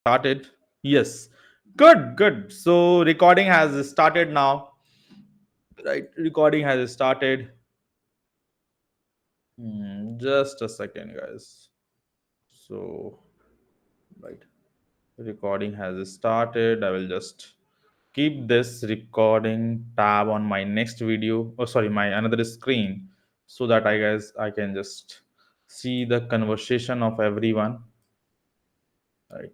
Started. Yes. Good. So recording has started now. Right. Recording has started. Just a second, guys. So, right. Recording has started. I will just keep this recording tab on my next video. Oh, sorry, my another screen, so that I can just see the conversation of everyone. Right.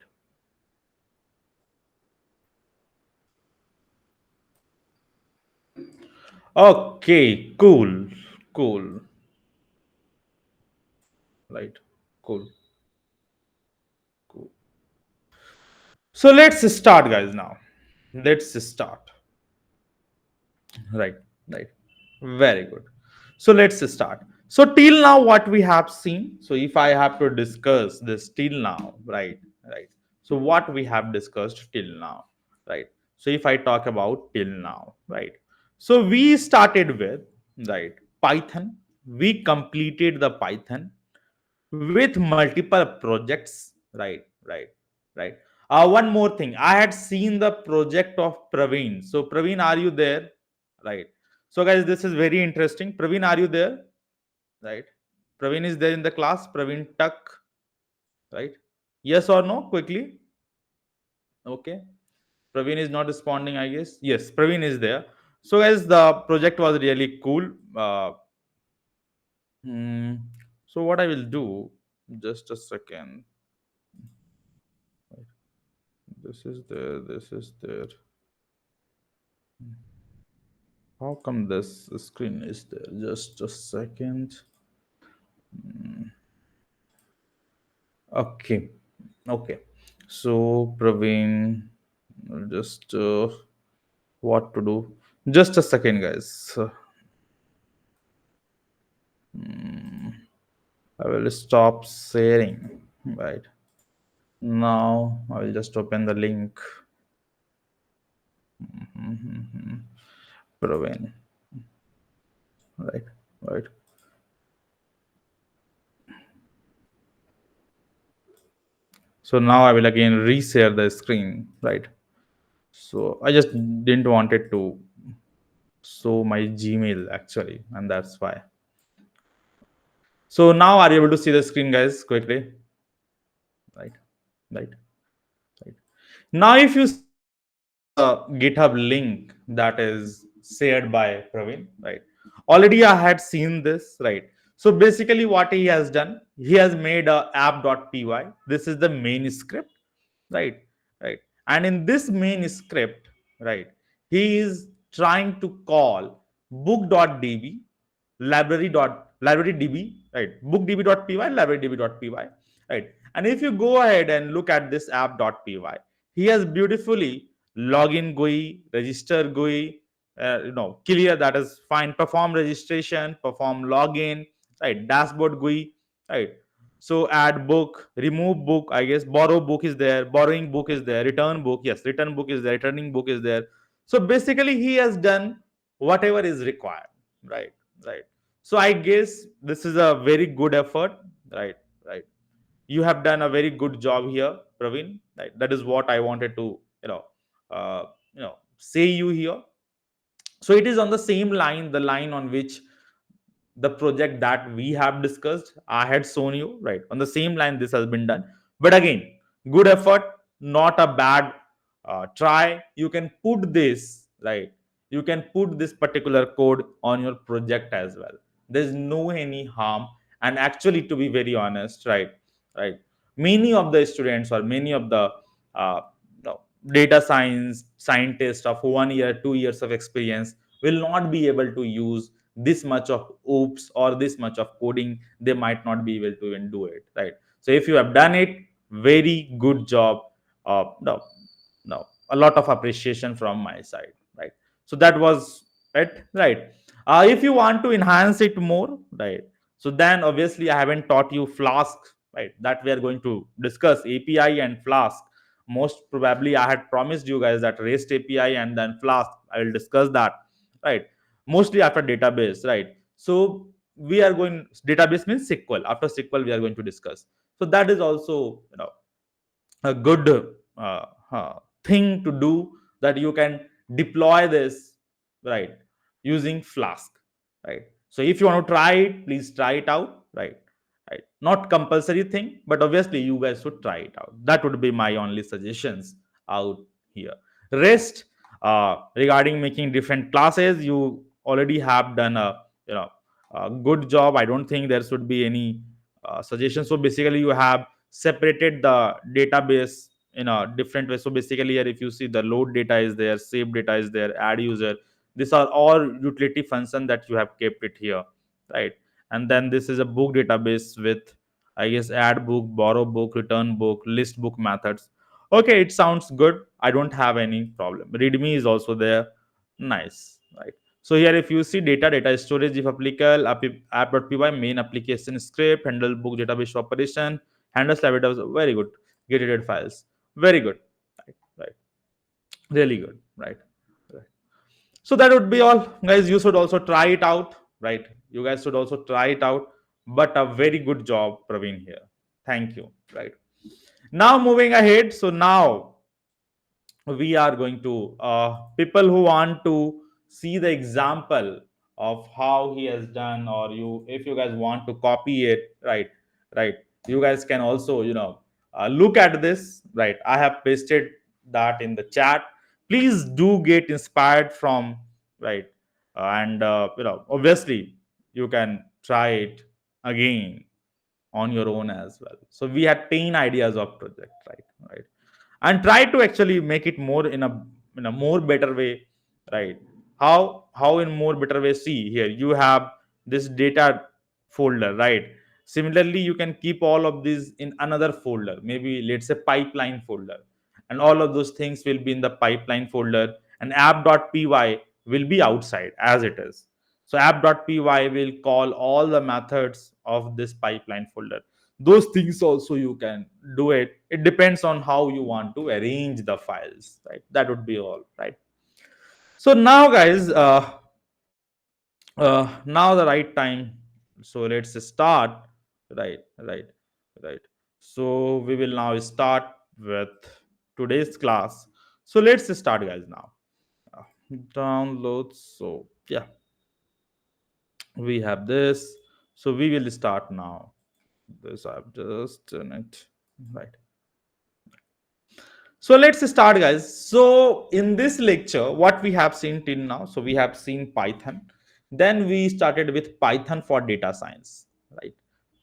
Okay. Cool. Right. Cool. Cool. So let's start, guys. Now, let's start. Right. Right. Very good. So let's start. So till now, what we have seen. So if I have to discuss this till now, right. So what we have discussed till now, right. So if I talk about till now, right. So we started with right Python. We completed the Python with multiple projects, right. One more thing, I had seen the project of Praveen. So Praveen, are you there? Right. So guys, this is very interesting. Praveen, are you there? Right. Praveen is there in the class. Praveen Tuck. Right. Yes or no? Quickly. Okay. Praveen is not responding, I guess. Yes, Praveen is there. So guys, the project was really cool. Hmm, so what I will do, just a second. This is there. This is there. How come this screen is there? Just a second. Okay. Okay. So Praveen, just what to do? Just a second, guys. I will stop sharing. Right now, I will just open the link. Praveen. Right. Right. So now I will again reshare the screen. Right. So I just didn't want it to show my Gmail actually, and that's why. So now are you able to see the screen, guys? Quickly. Right. Right. Right. Now, if you see the GitHub link that is shared by Praveen, right? Already I had seen this, right? So basically, what he has done, he has made a app.py. This is the main script, right? Right. And in this main script, right, he is trying to call book.db library db, right? Bookdb.py, library db.py, right? And if you go ahead and look at this app.py, he has beautifully login GUI, register GUI, clear, that is fine, perform registration, perform login, right? Dashboard GUI, right? So add book, remove book, I guess borrow book is there, borrowing book is there, return book, yes, return book is there, returning book is there. So basically he has done whatever is required, right? Right. So I guess this is a very good effort, right? Right. You have done a very good job here, Praveen. Right. That is what I wanted to, uh, say you here. So it is on the same line, the line on which the project that we have discussed, I had shown you, right? On the same line this has been done. But again, good effort, not a bad try. You can put this, right? You can put this particular code on your project as well. There's no any harm. And actually, to be very honest, right, many of the students or many of the uh, no, data science scientists of 1 year 2 years of experience will not be able to use this much of oops or this much of coding. They might not be able to even do it, right? So if you have done it, very good job. No, a lot of appreciation from my side, right? So that was it, right? If you want to enhance it more, right, so then obviously I haven't taught you Flask, right? That we are going to discuss API and Flask. Most probably I had promised you guys that REST API and then Flask, I will discuss that, right? Mostly after database, right? So we are going, database means SQL. After SQL we are going to discuss. So that is also a good uh, thing to do, that you can deploy this, right, using Flask, right? So if you want to try it, please try it out, right? Right, not compulsory thing, but obviously you guys should try it out. That would be my only suggestions out here. Rest, regarding making different classes, you already have done a, you know, a good job. I don't think there should be any suggestion. So basically you have separated the database in a different way. So basically here, if you see, the load data is there, save data is there, add user, these are all utility function that you have kept it here, right? And then this is a book database with, I guess, add book, borrow book, return book, list book methods. Okay, it sounds good. I don't have any problem. Readme is also there. Nice, right? So here, if you see data storage, if applicable, app.py, main application script, handle book database operation, handles live database, very good. Get edited files, very good, right? Right, really good, right? Right. So that would be all, guys. You should also try it out, right? You guys should also try it out. But a very good job, Praveen here. Thank you, right? Now moving ahead. So now we are going to people who want to see the example of how he has done, or you, if you guys want to copy it, right, right, you guys can also, you know, look at this, right? I have pasted that in the chat. Please do get inspired from, right, and you know, obviously you can try it again on your own as well. So we had 10 ideas of project, right? Right, and try to actually make it more in a more better way, right? How in more better way? See here, you have this data folder, right? Similarly, you can keep all of these in another folder, maybe let's say pipeline folder, and all of those things will be in the pipeline folder, and app.py will be outside as it is. So app.py will call all the methods of this pipeline folder. Those things also you can do it. It depends on how you want to arrange the files, right? That would be all, right? So now, guys, now the right time. So let's start, right? Right, right. So we will now start with today's class. So let's start, guys, now. Uh, Download. So yeah, we have this. So we will start now. This I've just done it, right? So let's start, guys. So in this lecture, what we have seen till now, so we have seen Python. Then we started with Python for data science, right?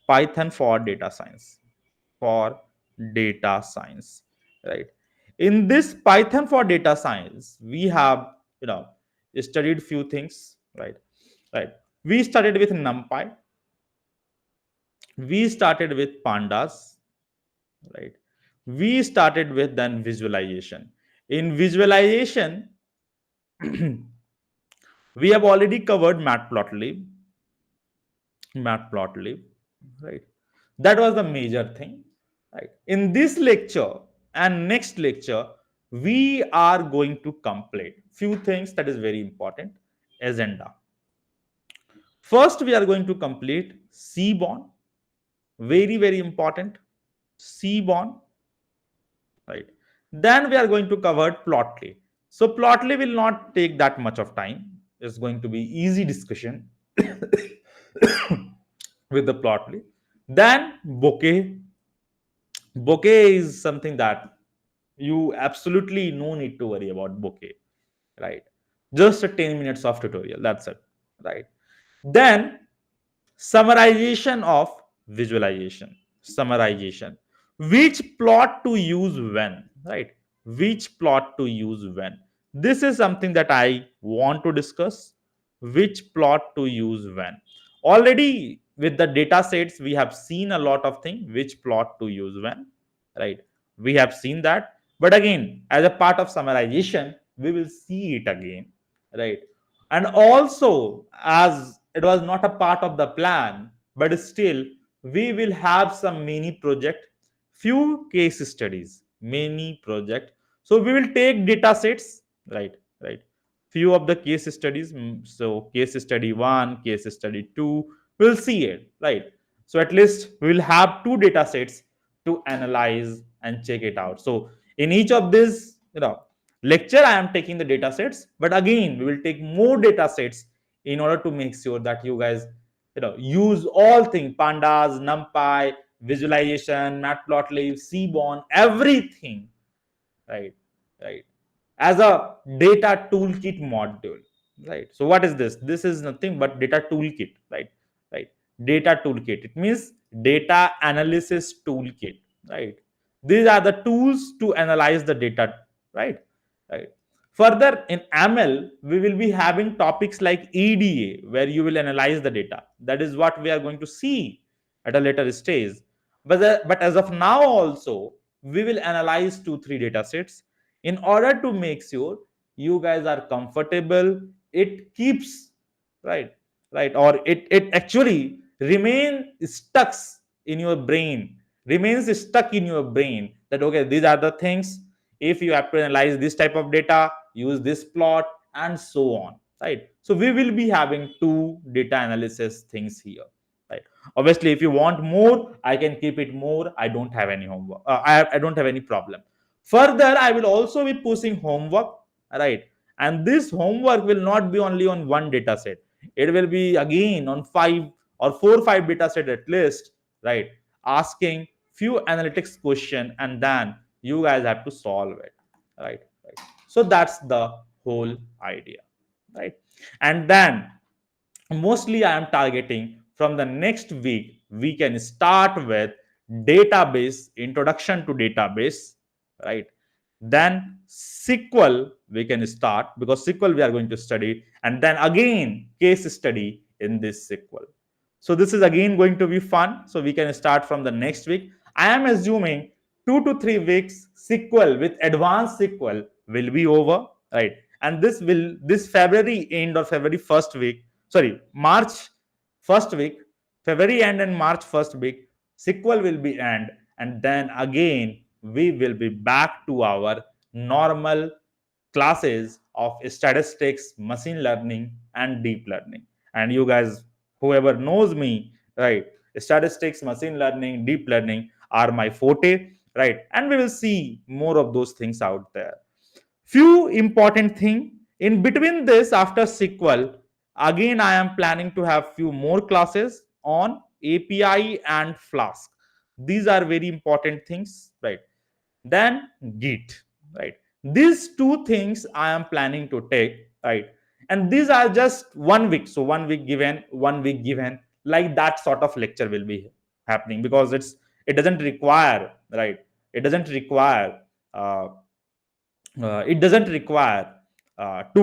Python for data science, for data science, right? In this Python for data science, we have, you know, studied few things, right? Right. We started with NumPy. We started with pandas, right? We started with then visualization. In visualization, we have already covered matplotlib, right? That was the major thing, right? In this lecture and next lecture, we are going to complete few things that is very important. Agenda. First, we are going to complete Seaborn, very very important. Seaborn, right? Then we are going to cover Plotly. So Plotly will not take that much of time. It's going to be easy discussion with the Plotly. Then Bokeh. Bokeh is something that you absolutely no need to worry about Bokeh, right? Just a 10 minutes of tutorial. That's it, right? Then summarization of visualization. Summarization, which plot to use when, right? Which plot to use when, this is something that I want to discuss. Which plot to use when, already with the data sets we have seen a lot of things, which plot to use when, right? We have seen that, but again, as a part of summarization, we will see it again, right? And also, as it was not a part of the plan, but still we will have some mini project, few case studies, mini project. So we will take data sets, right? Right, few of the case studies. So case study 1, case study 2, we'll see it, right? So at least we will have two data sets to analyze and check it out. So In each of these, lecture, I am taking the data sets, but again, we will take more data sets in order to make sure that you guys, use all things, pandas, numpy, visualization, matplotlib, seaborn, everything, right, right, as a data toolkit module, right? So what is this? This is nothing but data toolkit, right, data toolkit. It means data analysis toolkit, right? These are the tools to analyze the data, right, right. Further, in ML, we will be having topics like EDA, where you will analyze the data. That is what we are going to see at a later stage. But as of now, also, we will analyze 2 3 data sets in order to make sure you guys are comfortable. It keeps, right, right, or it actually remains stuck in your brain, that okay, these are the things. If you have to analyze this type of data, use this plot, and so on, right? So we will be having 2 data analysis things here, right? Obviously, if you want more, I can keep it more. I don't have any homework. I don't have any problem. Further, I will also be pushing homework, right? And this homework will not be only on one data set. It will be again on 5 or 4 5 data set at least, right? Asking few analytics question, and then you guys have to solve it, right? Right. So that's the whole idea, right? And then mostly I am targeting from the next week, we can start with database, introduction to database, right? Then SQL we can start, because SQL we are going to study, and then again case study in this SQL. So this is again going to be fun. So we can start from the next week. I am assuming 2 to 3 weeks SQL with advanced SQL will be over, right? And this February end or February first week, sorry, March first week, February end and March first week, SQL will be end, and then again we will be back to our normal classes of statistics, machine learning, and deep learning. And you guys, whoever knows me, right, statistics, machine learning, deep learning are my forte, right? And we will see more of those things out there. Few important thing in between this, after SQL, again I am planning to have few more classes on API and Flask. These are very important things, right? Then Git, right? These 2 things I am planning to take, right? And these are just 1 week. So 1 week given, 1 week given, like that sort of lecture will be happening, because it doesn't require, right? It doesn't require to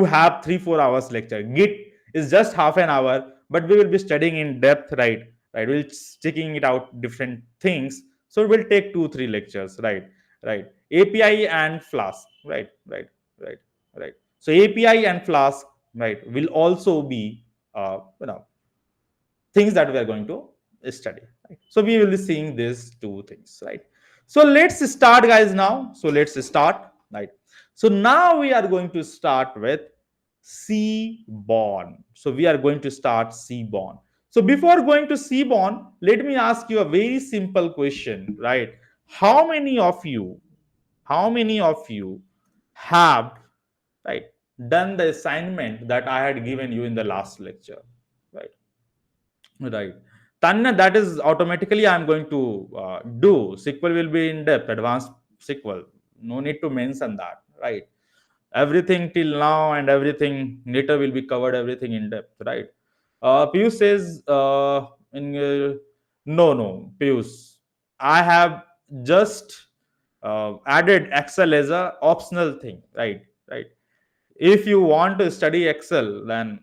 have 3 4 hours lecture. Git is just half an hour, but we will be studying in depth, right, we'll checking it out different things. So it will take 2 3 lectures, right, API and Flask, right. So API and Flask, right, will also be things that we are going to study, right? So we will be seeing these 2 things, right? So let's start, guys, now. So let's start, right? So now we are going to start with Seaborn. So we are going to start Seaborn. So before going to Seaborn, let me ask you a very simple question, right? How many of you, how many of you have, right, done the assignment that I had given you in the last lecture, right? Right. Tanya, that is automatically I'm going to do. SQL will be in depth, advanced SQL. No need to mention that, right? Everything till now and everything later will be covered, everything in depth, right? Piyush says, no, Piyush. I have just added Excel as a optional thing, right. If you want to study Excel, then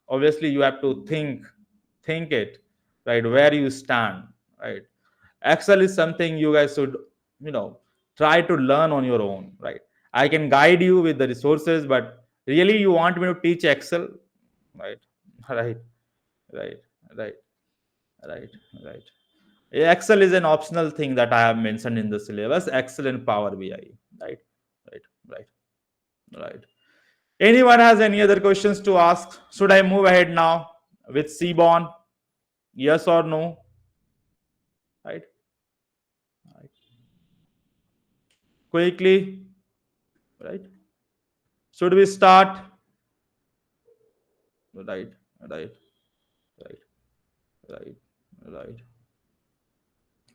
obviously you have to think it, right, where you stand, right. Excel is something you guys should you know try to learn on your own, right. I can guide you with the resources, but really you want me to teach Excel, right, right, right, right, right, right. Excel is an optional thing that I have mentioned in the syllabus. Excel and Power BI, right, right, right, right. Anyone has any other questions to ask? Should I move ahead now with Seaborn? Yes or no? Right? Right. quickly, right? Should we start? Right, right, right, right, right,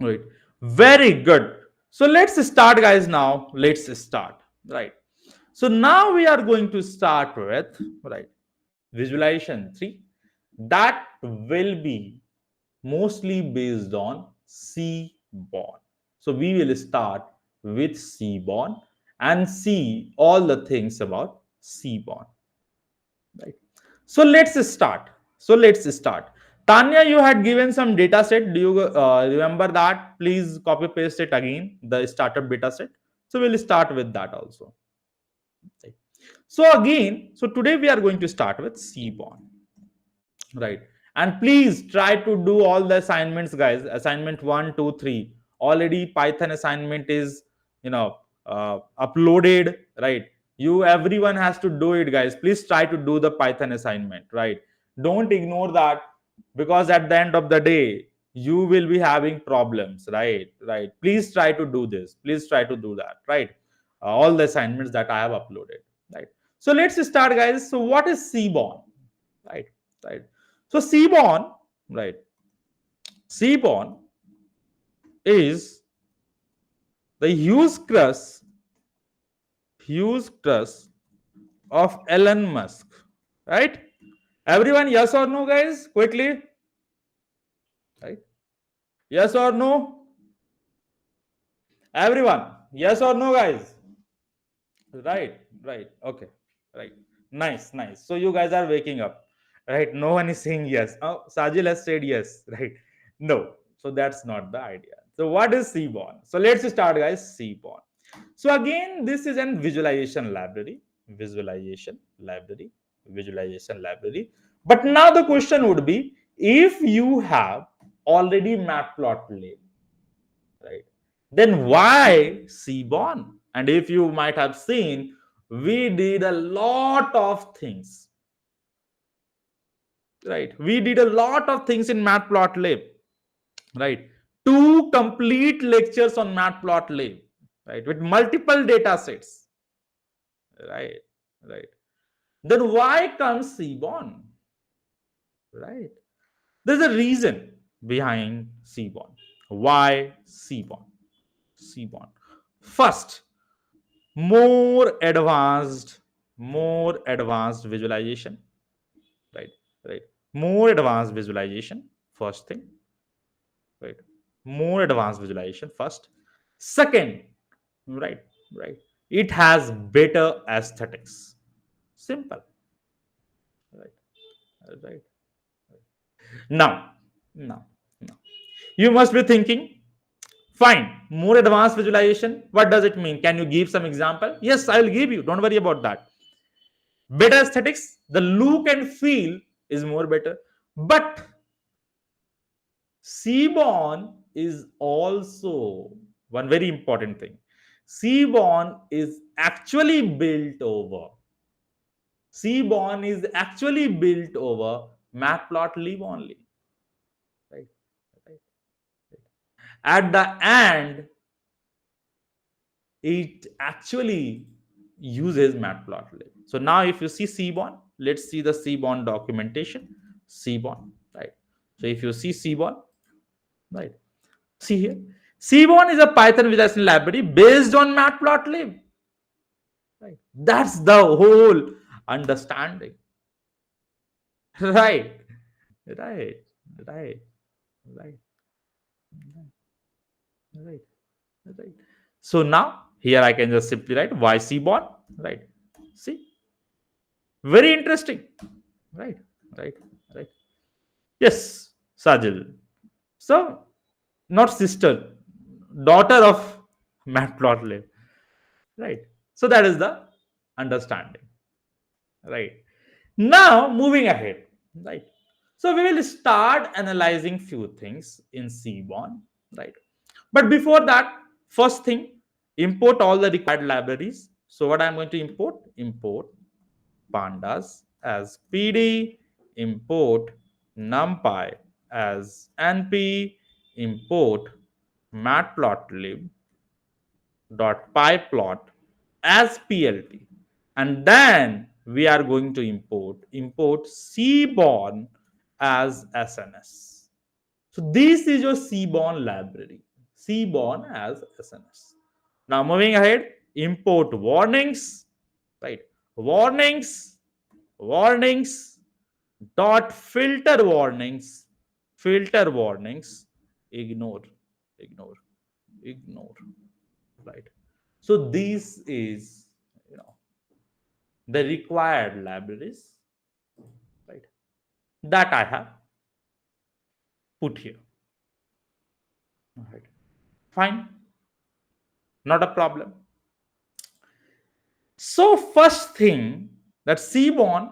right. Very good. So let's start, guys. Now let's start. Right. So now we are going to start with right visualization 3 that will be mostly based on Seaborn. So we will start with Seaborn and see all the things about Seaborn. Right. So let's start. So let's start. Tanya, you had given some data set. Do you remember that? Please copy paste it again, the startup data set. So we'll start with that also. Right. So again, so today we are going to start with Seaborn. Right. And please try to do all the assignments, guys. Assignment 1, 2, 3. Already Python assignment is, uploaded, right? You everyone has to do it, guys. Please try to do the Python assignment, right? Don't ignore that, because at the end of the day, you will be having problems, right? Right. Please try to do this. Please try to do that, right? All the assignments that I have uploaded, right? So let's start, guys. So what is Seaborn? Right, right. So Seaborn, right? Seaborn is the huge crush of Elon Musk, right? Everyone, yes or no, guys? Quickly, right? Yes or no? Everyone, yes or no, guys? Right, right. Okay, right. Nice, nice. So you guys are waking up, right? No one is saying yes. Oh, Sajil has said yes, right? No. So that's not the idea. So what is Seaborn? So let's start, guys. Seaborn. So again, this is an visualization library, visualization library. But now the question would be, if you have already matplotlib, right? Then why Seaborn? And if you might have seen, we did a lot of things, right? We did a lot of things in Matplotlib, right? Two complete lectures on Matplotlib, right? With multiple data sets, right? Right. Then why comes Seaborn, right? There's a reason behind Seaborn. Why Seaborn? Seaborn. First, more advanced visualization, right? Right. More advanced visualization, first thing, right? More advanced visualization first. Second, right, right, it has better aesthetics. Simple, right? Right. Now now now you must be thinking, fine, more advanced visualization, what does it mean? Can you give some example? Yes, I will give you, don't worry about that. Better aesthetics, the look and feel is more better. But Seaborn is also one very important thing. Seaborn is actually built over. Seaborn is actually built over Matplotlib only. Right? Right? At the end, it actually uses Matplotlib. So now, if you see Seaborn, let's see the Seaborn documentation. Seaborn, right? So if you see Seaborn, right? See here, Seaborn is a Python visualization library based on Matplotlib. Right? That's the whole understanding. Right, right, right, right, right, right. So now here I can just simply write why Seaborn. Right. See, very interesting. Right, right, right. Yes, Sajil. So not sister, daughter of Matplotlib. Right. So that is the understanding. Right. Now moving ahead. Right. So we will start analyzing few things in Seaborn. Right. But before that, first thing, import all the required libraries. So what I'm going to import? Import pandas as PD, import numpy as np, import matplotlib, dot pyplot as plt, and then we are going to import cborn as sns. So this is your cborn library, cborn as sns. Now moving ahead, import warnings, right? Warnings, warnings dot filter warnings, ignore, ignore, ignore, right? So this is, you know, the required libraries, right, that I have put here. Right. Fine, not a problem. So first thing, that cborn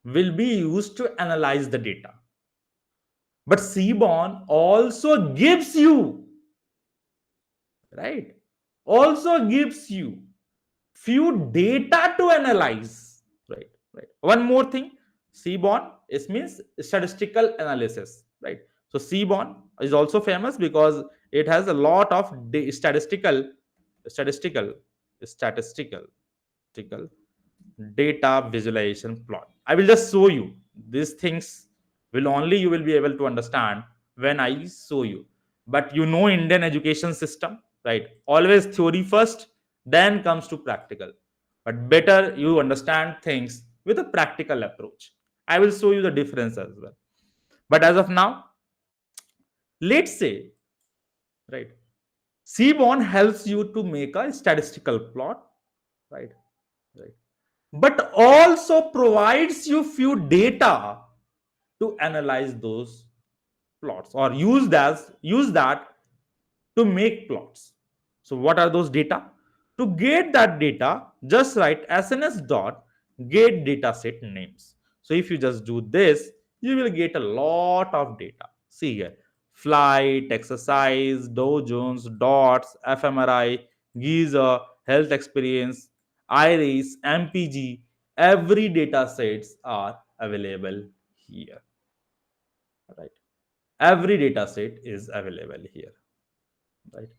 will be used to analyze the data, but cborn also gives you, right, also gives you few data to analyze, right, right. One more thing, cborn, it means statistical analysis, right? So cborn is also famous because it has a lot of statistical statistical statistical data visualization plot. I will just show you these things, will only you will be able to understand when I show you. But you know, Indian education system, right, always theory first, then comes to practical. But better you understand things with a practical approach. I will show you the difference as well. But as of now, let's say, right, cborn helps you to make a statistical plot, right, right, but also provides you few data to analyze those plots, or use that to make plots. So what are those data? To get that data, just write sns dot get dataset names. So if you just do this, you will get a lot of data. See here, flight, exercise, Dow Jones, dots, fMRI, Giza, health experience, iris, mpg, every data sets are available here, right? Every data set is available here, right,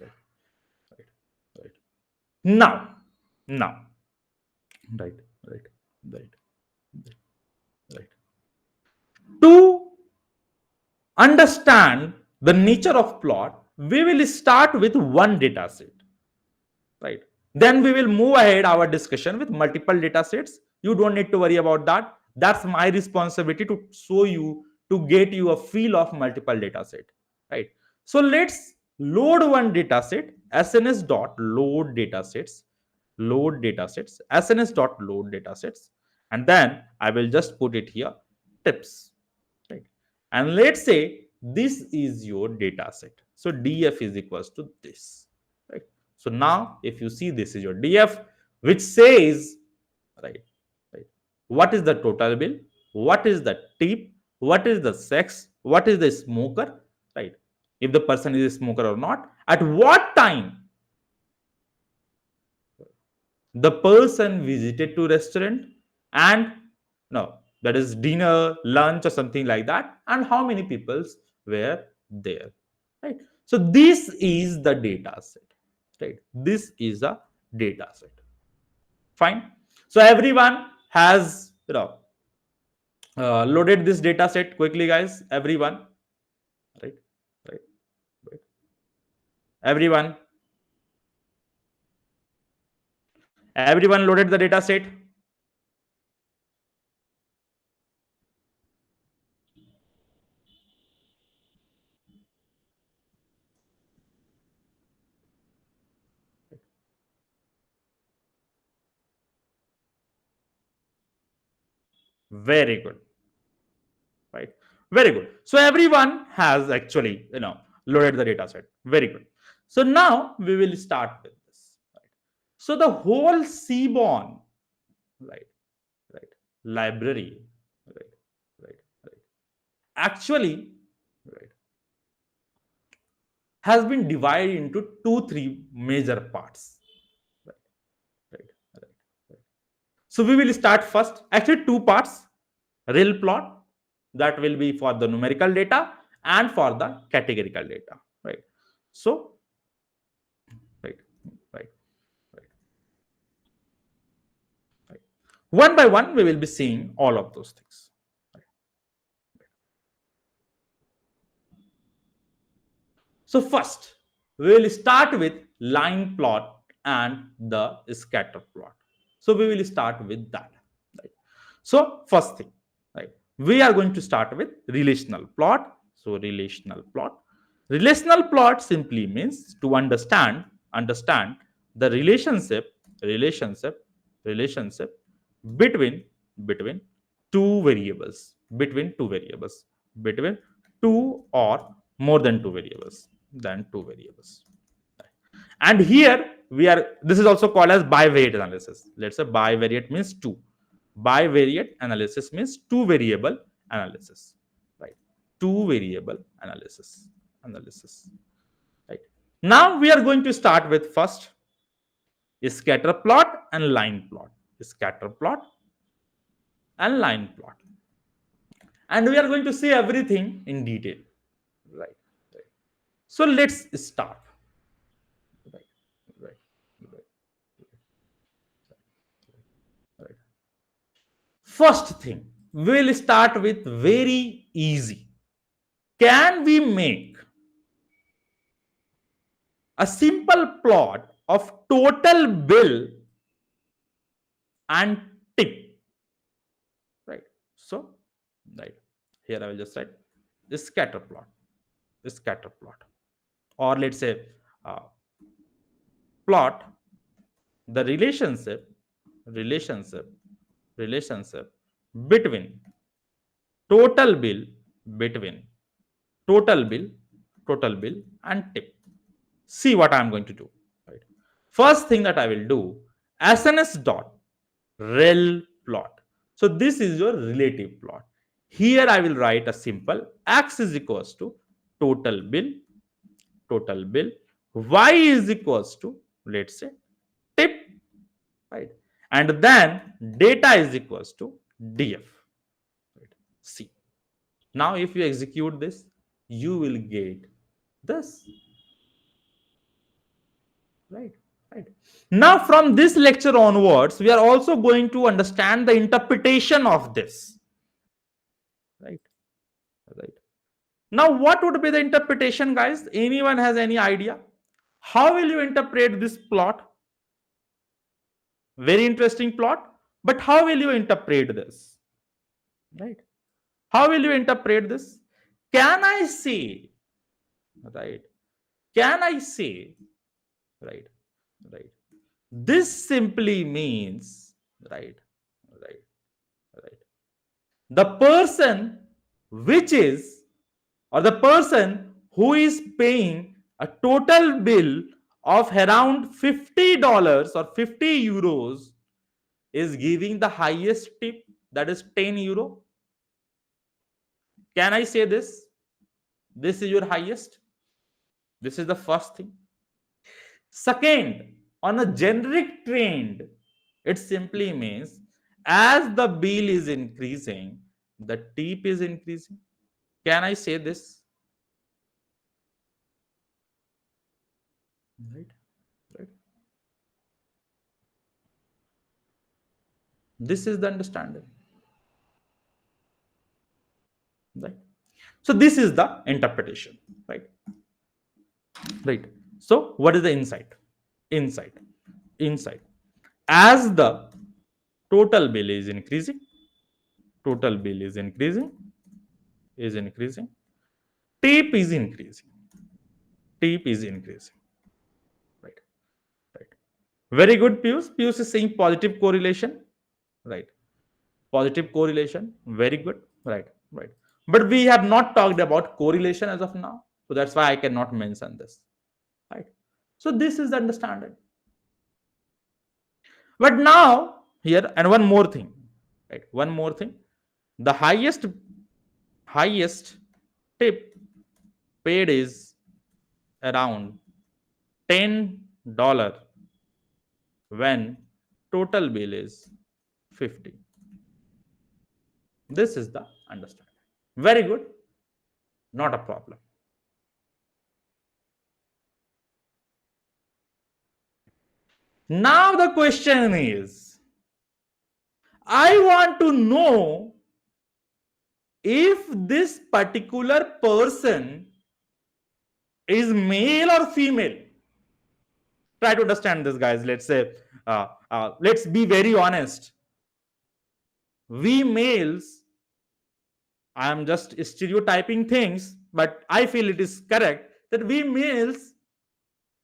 right, right, right. Now, right, right, right, right, right. To understand the nature of plot, we will start with one data set, right? Then we will move ahead our discussion with multiple data sets. You don't need to worry about that. That's my responsibility to show you, to get you a feel of multiple data set, right? So let's load one data set, sns dot load datasets, load datasets, sns dot load datasets, and then I will just put it here, tips, right? And let's say this is your data set. So df is equals to this, right? So now if you see, this is your df, which says, right, right, what is the total bill, what is the tip, what is the sex, what is the smoker, right? If the person is a smoker or not, at what time the person visited to restaurant, and no, that is dinner, lunch, or something like that, and how many peoples were there, right? So this is the data set, right? This is a data set. Fine. So everyone has, loaded this data set quickly, guys. Everyone, right, right, right. Everyone, everyone loaded the data set. Very good, right? Very good. So everyone has actually, loaded the data set. Very good. So now we will start with this, right? So the whole cborn, right, right, library, right, right, right, actually, right, has been divided into three major parts, right, right, right, right. So we will start first, actually two parts, real plot, that will be for the numerical data and for the categorical data, right? So, right, One by one, we will be seeing all of those things. So first, we will start with line plot and the scatter plot. So we will start with that. Right? So first thing, right? We are going to start with relational plot. So relational plot simply means to understand the relationship between between between two or more than two variables. And here we are, this is also called as bivariate analysis. Let's say bivariate means two. Bivariate analysis means two variable analysis, right? Two variable analysis, right? Now we are going to start with first scatter plot and line plot. Scatter plot and line plot. And we are going to see everything in detail, right? Right. So let's start. Right, right, right, right. First thing, we'll start with very easy. Can we make a simple plot of total bill and tip? Right. So, right here I will just write the scatter plot, or let's say uh, plot the relationship, relationship between total bill between total bill total bill and tip. See what I'm going to do, right? First thing that I will do, sns dot rel plot. So this is your relative plot. Here I will write a simple x is equals to total bill total bill, y is equals to, let's say, tip, right? And then data is equals to df, right? See, now if you execute this, you will get this, right? Right. Now from this lecture onwards, we are also going to understand the interpretation of this, right? Right. Now what would be the interpretation, guys? Anyone has any idea? How will you interpret this plot? Very interesting plot, but how will you interpret this, right? How will you interpret this? Can I say, right? Can I say, right? Right. This simply means, right? Right. Right. The person which is, or the person who is paying a total bill of around $50 or 50 euros is giving the highest tip, that is 10 euro. Can I say this? This is your highest. This is the first thing. Second, on a generic trend, it simply means as the bill is increasing, the tip is increasing. Can I say this? Right, right. This is the understanding, right? So this is the interpretation, right? Right. So what is the insight? Insight, insight. As the total bill is increasing, total bill is increasing, tape is increasing, tape is increasing, right? Right. Very good, Pius. Pius is saying positive correlation, right? Positive correlation, very good, right? Right. But we have not talked about correlation as of now, so that's why I cannot mention this, right? So this is the understanding. But now here, and one more thing, right? One more thing, the highest tip paid is around $10 when total bill is 50. This is the understanding. Very good, not a problem. Now the question is, I want to know if this particular person is male or female. Try to understand this, guys. Let's say, let's be very honest. We males, I am just stereotyping things, but I feel it is correct that we males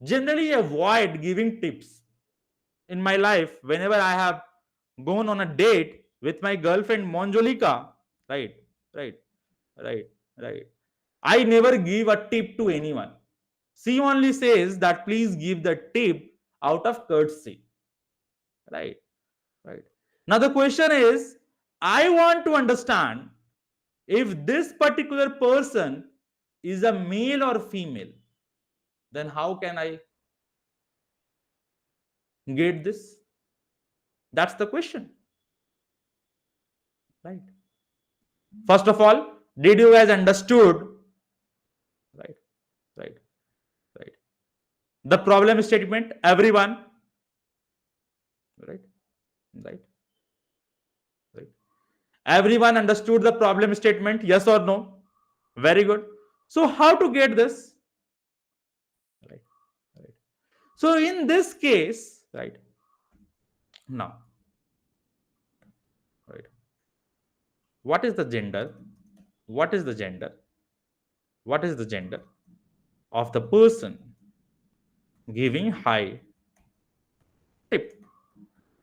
generally avoid giving tips. In my life, whenever I have gone on a date with my girlfriend Monjolika, right, right, right, right, I never give a tip to anyone. She only says that please give the tip out of courtesy, right, right. Now the question is, I want to understand if this particular person is a male or female. Then how can I get this? That's the question, right? First of all, did you guys understood, right, right, right, the problem statement? Everyone, right, right, right. Everyone understood the problem statement? Yes or no? Very good. So how to get this? Right, right. So in this case, right, now, right, what is the gender? What is the gender? What is the gender of the person giving high tip?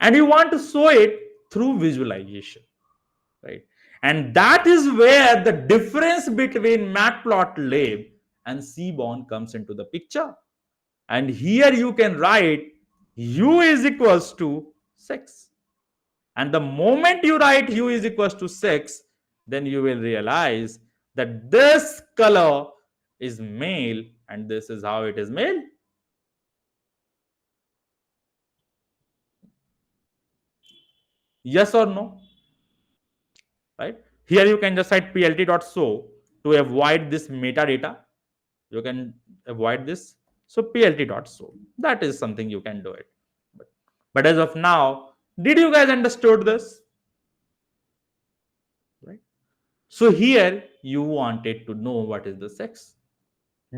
And you want to show it through visualization, right? And that is where the difference between matplotlib and seaborn comes into the picture. And here you can write u is equals to 6. And the moment you write u is equals to 6, then you will realize that this color is male and this is how it is male. Yes or no? Right? Here you can just write plt.show to avoid this metadata. You can avoid this. So plt.show. That is something you can do it. But as of now, did you guys understood this? Right? So here you wanted to know what is the sex.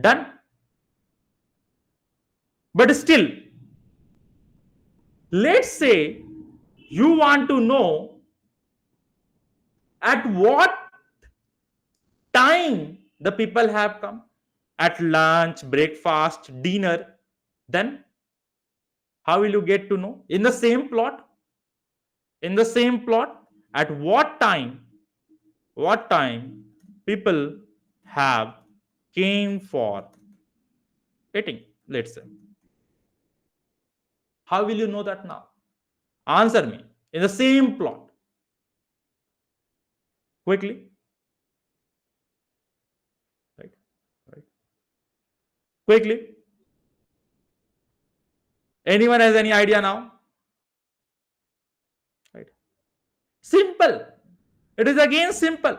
Done. But still, let's say you want to know at what time the people have come, at lunch, breakfast, dinner. Then how will you get to know? In the same plot, in the same plot, at what time people have came for eating, let's say. How will you know that now? Answer me. In the same plot, quickly, right, right, quickly. Anyone has any idea now? Right. Simple. It is again simple.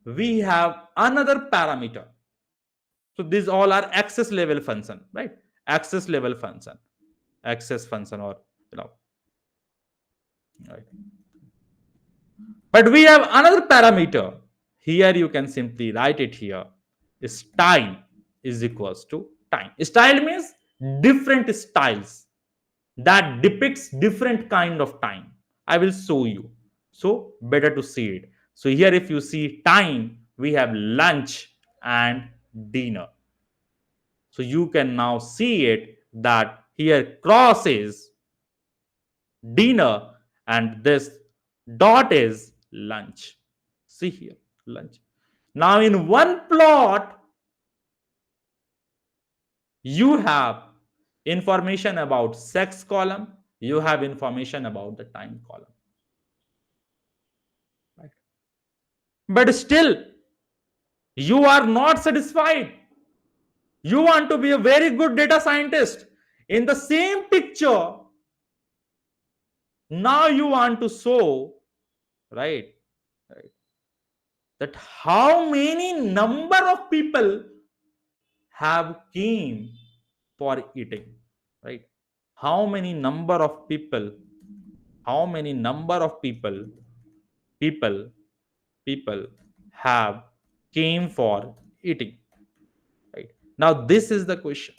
We have another parameter. So these all are access level function, right? Access level function, access function, or you know, right? But we have another parameter. Here you can simply write it here. Style is equals to time. Style means different styles that depicts different kind of time. I will show you. So better to see it. So here if you see time, we have lunch and dinner. So you can now see it that here cross is dinner and this dot is lunch. See here, lunch. Now in one plot, you have information about sex column, you have information about the time column. Right? But still, you are not satisfied. You want to be a very good data scientist. In the same picture, now you want to show, right, right, that how many number of people have came for eating, right? How many number of people How many number of people people have came for eating? Right. Now this is the question.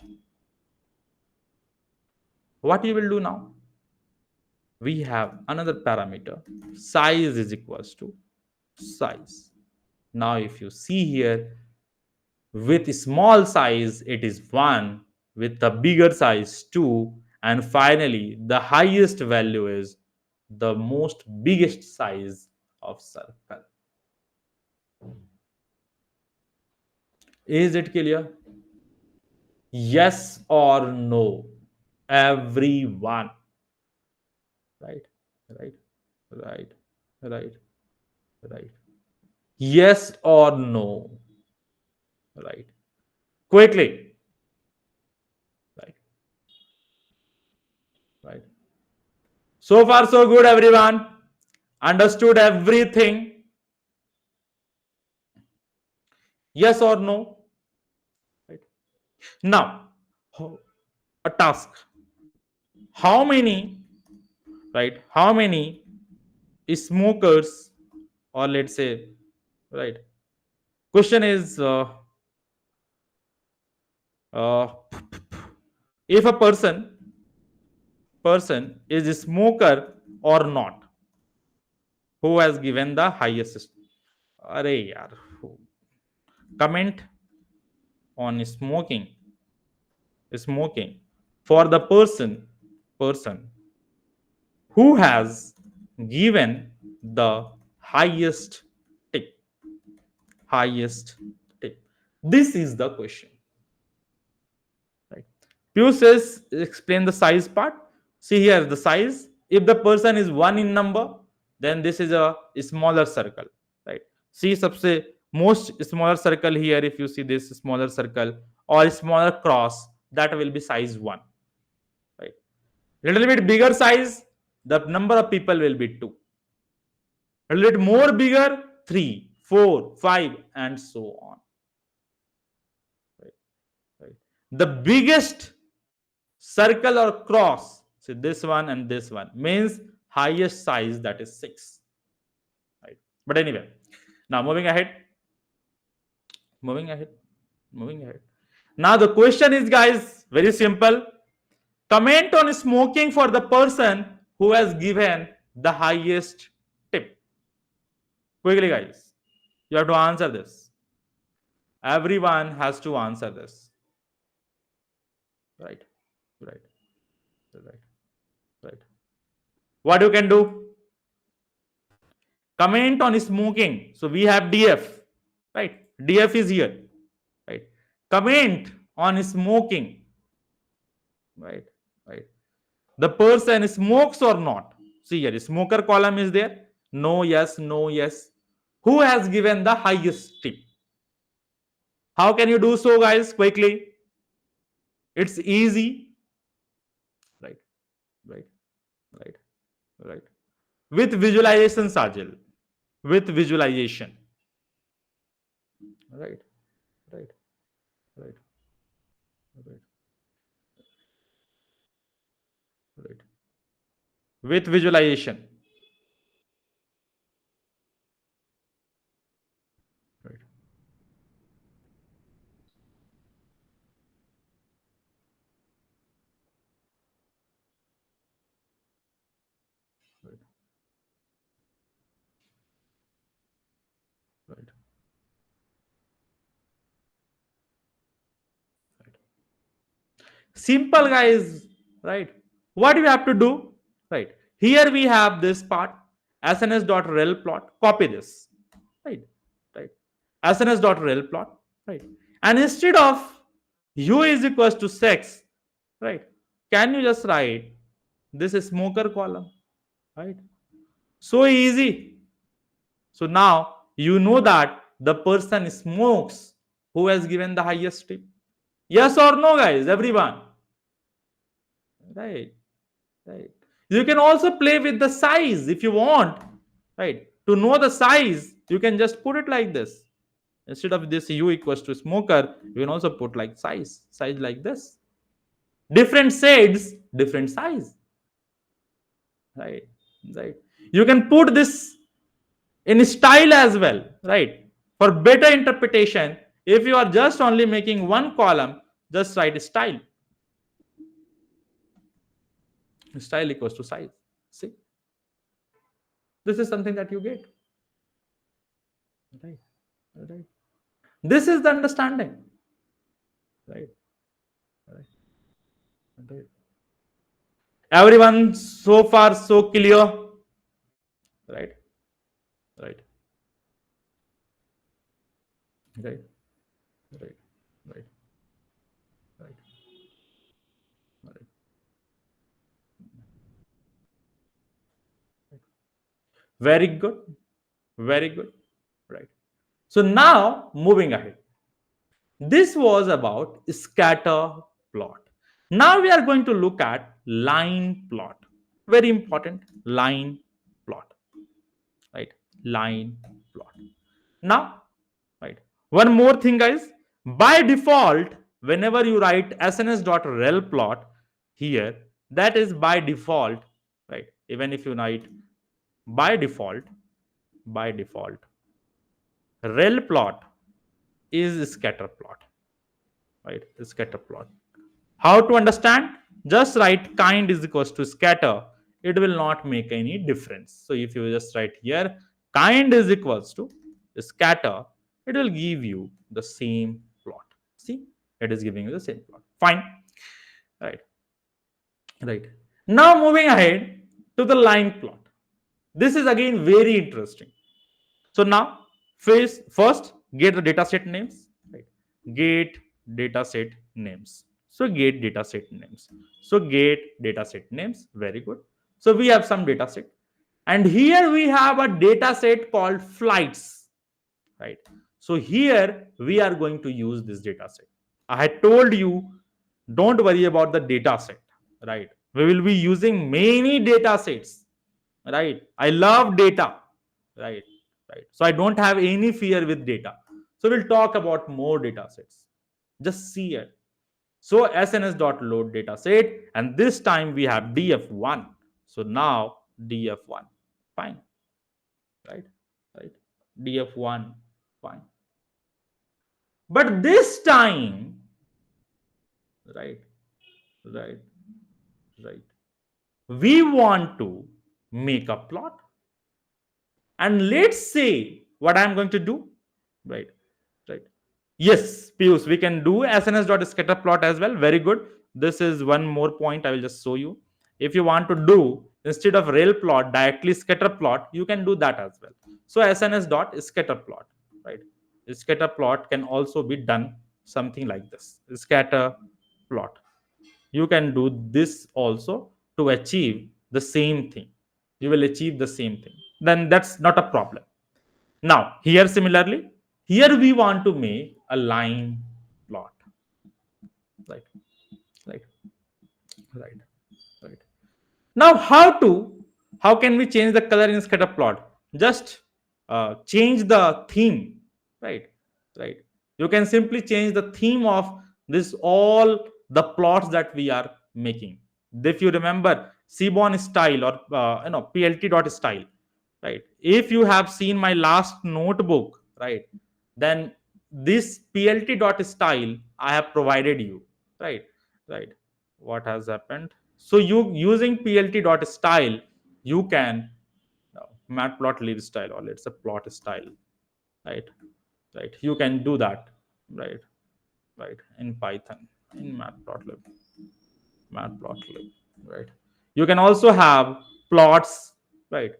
What you will do now? We have another parameter. Size is equals to size. Now if you see here, with small size it is 1, with the bigger size 2, and finally the highest value is the most biggest size of circle. Is it clear? Yes or no? Everyone. Right, right, right, right, right. Yes or no? Right. Quickly. Right, right. So far, so good, everyone. Understood everything? Yes or no? Right. Now, a task. How many, right? How many smokers, or let's say, right? Question is, uh, if a person is a smoker or not, who has given the highest? Arey yaar, comment on smoking for the person who has given the highest tip. Highest tip. This is the question. Right. Pew says explain the size part. See here the size. If the person is 1 in number, then this is a smaller circle. Right. See सबसे most smaller circle here. If you see this smaller circle or smaller cross, that will be size 1. Right. Little bit bigger size, the number of people will be 2. A little bit more bigger, 3, 4, 5, and so on. Right. Right. The biggest circle or cross, so this one and this one, means highest size, that is 6. Right. But anyway, now moving ahead, moving ahead. Now the question is, guys, very simple. Comment on smoking for the person who has given the highest tip. Quickly, guys. You have to answer this. Everyone has to answer this. Right, right, right, right. What you can do? Comment on smoking. So we have DF, right? DF is here, right? Comment on smoking, right? Right. The person smokes or not? See here, smoker column is there. No, yes, no, yes. Who has given the highest tip? How can you do so, guys? Quickly. It's easy. Right, right, right, right. With visualization, Sajil. With visualization. Right, right, right, right, right. With visualization. Right, right, right, right. Simple, guys. Right. What do we have to do? Right. Here we have this part. SNS.rel plot. Copy this. Right. Right. SNS.rel plot. Right. And instead of u is equals to 6, right? Can you just write this is smoker column? Right. So easy. So now you know that the person smokes who has given the highest tip. Yes or no, guys? Everyone. Right. Right. You can also play with the size if you want. Right. To know the size, you can just put it like this. Instead of this u equals to smoker, you can also put like size like this. Different shades, different size. Right. right? You can put this in style as well, right? For better interpretation, if you are just only making one column, just write style. Style equals to size. See, this is something that you get, right? Right. This is the understanding, right? Right. Right. Everyone so far so clear, right? Right. Right. Right. Right. Right. Right. Very good. Very good. Right. So now moving ahead. This was about scatter plot. Now we are going to look at line plot. Very important, line plot, right? Line plot. Now, right. One more thing, guys. By default, whenever you write sns.rel plot here, that is by default, right? Even if you write by default, by default, rel plot is scatter plot, right? The scatter plot. How to understand? Just write kind is equals to scatter. It will not make any difference. So if you just write here kind is equals to scatter, it will give you the same plot. See, it is giving you the same plot. Fine. Right. Right. Now moving ahead to the line plot. This is again very interesting. So now first get the dataset names. Right. Get dataset names. So get dataset names. So get dataset names. Very good. So we have some dataset, and here we have a dataset called flights. Right. So here we are going to use this dataset. I had told you, don't worry about the dataset. Right. We will be using many datasets. Right. I love data. Right. Right. So I don't have any fear with data. So we'll talk about more data sets. Just see it. So sns.load data set, and this time we have df1. So now df1. Fine. Right. Right. df1. Fine. But this time, right, right, right, we want to make a plot. And let's say what I'm going to do. Right. Right. Yes, Pius, we can do sns.scatter plot as well. Very good. This is one more point I will just show you. If you want to do instead of rail plot directly scatter plot, you can do that as well. So sns.scatter plot, right? Scatter plot can also be done something like this. Scatter plot. You can do this also to achieve the same thing. You will achieve the same thing. Then that's not a problem. Now, here similarly, here we want to make a line plot. Right, right, right, right. Now, how can we change the color in scatter plot? Just change the theme, right, right. You can simply change the theme of this all the plots that we are making. If you remember Seaborn style or PLT dot style, right? If you have seen my last notebook, right, then this plt dot style I have provided you, right, right. What has happened? So you using plt dot style, you can matplot style, or let's say plot style, right, right. You can do that, right, right, in Python, in matplotlib, right. You can also have plots, right,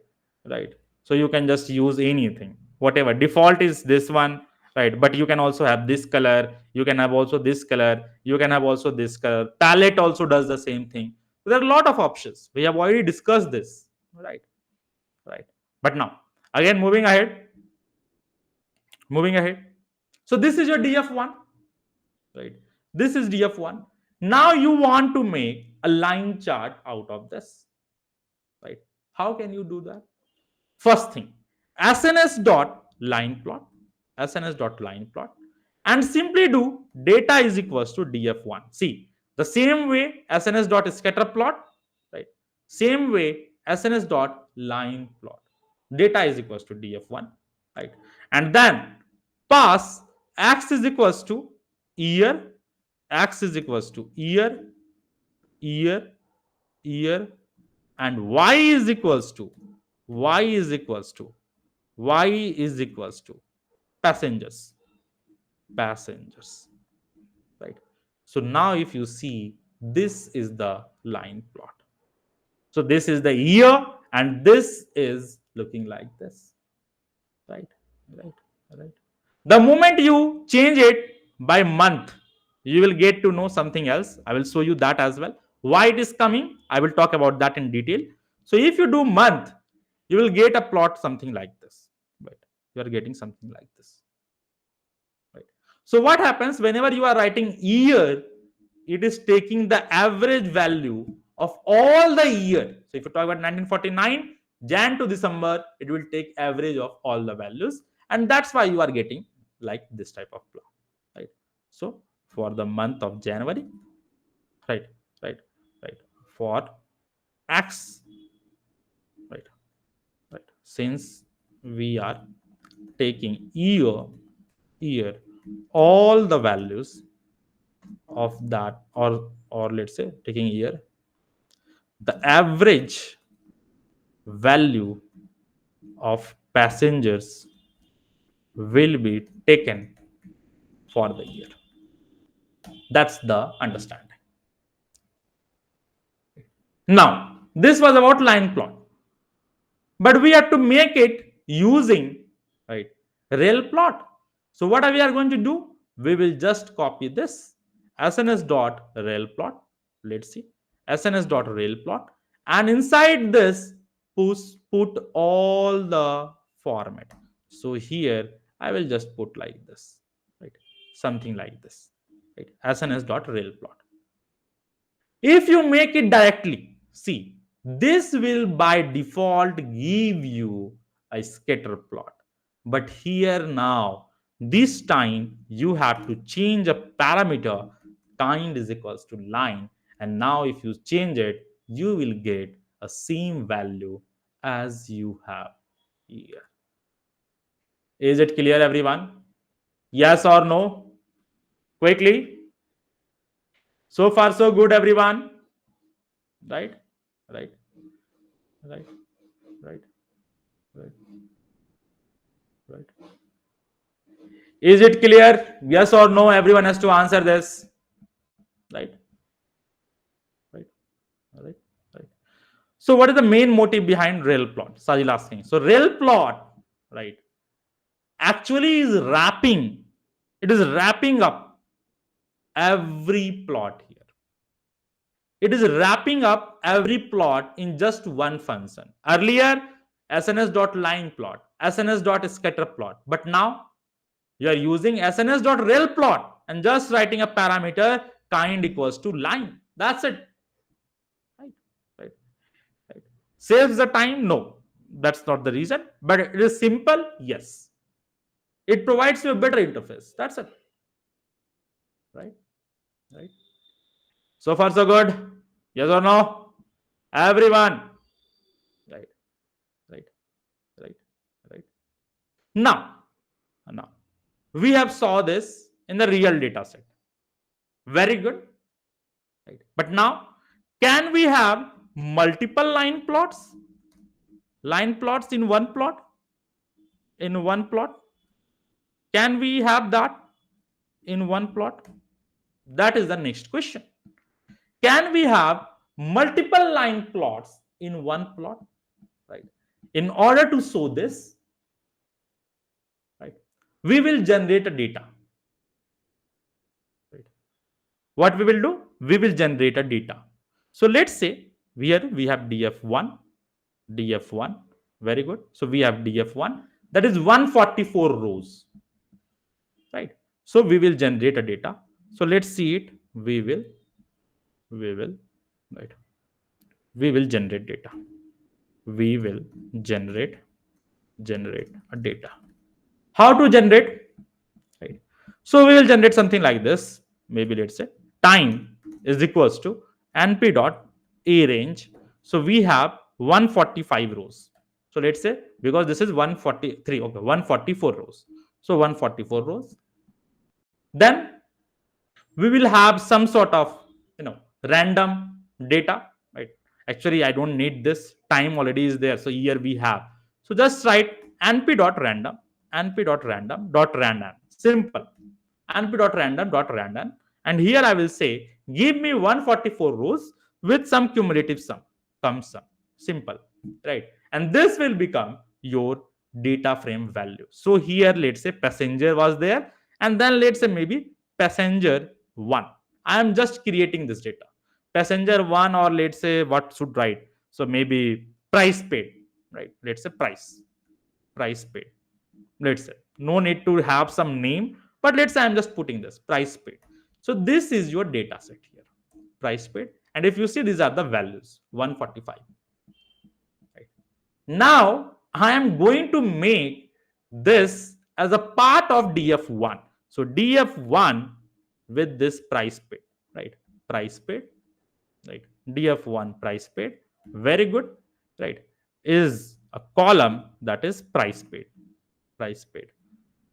right. So you can just use anything, whatever default is this one, right. But you can also have this color, you can have also this color, you can have also this color. Palette also does the same thing. So there are a lot of options. We have already discussed this, right, right. But now again moving ahead. So this is your df1, right. This is df1. Now you want to make a line chart out of this, right. How can you do that? First thing, sns dot line plot, sns dot line plot, and simply do data is equals to df1. See, the same way sns dot scatter plot, right, same way sns dot line plot. Data is equals to df1, right? And then pass x is equals to year, x is equals to year, year, year, and y is equals to y is equals to y is equals to passengers, passengers, right? So now if you see, this is the line plot. So this is the year, and this is looking like this, right? Right, right. The moment you change it by month, you will get to know something else. I will show you that as well. Why it is coming, I will talk about that in detail. So if you do month, you will get a plot something like this, right? You are getting something like this, right? So what happens whenever you are writing year, it is taking the average value of all the year. So if you talk about 1949 Jan to December, it will take average of all the values, and that's why you are getting like this type of plot, right? So for the month of January, right, right, right, for x, right, right, since we are taking year, all the values of that, or let's say taking year, the average value of passengers will be taken for the year. That's the understanding. Now this was about line plot, but we have to make it using, right, rail plot. So what are we are going to do? We will just copy this sns dot rail plot. Let's see, sns dot rail plot, and inside this put all the format. So here I will just put like this, right, something like this, right, sns dot rail plot. If you make it directly, see, this will by default give you a scatter plot. But here now, this time you have to change a parameter, kind is equals to line. And now if you change it, you will get a same value as you have here. Is it clear, everyone? Yes or no? Quickly. So far, so good, everyone. Right? Right? Right? Right? Right? Right? Is it clear? Yes or no? Everyone has to answer this. Right? Right? Right? Right? So, what is the main motive behind rail plot? Sajil asking. So, rail plot, right, actually is wrapping. It is wrapping up every plot here. It is wrapping up every plot in just one function. Earlier, sns.line plot, sns.scatter plot. But now you are using sns.rail plot and just writing a parameter kind equals to line. That's it. Right? Right? Right? Saves the time? No. That's not the reason. But it is simple? Yes. It provides you a better interface. That's it. Right? Right? So far, so good. Yes or no? Everyone. Right. Right. Right. Right. Now we have saw this in the real data set. Very good. Right. But now, can we have multiple line plots? Line plots in one plot? In one plot? Can we have that in one plot? That is the next question. Can we have multiple line plots in one plot? Right. In order to show this, right, we will generate a data. Right. What we will do? We will generate a data. So let's say here we have df1, df1. Very good. So we have df1, that is 144 rows, right? So we will generate a data. So let's see it. We will right, we will generate data. We will generate a data. How to generate? Right. So we will generate something like this. Maybe let's say time is equals to np dot a range. So we have 145 rows. So let's say, because this is 143, okay, 144 rows. So 144 rows. Then we will have some sort of, random data, right? Actually, I don't need this, time already is there, so here we have. So just write np.random, np.random.random, simple, np.random.random, and here I will say give me 144 rows with some cumulative sum, simple, right? And this will become your data frame value. So here let's say passenger was there, and then let's say maybe passenger 1. I am just creating this data, passenger 1, or let's say what should write, so maybe price paid, right? Let's say price paid, let's say, no need to have some name, but let's say I'm just putting this price paid. So this is your data set here, price paid, and if you see, these are the values 145, right? Now I am going to make this as a part of df1. So df1 with this price paid, right? Price paid, right? df1 price paid, very good, right? Is a column that is price paid, price paid.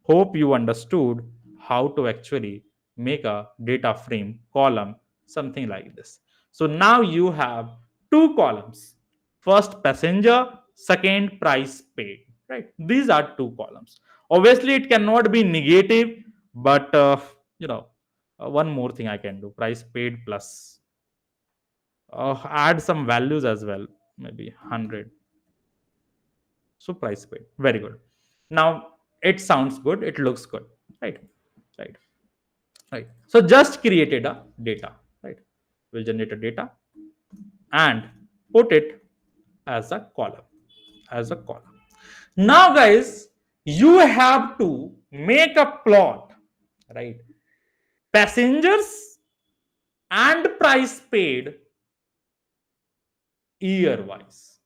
Hope you understood how to actually make a data frame column, something like this. So now you have two columns, first passenger, second price paid, right? These are two columns. Obviously it cannot be negative, but you know one more thing I can do, price paid plus add some values as well, maybe 100. So price paid, very good. Now it sounds good, it looks good, right? Right, right. So just created a data, right? We'll generate a data and put it as a column, as a column. Now guys, you have to make a plot, right? Passengers and price paid year wise,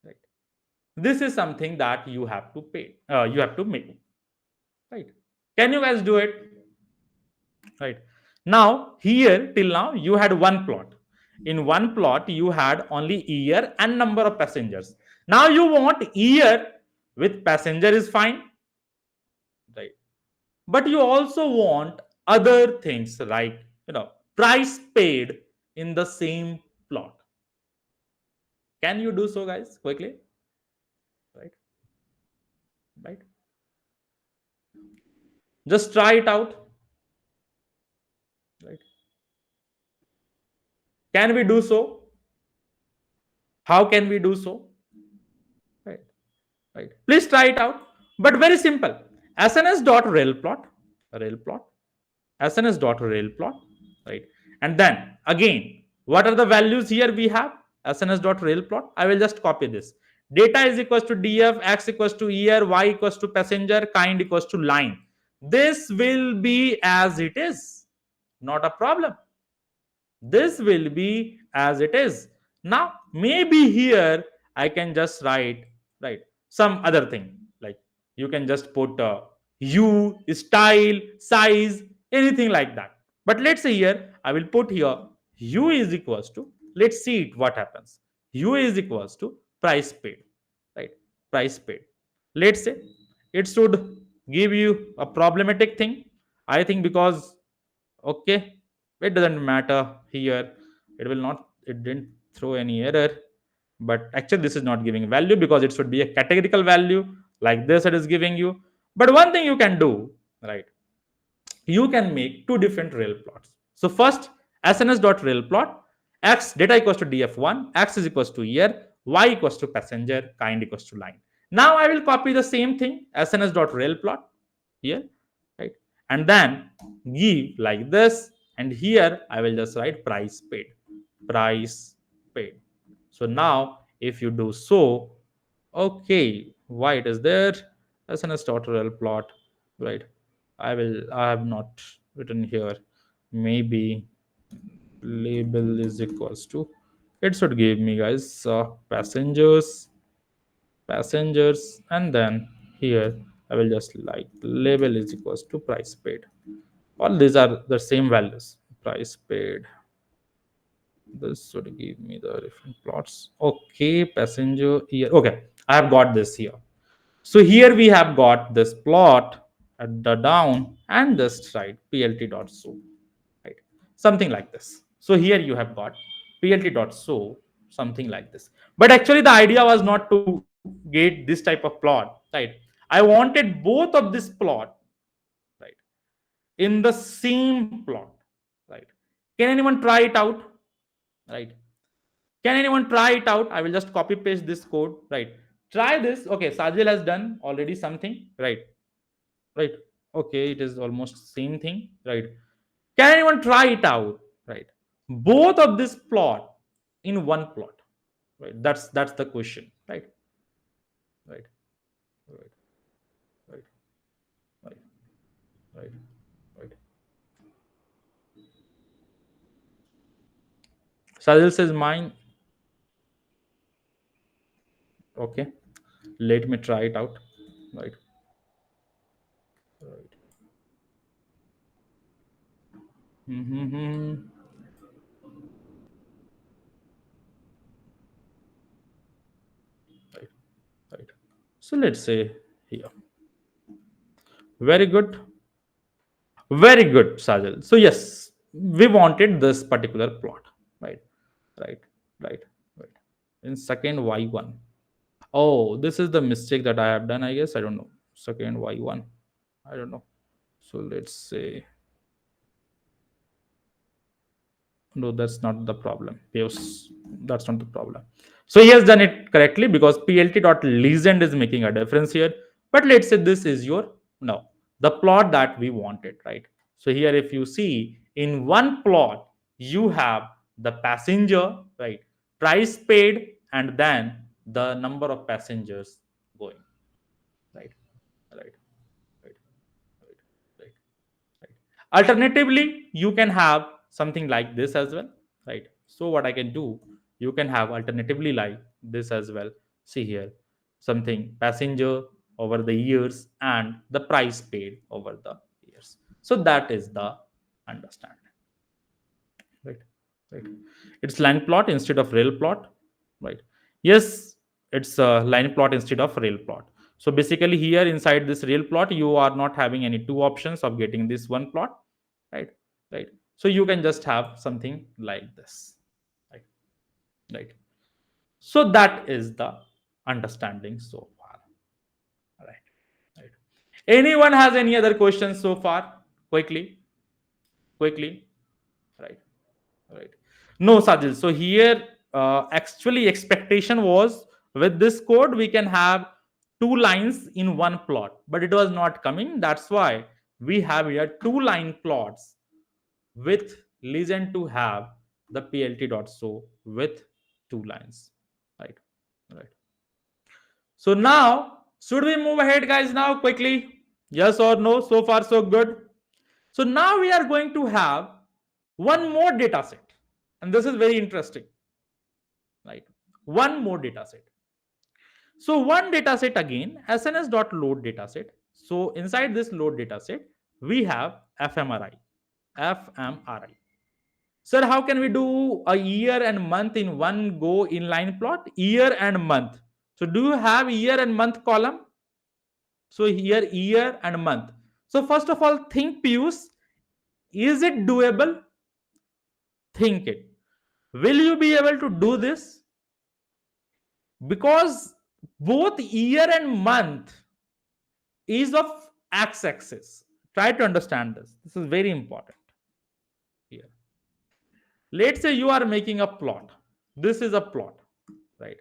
right? This is something that you have to pay, you have to make, right? Can you guys do it? Right. Now here till now you had one plot. In one plot you had only year and number of passengers. Now you want year with passenger is fine, right? But you also want other things like, price paid in the same plot. Can you do so, guys, quickly? Right, right. Just try it out. Right. Can we do so? How can we do so? Right. Right. Please try it out. But very simple. sns.railplot, railplot, sns.railplot, right? And then again, what are the values here we have? sns.railplot. I will just copy this. Data is equals to df, x equals to year, y equals to passenger, kind equals to line. This will be as it is. Not a problem, this will be as it is. Now maybe here I can just write, right, some other thing, like you can just put hue, style, size, anything like that. But let's say here I will put here hue is equals to, let's see it what happens, hue is equals to price paid, right? Price paid, let's say it should give you a problematic thing, I think, because, okay, it doesn't matter here, it will not, it didn't throw any error. But actually this is not giving value because it should be a categorical value, like this it is giving you. But one thing you can do, right, you can make two different rail plots. So first, sns.railplot, x data equals to df1, x is equals to year, y equals to passenger, kind equals to line. Now I will copy the same thing, sns.railplot here, right? And then give like this, and here I will just write price paid, price paid. So now if you do so, okay, why it is there, sns.railplot, right? I have not written here, maybe label is equals to, it should give me, guys, passengers, and then here I will just like label is equals to price paid. All these are the same values, price paid, This should give me the different plots. Okay, passenger here. Okay, I have got this here. So here we have got this plot at the down and this side plt dot show, right? Something like this. So here you have got plt dot show, something like this. But actually the idea was not to get this type of plot, right? I wanted both of this plot, right, in the same plot, right? Can anyone try it out, right? Can anyone try it out? I will just copy paste this code, right? Try this. Okay, Sajil has done already something, right? Right. Okay, it is almost same thing, right? Can anyone try it out, right? Both of this plot in one plot, right? That's the question, right? Right. Right. Right. Right. Right. Right. Sajil says mine. Okay, let me try it out. Right. Right. Mm-hmm. Right. Right. So let's say here. Very good. Very good, Sajal. So yes, we wanted this particular plot, right? Right, right, right. In second y1. Oh, this is the mistake that I have done. I guess I don't know. Second y1. I don't know. So let's say no, that's not the problem. Pius, that's not the problem. So he has done it correctly because plt.legend is making a difference here. But let's say this is your no the plot that we wanted, right? So here, if you see in one plot, you have the passenger, right? Price paid, and then the number of passengers going, right? Right, right, right, right. Right. Alternatively, you can have something like this as well, right? So what I can do, you can have alternatively like this as well. See here, something passenger over the years and the price paid over the years. So that is the understanding, right? Right. It's line plot instead of rail plot, right? Yes, it's a line plot instead of rail plot. So basically here inside this rail plot, you are not having any two options of getting this one plot, right? Right. So you can just have something like this, right? Right. So that is the understanding so far, right? Right. Anyone has any other questions so far? Quickly, quickly, right? Right. No, Sajil. So here, actually, expectation was with this code we can have two lines in one plot, but it was not coming. That's why we have here two line plots with legend to have the plt dot show with two lines. Right. Right. So now, should we move ahead, guys? Now quickly, yes or no? So far, so good. So now we are going to have one more data set, and this is very interesting, right? One more data set. So one data set again, sns.load data set. So inside this load data set, we have fMRI. fMRI. Sir, how can we do a year and month in one go inline plot? Year and month. So do you have year and month column? So here year and month. So first of all, think Pius, is it doable? Think it. Will you be able to do this? Because both year and month is of x-axis. Try to understand this. This is very important here. Let's say you are making a plot. This is a plot, right?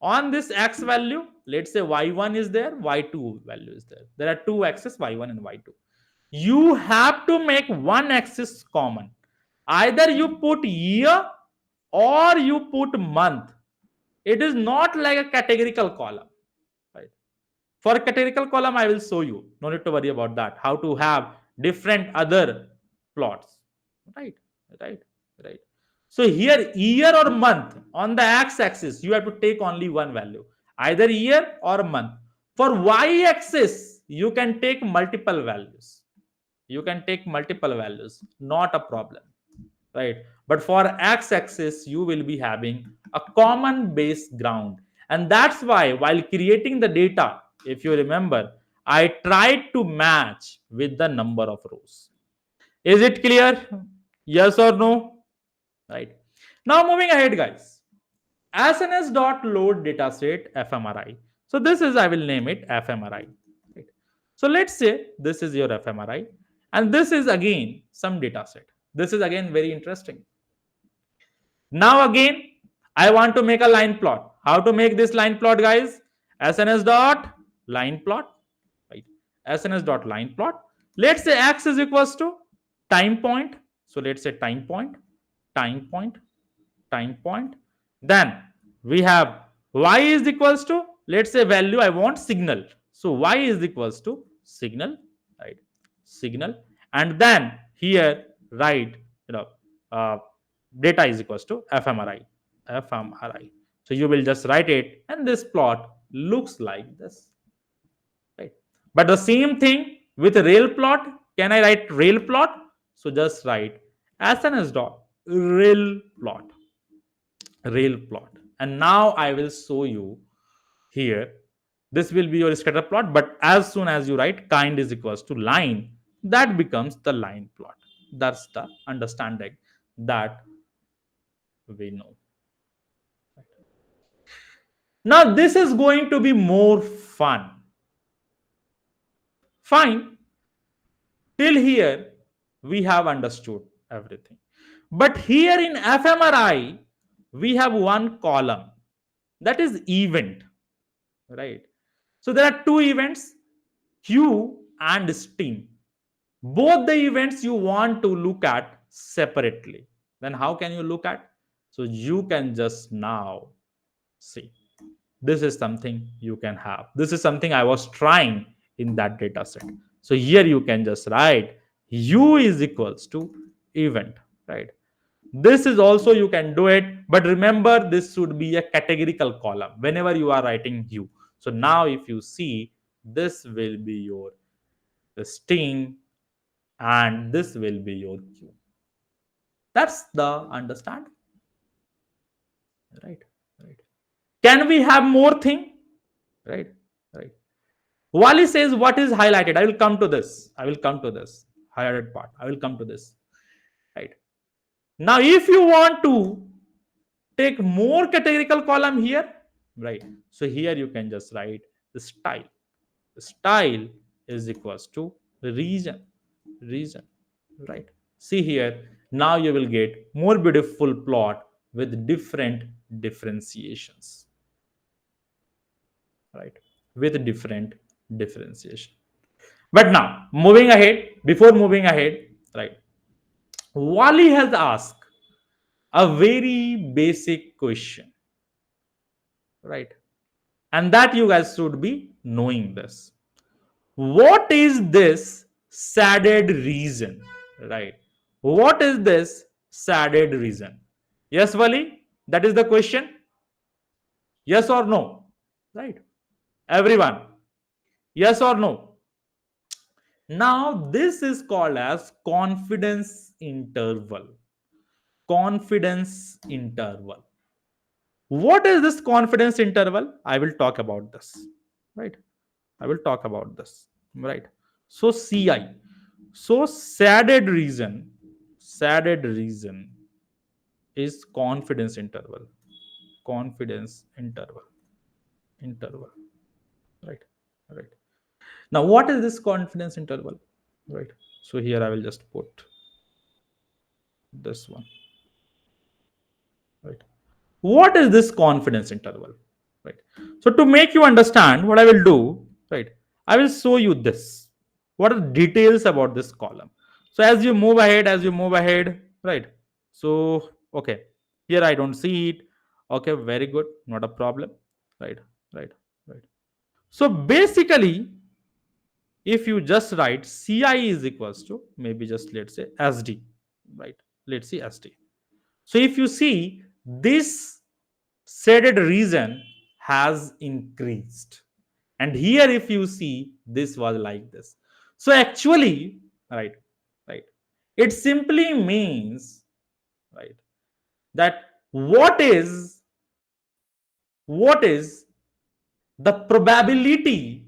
On this x value, let's say y1 is there, y2 value is there. There are two axes, y1 and y2. You have to make one axis common. Either you put year or you put month. It is not like a categorical column, right? For categorical column, I will show you. No need to worry about that. How to have different other plots, right? Right, right. So here, year or month on the x-axis, you have to take only one value, either year or month. For y-axis, you can take multiple values. You can take multiple values, not a problem. right? But for x-axis, you will be having a common base ground. And that's why while creating the data, if you remember, I tried to match with the number of rows. Is it clear? Yes or no? Right. Now moving ahead, guys. SNS.load dataset fMRI. So this is, I will name it fMRI. Right. So let's say this is your fMRI, and this is again some dataset. This is again very interesting. Now again, I want to make a line plot. How to make this line plot, guys? SNS dot line plot, right? SNS dot line plot. Let's say x is equals to time point. So let's say time point, time point, time point. Then we have y is equals to, let's say value I want signal. So y is equals to signal, right? Signal. And then here write, you know, uh, data is equals to fMRI, fMRI. So you will just write it, and this plot looks like this, right? But the same thing with rail plot. Can I write rail plot? So just write SNS dot rail plot, rail plot. And now I will show you here. This will be your scatter plot, but as soon as you write kind is equals to line, that becomes the line plot. That's the understanding that we know. Now this is going to be more fun. Fine. Till here, we have understood everything. But here in fMRI, we have one column, that is event, right? So there are two events, queue and stream. Both the events you want to look at separately. Then how can you look at? So you can just now see. This is something you can have. This is something I was trying in that data set. So here you can just write u is equals to event, right? This is also you can do it, but remember this should be a categorical column whenever you are writing u. So now if you see, this will be your stream and this will be your queue. That's the understand, right? Right. Can we have more thing? Right, right. Wally says, what is highlighted? I will come to this. I will come to this highlighted part. I will come to this. Right. Now, if you want to take more categorical column here, right? So here you can just write the style. The style is equals to region. Region. Right. See here. Now you will get more beautiful plot with different differentiations. Right. With different differentiation. But now, moving ahead, before moving ahead, right, Wally has asked a very basic question, right? And that you guys should be knowing this. What is this shaded region, right? What is this shaded region? Yes, Wally? That is the question. Yes or no? Right? Everyone. Yes or no? Now, this is called as confidence interval. Confidence interval. What is this confidence interval? I will talk about this, right? I will talk about this, right? So, CI. So, shaded reason is confidence interval. Confidence interval. Interval. Right. Right. Now, what is this confidence interval? Right. So, here I will just put this one. Right. What is this confidence interval? Right. So to make you understand, what I will do, right, I will show you this. What are the details about this column? So as you move ahead, right? So okay, here I don't see it. Okay, very good, not a problem. Right, right, right. So basically, if you just write ci is equals to, maybe just let's say sd, right? Let's see sd. So if you see, this shaded region has increased. And here, if you see, this was like this. So actually, right, right. It simply means right? That what is the probability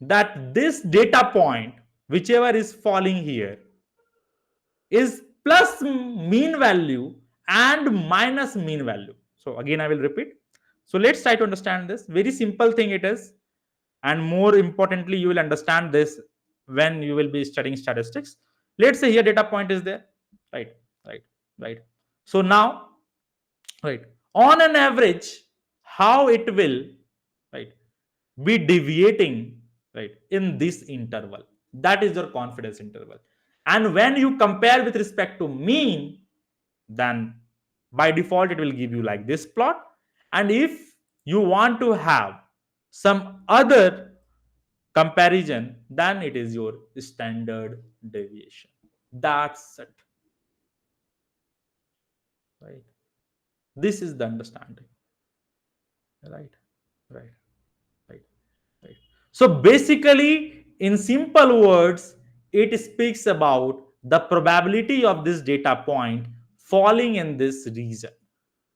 that this data point, whichever is falling here, is plus mean value and minus mean value. So again, I will repeat. So let's try to understand this. Very simple thing it is. And more importantly, you will understand this when you will be studying statistics. Let's say here data point is there, right? Right, right. So now, right, on an average, how it will, right, be deviating, right, in this interval. That is your confidence interval. And when you compare with respect to mean, then by default it will give you like this plot. And if you want to have some other comparison, then it is your standard deviation. That's it, right? This is the understanding, right? Right, right, right. So basically, in simple words, it speaks about the probability of this data point falling in this region.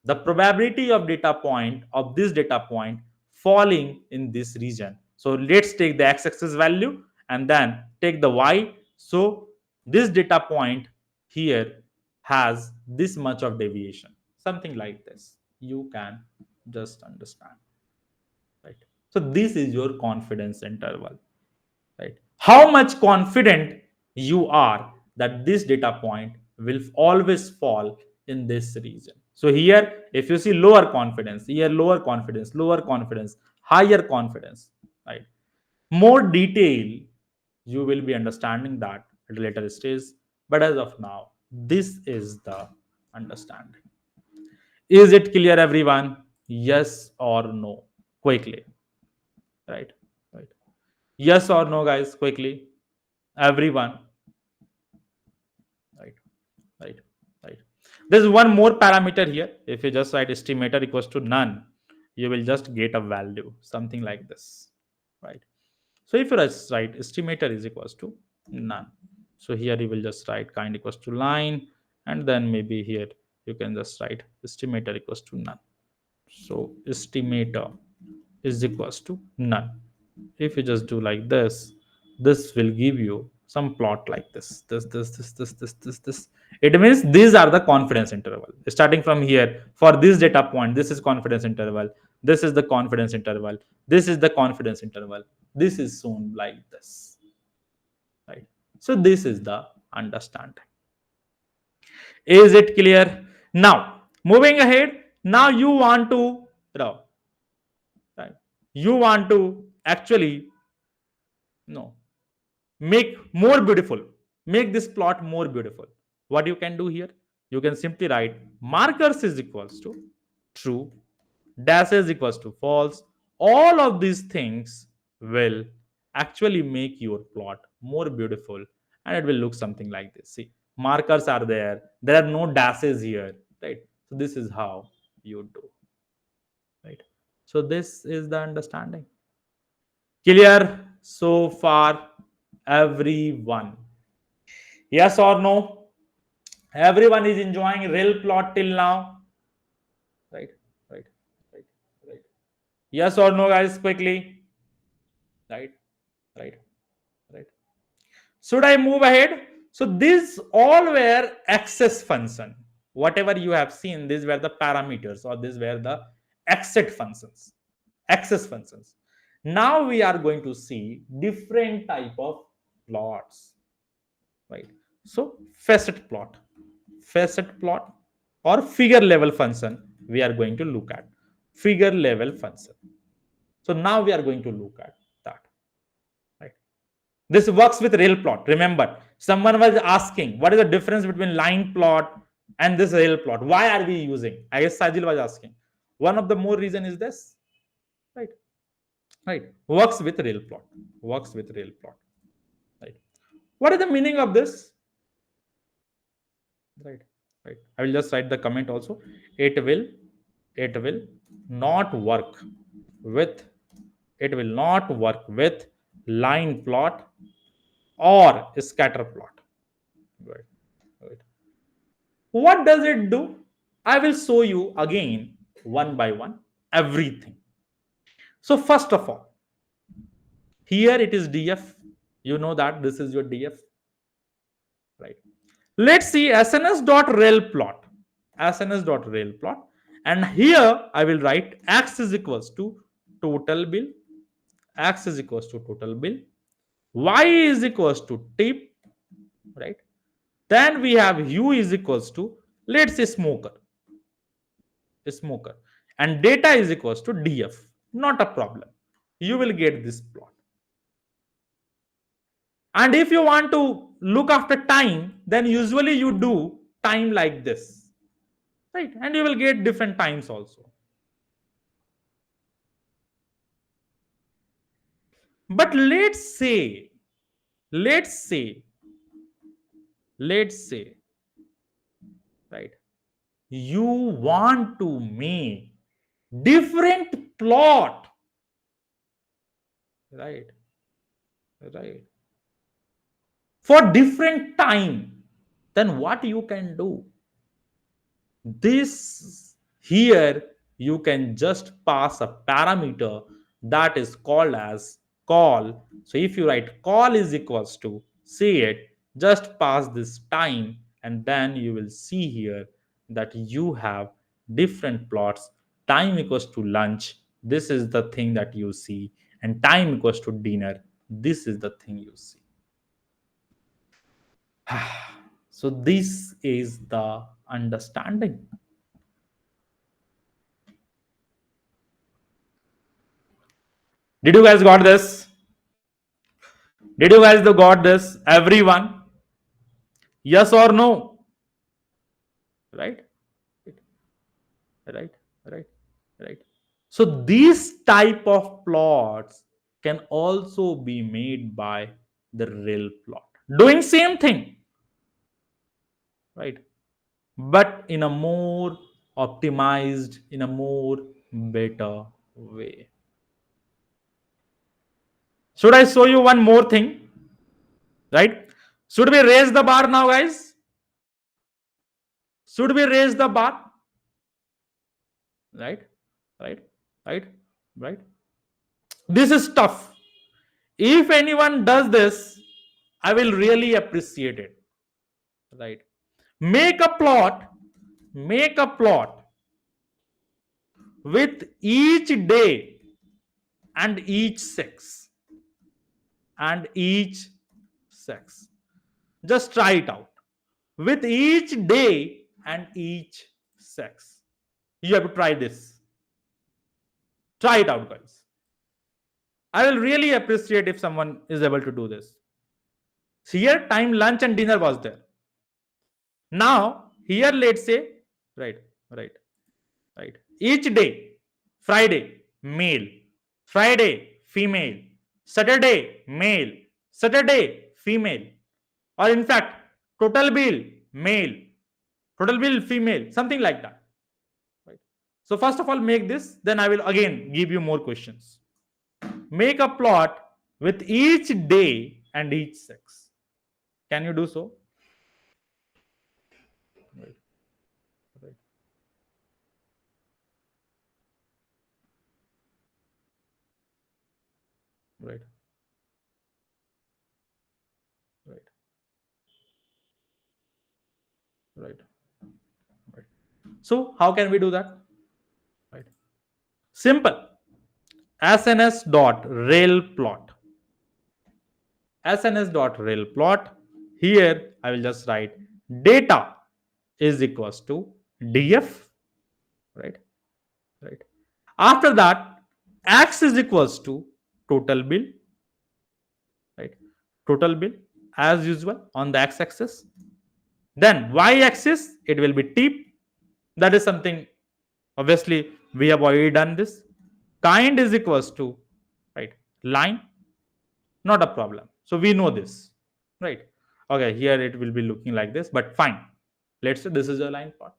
The probability of data point of this data point falling in this region. So let's take the x-axis value and then take the y. So this data point here has this much of deviation, something like this. You can just understand, right? So this is your confidence interval, right? How much confident you are that this data point will always fall in this region. So here, if you see lower confidence, here lower confidence, higher confidence, right? More detail, you will be understanding that at a later stage. But as of now, this is the understanding. Is it clear, everyone? Yes or no? Quickly, right? Right. Yes or no, guys? Quickly, everyone. Right, right, right. There's one more parameter here. If you just write estimator equals to none, you will just get a value, something like this, right? So if you just write estimator is equals to none, so here you will just write kind equals to line, and then maybe here you can just write estimator equals to none. So estimator is equals to none. If you just do like this will give you some plot like this. It means these are the confidence interval. Starting from here, for this data point, this is confidence interval. This is the confidence interval. This is the confidence interval. This is shown like this, right? So this is the understanding. Is it clear? Now, moving ahead. Now you want to, right? You want to actually no make more beautiful, make this plot more beautiful. What you can do here, you can simply write markers is equals to true, dashes equals to false. All of these things will actually make your plot more beautiful, and it will look something like this. See, markers are there are no dashes here, right? So this is how you do, right? So this is the understanding. Clear so far, everyone? Yes or no? Everyone is enjoying real plot till now, right? Right, right, right. Yes or no, guys? Quickly, right, right, right. Should I move ahead? So these all were access function. Whatever you have seen, these were the parameters, or these were the exit functions, access functions. Now we are going to see different type of plots, right? So facet plot or figure level function we are going to look at. Figure level function. So now we are going to look at that, right? This works with real plot. Remember, someone was asking what is the difference between line plot and this real plot. Why are we using? I guess Sajil was asking. One of the more reason is this, right? Right. Works with real plot. Works with real plot. Right. What is the meaning of this? Right, right. I will just write the comment also. It will it will not work with, it will not work with line plot or scatter plot, right, right. What does it do? I will show you again one by one everything. So first of all, here it is df. You know that this is your df, right? Let's see sns.rel plot. sns.rel plot. And here I will write x is equals to total bill. X is equals to total bill. Y is equals to tip, right? Then we have u is equals to, let's say, smoker, and data is equals to df. Not a problem. You will get this plot. And if you want to look after time, then usually you do time like this, right? And you will get different times also. But let's say, let's say, right? You want to make different plot, right? Right. For different time, then what you can do? This here you can just pass a parameter that is called as call. So if you write call is equals to, see it, just pass this time, and then you will see here that you have different plots. Time equals to lunch, this is the thing that you see, and time equals to dinner, this is the thing you see. So this is the understanding. Did you guys got this? Did you guys got this? Everyone? Yes or no? Right? Right? Right? Right? So these type of plots can also be made by the real plot. Doing same thing, right? But in a more optimized, in a more better way. Should I show you one more thing? Right? Should we raise the bar now, guys? Should we raise the bar? Right? Right? Right? Right? This is tough. If anyone does this, I will really appreciate it. Right? Make a plot, make a plot with each day and each sex. And each sex. Just try it out. With each day and each sex. You have to try this. Try it out, guys. I will really appreciate if someone is able to do this. So here, time, lunch, and dinner was there. Now, here, let's say, right, right, right. Each day, Friday, male, Friday, female, Saturday, male, Saturday, female, or in fact, total bill, male, total bill, female, something like that. Right. So, first of all, make this, then I will again give you more questions. Make a plot with each day and each sex. Can you do so? Right. Right. Right. Right. Right. Right. So how can we do that? Right. Simple. sns.rel plot. sns.rel plot. Here I will just write data is equals to df. Right. Right. After that, x is equals to total bill. Right. Total bill as usual on the x-axis. Then y-axis it will be tip. That is something obviously we have already done this. Kind is equals to, right, line. Not a problem. So we know this, right? Okay, here it will be looking like this, but fine. Let's say this is a line plot.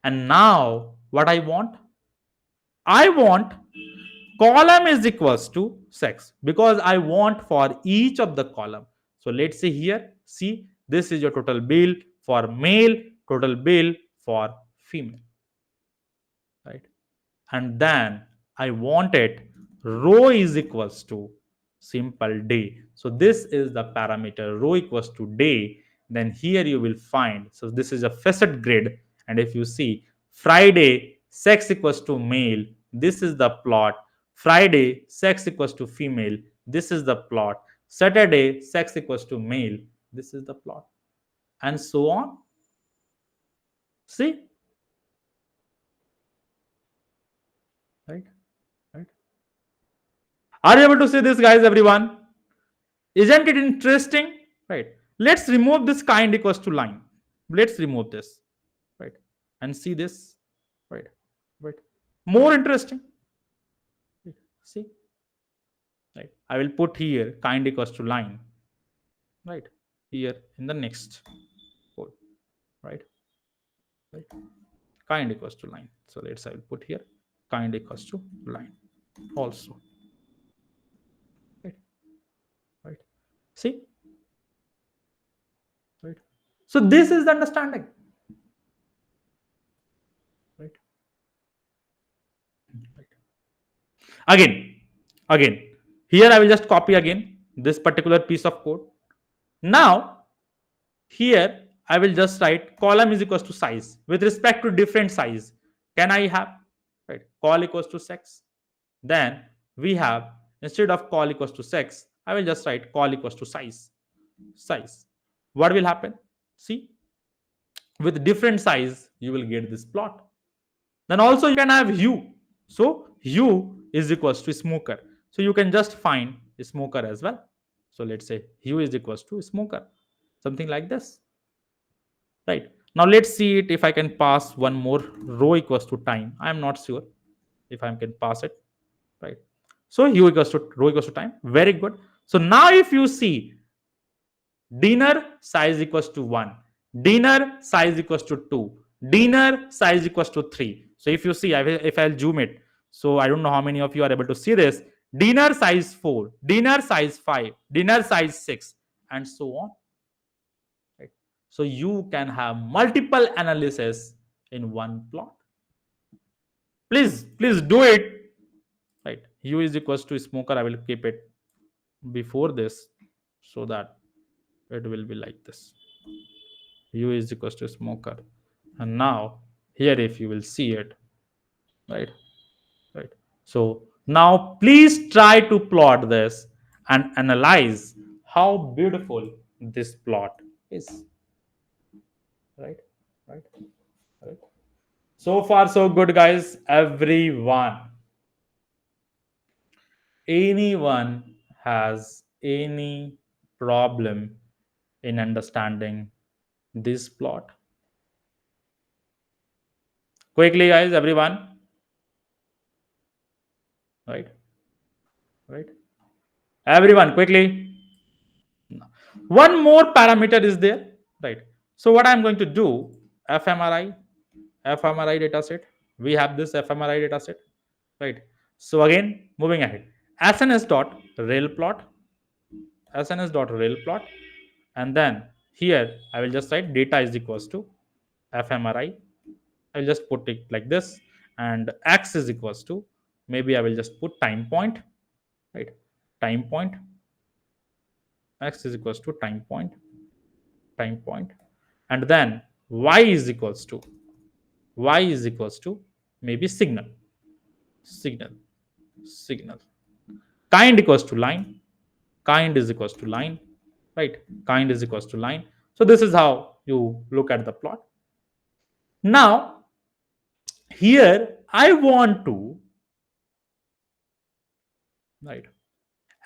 And now what I want? I want column is equals to sex because I want for each of the column. So let's say here, see, this is your total bill for male, total bill for female, right? And then I want it row is equals to simple day. So this is the parameter row equals to day. Then here you will find, so this is a facet grid, and if you see Friday sex equals to male, this is the plot. Friday sex equals to female, this is the plot. Saturday sex equals to male, this is the plot, and so on. See, right, right. Are you able to see this, guys, everyone? Isn't it interesting? Right. Let's remove this kind equals to line. Let's remove this. Right. And see this. Right. Right. More interesting. Right. See. Right. I will put here kind equals to line. Right. Here in the next code. Right. Right. Kind equals to line. So let's I will put here kind equals to line also. Right. Right. See. Right. So this is the understanding. Right. Right. Again here I will just copy again this particular piece of code. Now here I will just write column is equals to size with respect to different size. Can I have, right, call equals to sex? Then we have, instead of call equals to sex, I will just write call equals to size. What will happen? See, with different size you will get this plot. Then also you can have hue. So hue is equals to smoker. So you can just find smoker as well. So let's say hue is equals to smoker, something like this. Right. Now let's see it if I can pass one more row equals to time. I'm not sure if I can pass it. Right. So hue equals to row equals to time. Very good. So now if you see dinner size equals to 1, dinner size equals to 2, dinner size equals to 3. So if you see, if I'll zoom it, so I don't know how many of you are able to see this. Dinner size 4, dinner size 5, dinner size 6, and so on. Right? So you can have multiple analysis in one plot. Please do it. Right? U is equals to smoker. I will keep it before this so that it will be like this. U is equals to smoker. And now here if you will see it, right, right. So now please try to plot this and analyze how beautiful this plot is. Right, right, right. So far so good, guys. Anyone has any problem in understanding this plot? Quickly, guys, everyone. Right, right. Everyone, quickly. One more parameter is there, right? So what I'm going to do, fMRI, fMRI dataset. We have this fMRI dataset, right? So again, moving ahead, SNS dot rail plot, SNS dot rail plot, and then here I will just write data is equals to fMRI. I will just put it like this, and x is equals to, maybe I will just put time point, right? Time point, x is equals to time point, and then y is equals to maybe signal signal. Kind equals to line, kind is equals to line, right? Kind is equals to line. So this is how you look at the plot. Now here I want to, right,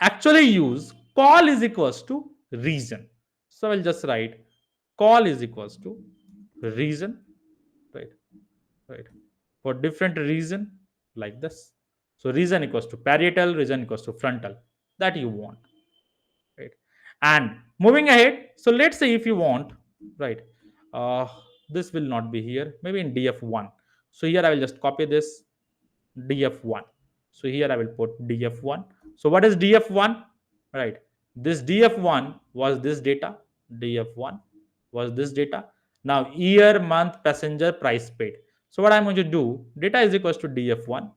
actually use call is equals to reason. So I'll just write call is equals to reason, right, right, for different reason, like this. So reason equals to parietal, reason equals to frontal, that you want, right? And moving ahead, so let's say if you want, right, uh this will not be here, maybe in df1. So here I will just copy this df1. So here I will put df1. So what is df1? Right, this df1 was this data, df1 was this data. Now year, month, passenger, price paid. So what I'm going to do, data is equals to df1,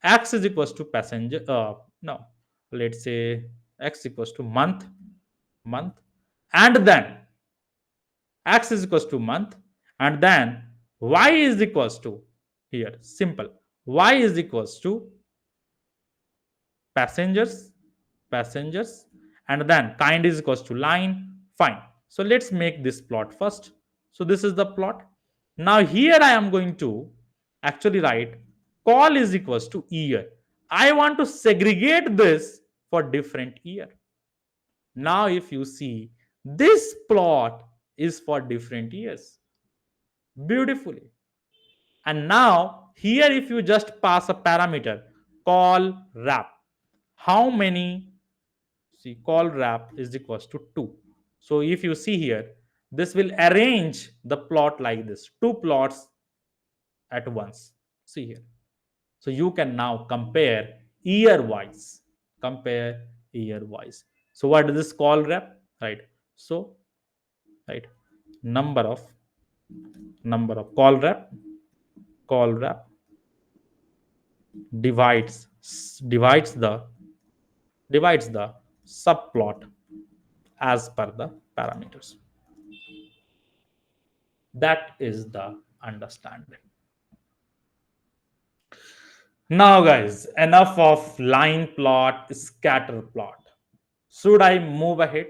x is equals to passenger, no, let's say x equals to month, and then x is equals to month, and then y is equals to, here simple, y is equals to passengers, passengers, and then kind is equals to line. Fine. So let's make this plot first. So this is the plot. Now here I am going to actually write call is equals to year. I want to segregate this for different year. Now if you see, this plot is for different years beautifully. And now here if you just pass a parameter call wrap, how many, see call wrap is equals to 2. So if you see here, this will arrange the plot like this, two plots at once. See here. So you can now year wise. Compare year wise. So what is this call wrap? Right. So right, number of call wrap divides divides the divides the subplot as per the parameters. That is the understanding. Now, guys, enough of line plot, scatter plot. Should I move ahead?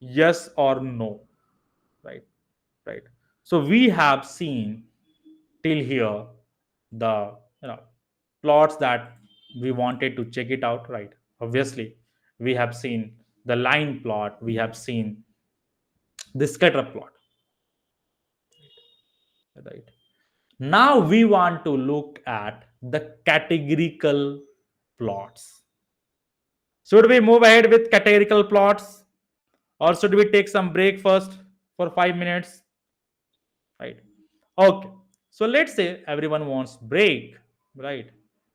Yes or no? Right, right. So we have seen till here the plots that we wanted to check it out. Right. Obviously, we have seen the line plot. We have seen the scatter plot. Right. Now we want to look at the categorical plots. Should we move ahead with categorical plots or should we take some break first for 5 minutes? Right. Okay. So let's say everyone wants break, right?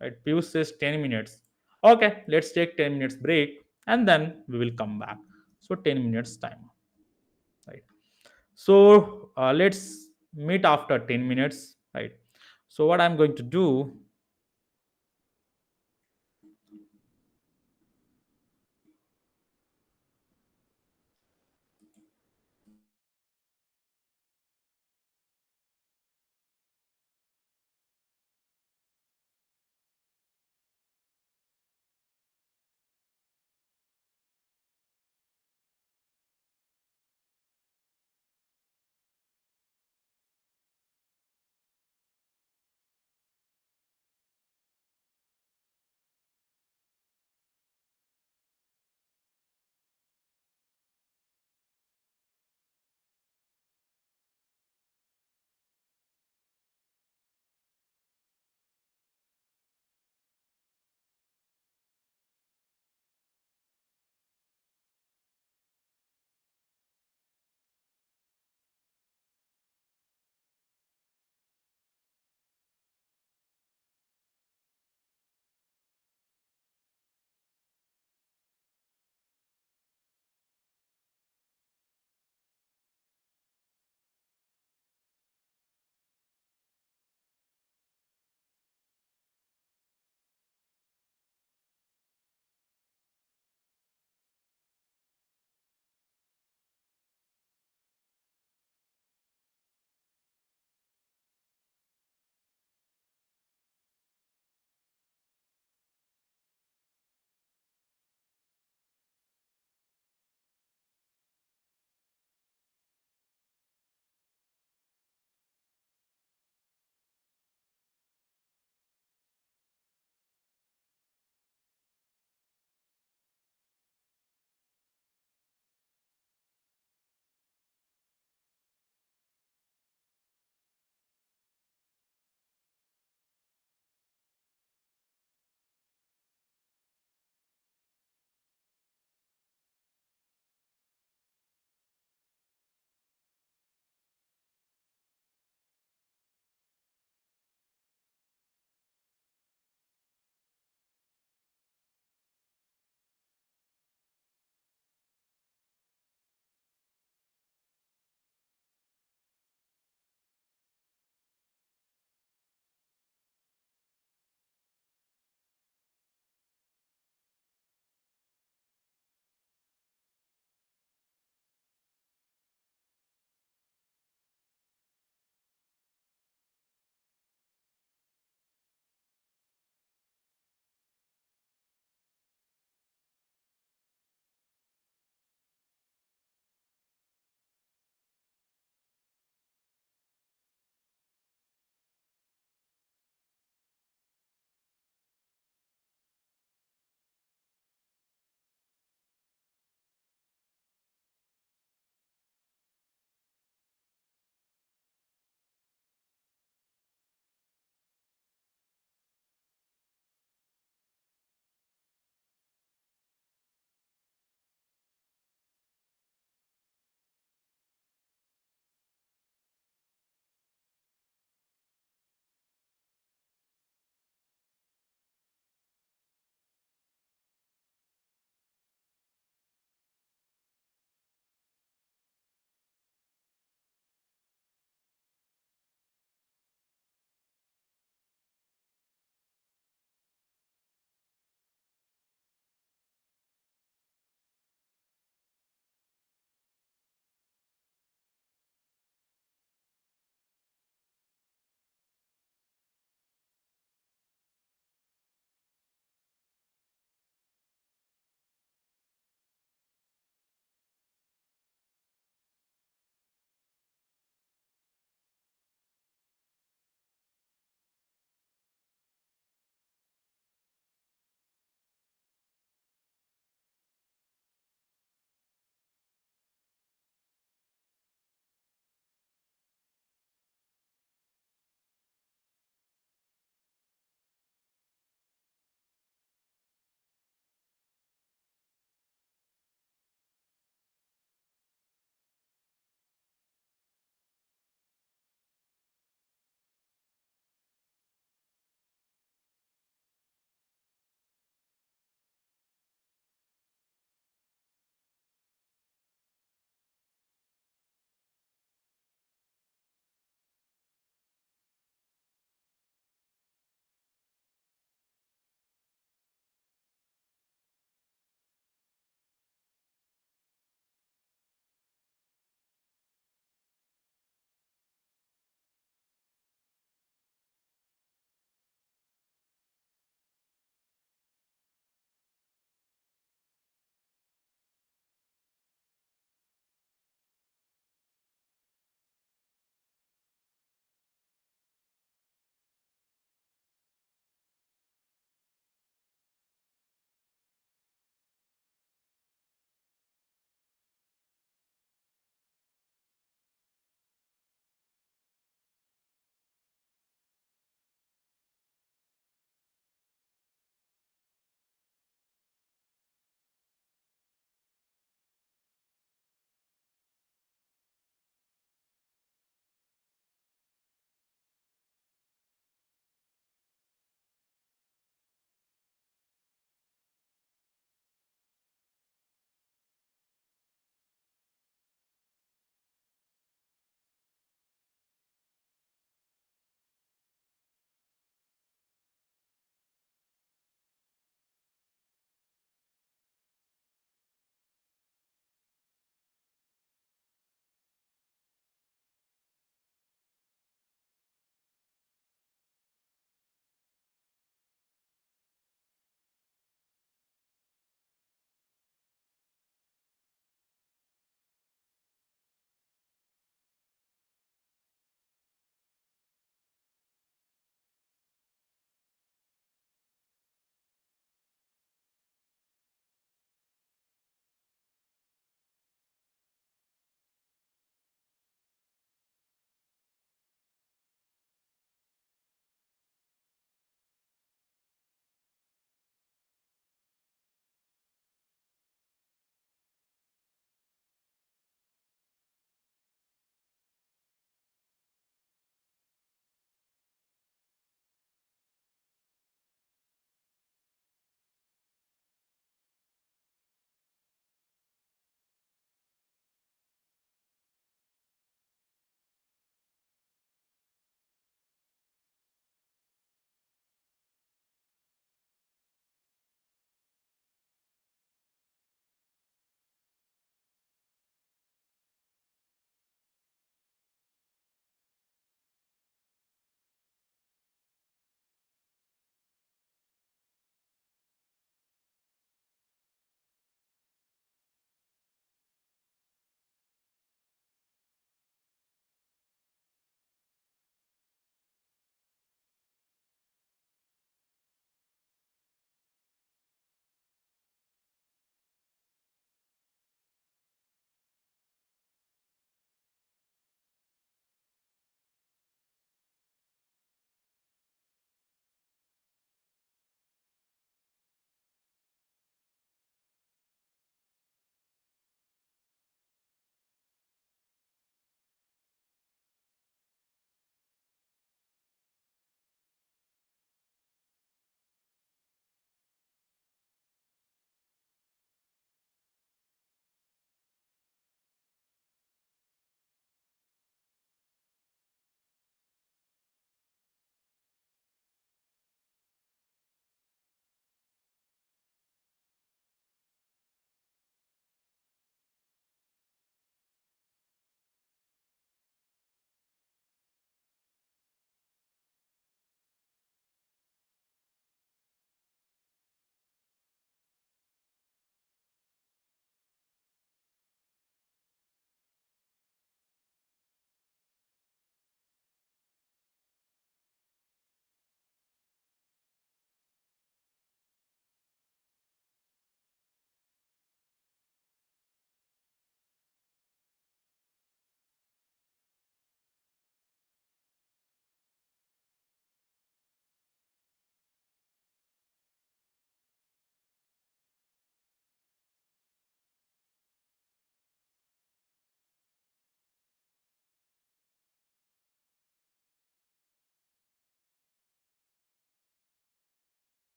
Right. Piyush says 10 minutes. Okay, let's take 10 minutes break and then we will come back. So 10 minutes time, right? So let's meet after 10 minutes, right? So what I'm going to do,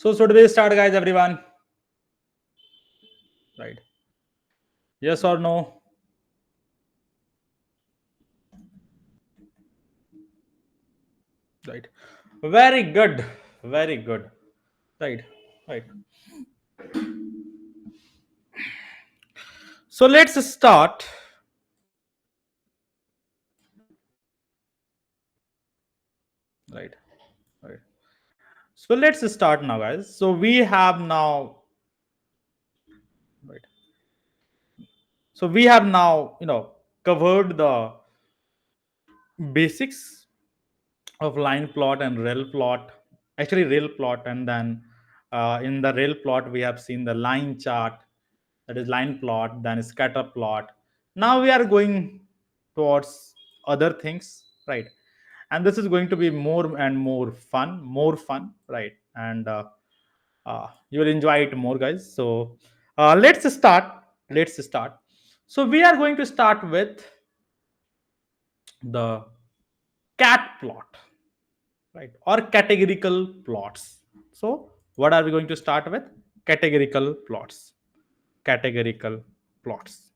So should we start, guys? Everyone, right? Yes or no? Right. Very good. Very good. Right. Right. So let's start. Right. Right. So let's start now, guys. So we have now. Right. So we have now, covered the basics of line plot and rail plot, actually rail plot, and then in the rail plot we have seen the line chart, that is line plot, then scatter plot. Now we are going towards other things, right? And this is going to be more and more fun, right? And you will enjoy it more, guys. So let's start. So we are going to start with the cat plot, right? Or categorical plots. So what are we going to start with? Categorical plots. Categorical plots,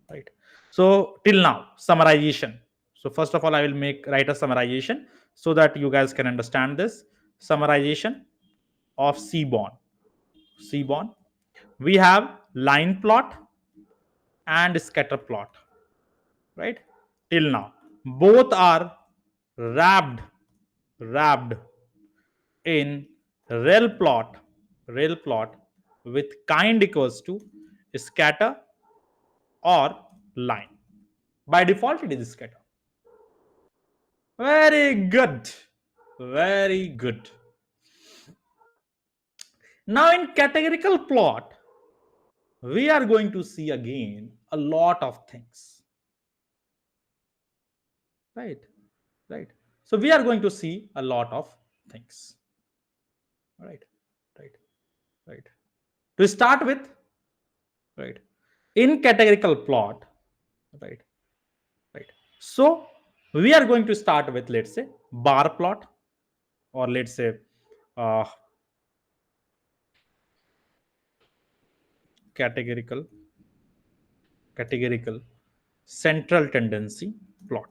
right? So till now, summarization. So first of all, I will write a summarization so that you guys can understand this. Summarization of Seaborn. Seaborn. We have line plot and scatter plot, right? Till now, both are wrapped, wrapped in rel plot with kind equals to scatter or line. By default it is scatter. Very good, very good. Now in categorical plot we are going to see again a lot of things, right? Right. So we are going to see a lot of things, right? Right. Right. To start with, right, in categorical plot, right, right. So we are going to start with, let's say, bar plot, or let's say uh, categorical categorical central tendency plot.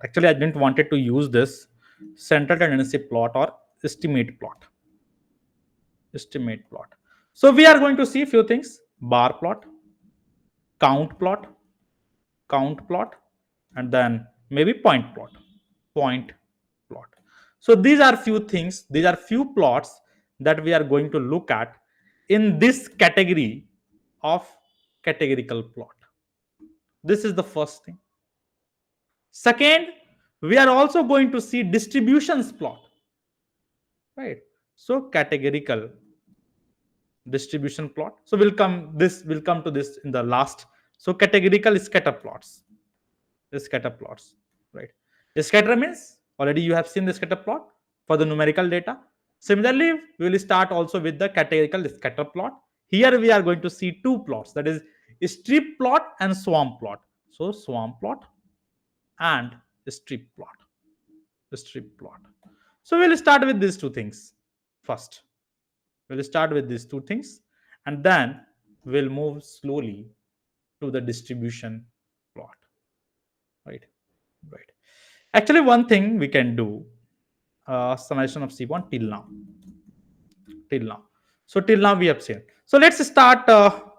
Actually, I didn't wanted to use this central tendency plot or estimate plot. Estimate plot. So we are going to see a few things: bar plot, count plot, count plot, and then maybe point plot. Point plot. So these are few things, these are few plots that we are going to look at in this category of categorical plot. This is the first thing. Second, we are also going to see distributions plot, right? So categorical distribution plot. So we'll come to this in the last. So categorical scatter plots. Scatter plots, right? Scatter means already you have seen the scatter plot for the numerical data. Similarly, we will start also with the categorical scatter plot. Here we are going to see two plots, that is strip plot and swarm plot. So swarm plot and strip plot. Strip plot. So we'll start with these two things first. We'll start with these two things, and then we'll move slowly to the distribution plot, right? Right. Actually, one thing we can do, summation of C1 till now. Till now. So till now we have seen. So let's start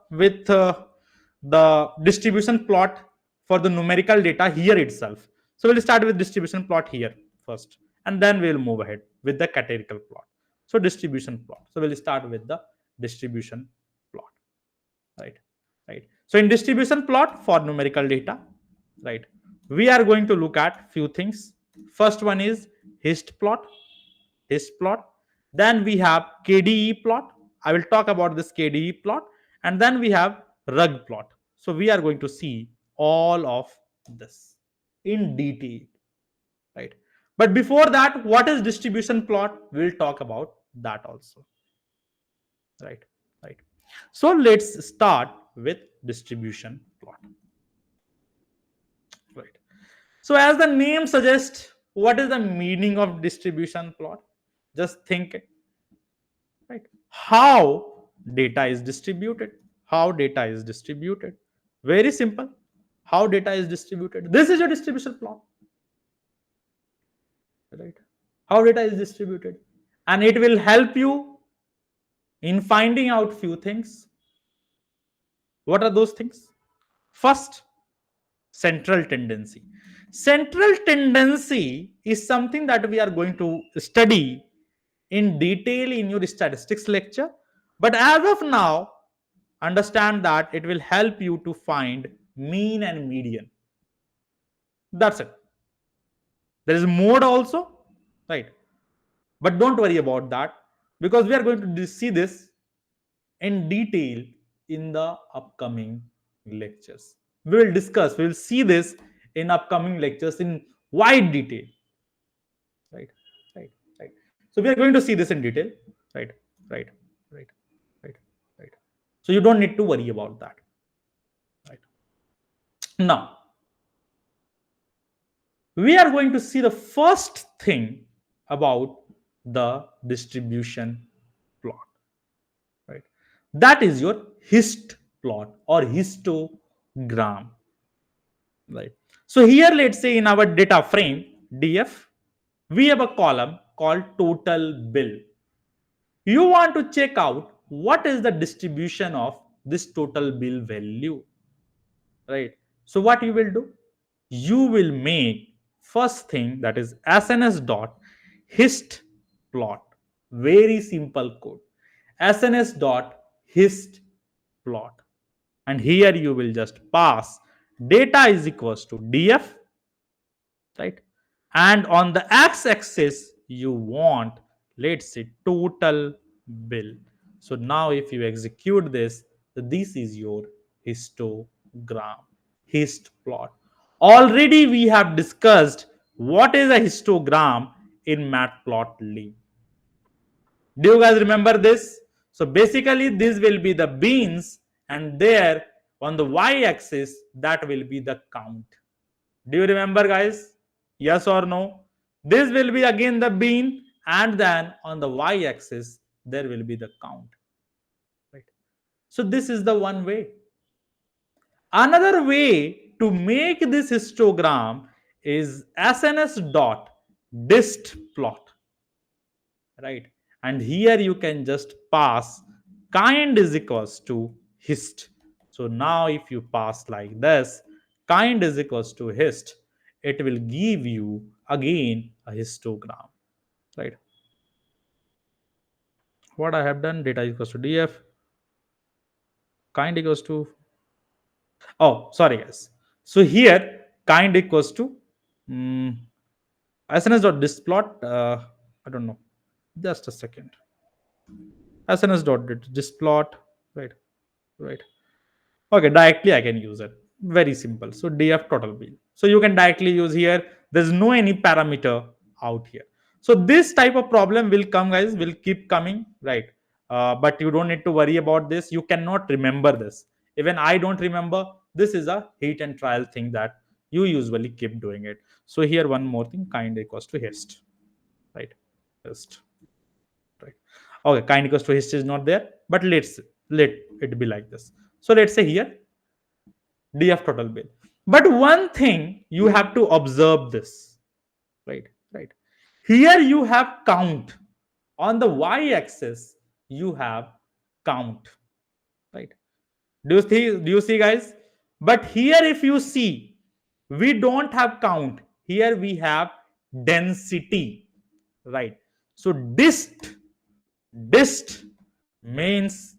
with the distribution plot for the numerical data here itself. So we'll start with distribution plot here first, and then we'll move ahead with the categorical plot. So distribution plot. So we'll start with the distribution plot, right? Right. So in distribution plot for numerical data, right, we are going to look at few things. First one is hist plot. Hist plot. Then we have KDE plot. I will talk about this KDE plot. And then we have rug plot. So we are going to see all of this in detail, right? But before that, what is distribution plot? We'll talk about that also, right? Right. So let's start with distribution plot, right? So as the name suggests, what is the meaning of distribution plot? Just think it, right? How data is distributed. How data is distributed. Very simple. How data is distributed. This is your distribution plot, right? How data is distributed. And it will help you in finding out few things. What are those things? First, central tendency. Central tendency is something that we are going to study in detail in your statistics lecture. But as of now, understand that it will help you to find mean and median. That's it. There is mode also, right? But don't worry about that, because we are going to see this in detail in the upcoming lectures. We will see this in upcoming lectures in wide detail, right? Right, right. So we are going to see this in detail, right? Right, right, right, right. So you don't need to worry about that, right? Now, we are going to see the first thing about the distribution plot, right? That is your hist plot or histogram, right? So here, let's say in our data frame df, we have a column called total bill. You want to check out what is the distribution of this total bill value, right? So what you will do, you will make first thing, that is sns dot hist plot. Very simple code, sns dot hist plot. And here you will just pass data is equals to df, right? And on the x-axis you want, let's say, total bill. So now if you execute this, this is your histogram, hist plot. Already we have discussed what is a histogram in matplotlib. Do you guys remember this? So basically this will be the beans, and there on the y-axis that will be the count. Do you remember, guys? Yes or no? This will be again the bean, and then on the y-axis there will be the count. Right. So this is the one way. Another way to make this histogram is sns dot dist plot, right? And here you can just pass kind is equals to hist. So now if you pass like this, kind is equals to hist, it will give you again a histogram, right? What I have done, data equals to df, kind equals to, oh sorry guys, so here kind equals to sns dot displot, I don't know, just a second, sns dot displot, right, right. Okay, directly I can use it. Very simple. So df total bill. So you can directly use here. There's no any parameter out here. So this type of problem will come, guys. Will keep coming, right? But you don't need to worry about this. You cannot remember this. Even I don't remember. This is a hit and trial thing that you usually keep doing it. So here one more thing. Kind equals to hist, right? Hist, right? Okay, kind equals to hist is not there. But let it be like this. So let's say here df total bill. But one thing you have to observe this, right? Right. Here you have count. On the y-axis, you have count, right? Do you see, guys? But here, if you see, we don't have count. Here we have density, right? So dist means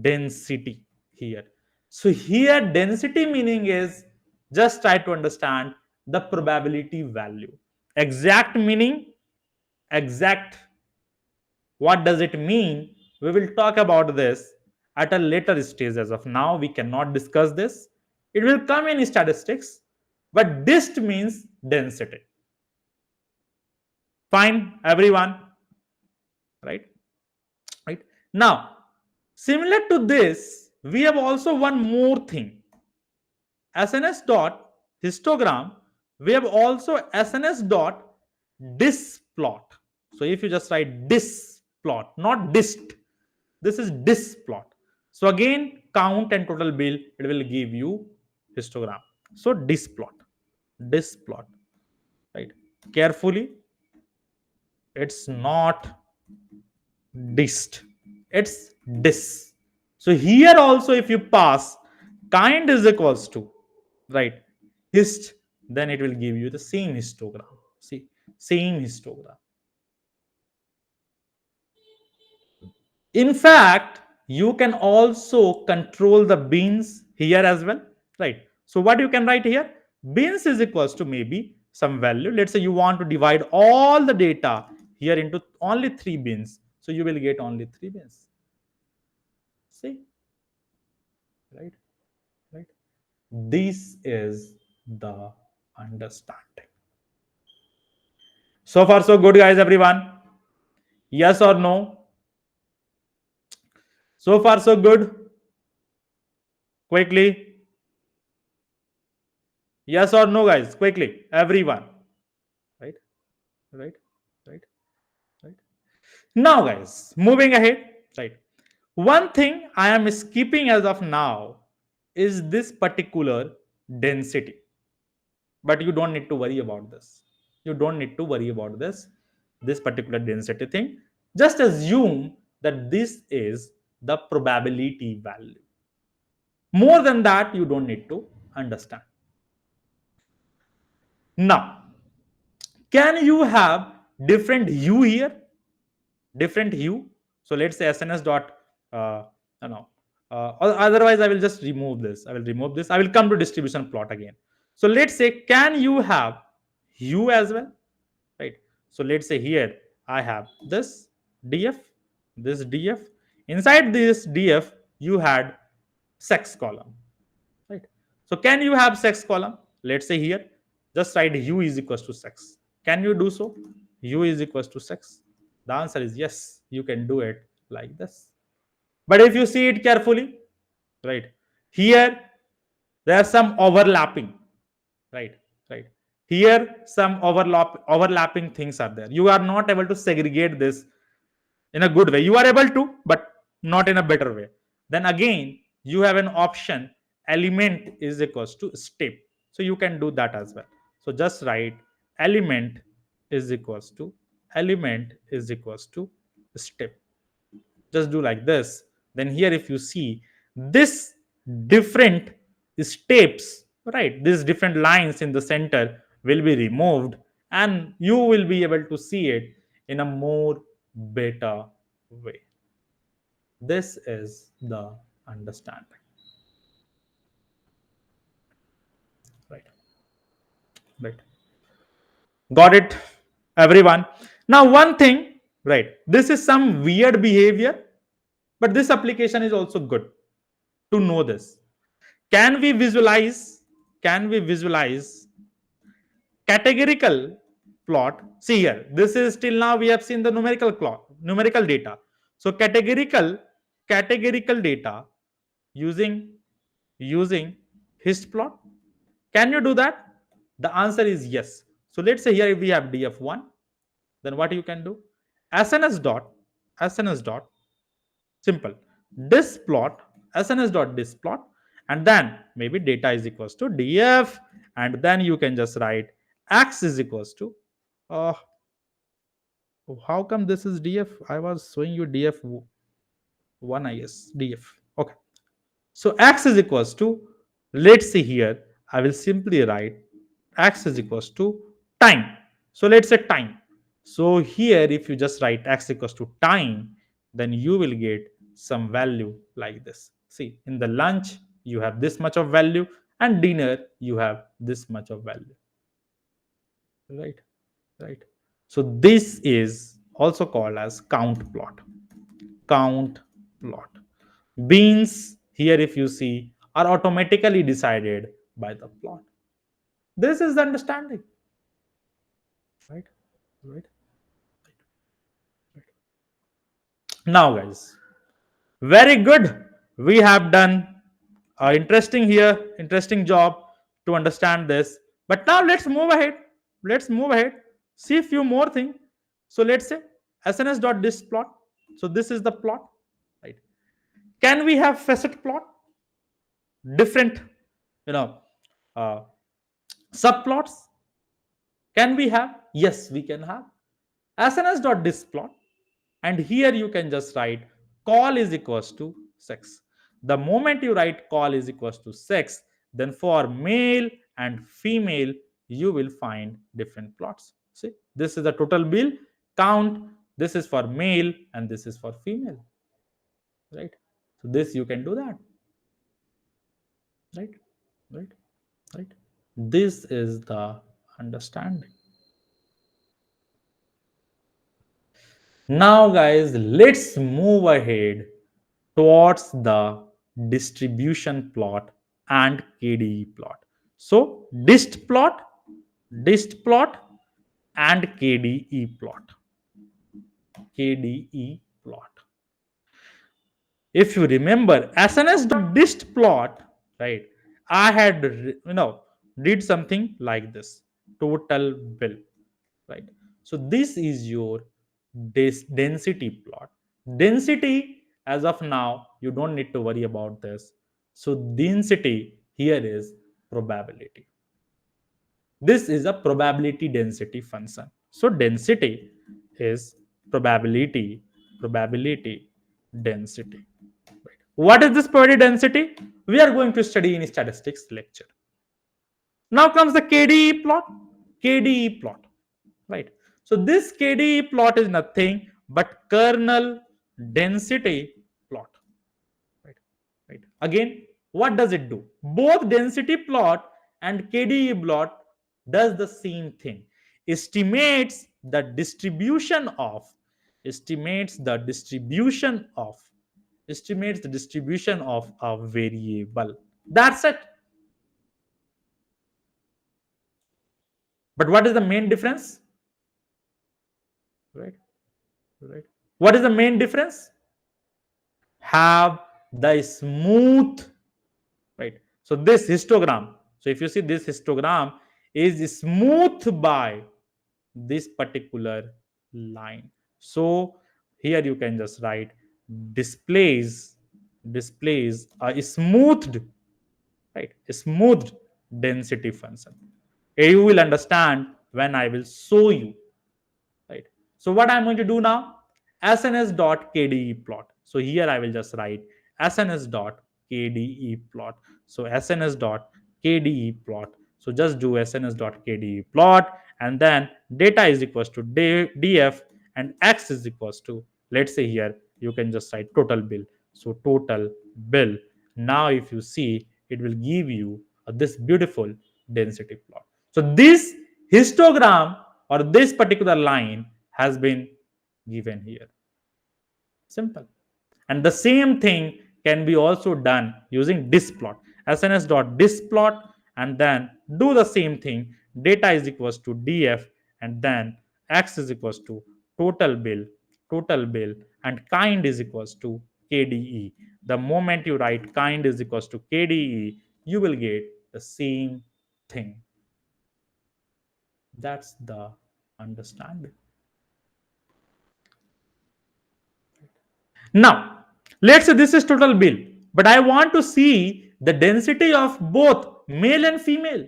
density here. So here density meaning is, just try to understand the probability value. Exact meaning, exact, what does it mean? We will talk about this at a later stage. As of now, we cannot discuss this. It will come in statistics, but dist means density. Fine, everyone, right? Right. Now, similar to this, we have also one more thing. SNS dot histogram, we have also SNS dot displot. So if you just write dis plot, not dist, this is dis plot. So again, count and total bill, it will give you histogram. So dis plot, right? Carefully, it's not dist, it's dis. So here also, if you pass kind is equals to, right, hist, then it will give you the same histogram. See, same histogram. In fact, you can also control the beans here as well, right? So what you can write here, beans is equals to maybe some value. Let's say you want to divide all the data here into only 3 bins, so you will get only 3 bins. See, right, right. This is the understanding. So far so good, guys, everyone. Yes or no? So far so good. Quickly. Yes or no, guys? Quickly. Everyone. Right? Right? Right? Right? Now, guys, moving ahead. Right. One thing I am skipping as of now is this particular density. But you don't need to worry about this. You don't need to worry about this particular density thing. Just assume that this is the probability value. More than that, you don't need to understand. Now, can you have different hue here? Different hue. So let's say SNS dot, no, otherwise I will just remove this. I will remove this. I will come to distribution plot again. So let's say, can you have hue as well? Right. So let's say here I have this df, this df. Inside this df, you had sex column, right? So can you have sex column? Let's say here, just write hue is equals to sex. Can you do so? Hue is equals to sex. The answer is yes, you can do it like this. But if you see it carefully, right, here there's some overlapping, right, right. Here some overlapping things are there. You are not able to segregate this in a good way. You are able to, but not in a better way. Then again, you have an option, element is equals to step. So you can do that as well. So just write element is equals to step. Just do like this. Then here, if you see this different steps, right, these different lines in the center will be removed, and you will be able to see it in a more better way. This is the understanding, right? Right. Got it, everyone? Now, one thing, right? This is some weird behavior, but this application is also good to know this. Can we visualize? Can we visualize categorical plot? See here, this is till now we have seen the numerical plot, numerical data. So categorical data using hist plot. Can you do that? The answer is yes. So let's say here we have df1. Then what you can do? SNS dot simple displot, SNS.displot, and then maybe data is equals to df, and then you can just write x is equals to, uh, how come this is df? I was showing you df1, I guess df. Okay. So x is equals to, let's see here, I will simply write x is equals to time. So let's say time. So here, if you just write x equals to time, then you will get some value like this. See, in the lunch, you have this much of value, and dinner, you have this much of value. Right? Right. So this is also called as count plot. Count plot. Beans here, if you see, are automatically decided by the plot. This is the understanding. Right? Right. Now, guys, very good. We have done interesting job to understand this. But now let's move ahead. Let's move ahead. See a few more things. So let's say sns.dispplot. So this is the plot, right? Can we have facet plot, different, you know, uh, subplots? Can we have? Yes, we can have sns.dispplot. And here you can just write call is equals to sex. The moment you write call is equals to sex, then for male and female, you will find different plots. See, this is the total bill count. This is for male and this is for female, right? So this you can do that, right? Right? Right? This is the understanding. Now, guys, let's move ahead towards the distribution plot and KDE plot. So, dist plot, and KDE plot. KDE plot. If you remember, SNS.dist plot, right? I had, did something like this: total bill, right? So this is your density plot. Density, as of now, you don't need to worry about this. So density here is probability. This is a probability density function. So density is probability density. Right. What is this probability density? We are going to study in statistics lecture. Now comes the KDE plot. KDE plot, right? So this KDE plot is nothing but kernel density plot, right? Right. Again, what does it do? Both density plot and KDE plot does the same thing. Estimates the distribution of estimates the distribution of estimates the distribution of a variable. That's it. But what is the main difference? Right, right. What is the main difference? Have the smooth, right? So this histogram, so if you see this histogram is smooth by this particular line. So here you can just write displays a smoothed, right, smoothed density function. You will understand when I will show you, right? So what I'm going to do now, sns.kde plot. So here I will just write sns.kde plot. So sns.kde plot. So just do sns.kde plot, and then data is equals to df, and x is equals to, let's say here you can just write total bill. So total bill. Now if you see, it will give you this beautiful density plot. So this histogram or this particular line has been given here. Simple. And the same thing can be also done using displot. sns.displot, and then do the same thing. Data is equals to df, and then x is equals to total bill, and kind is equals to KDE. The moment you write kind is equals to KDE, you will get the same thing. That's the understanding. Now, let's say this is total bill, but I want to see the density of both male and female.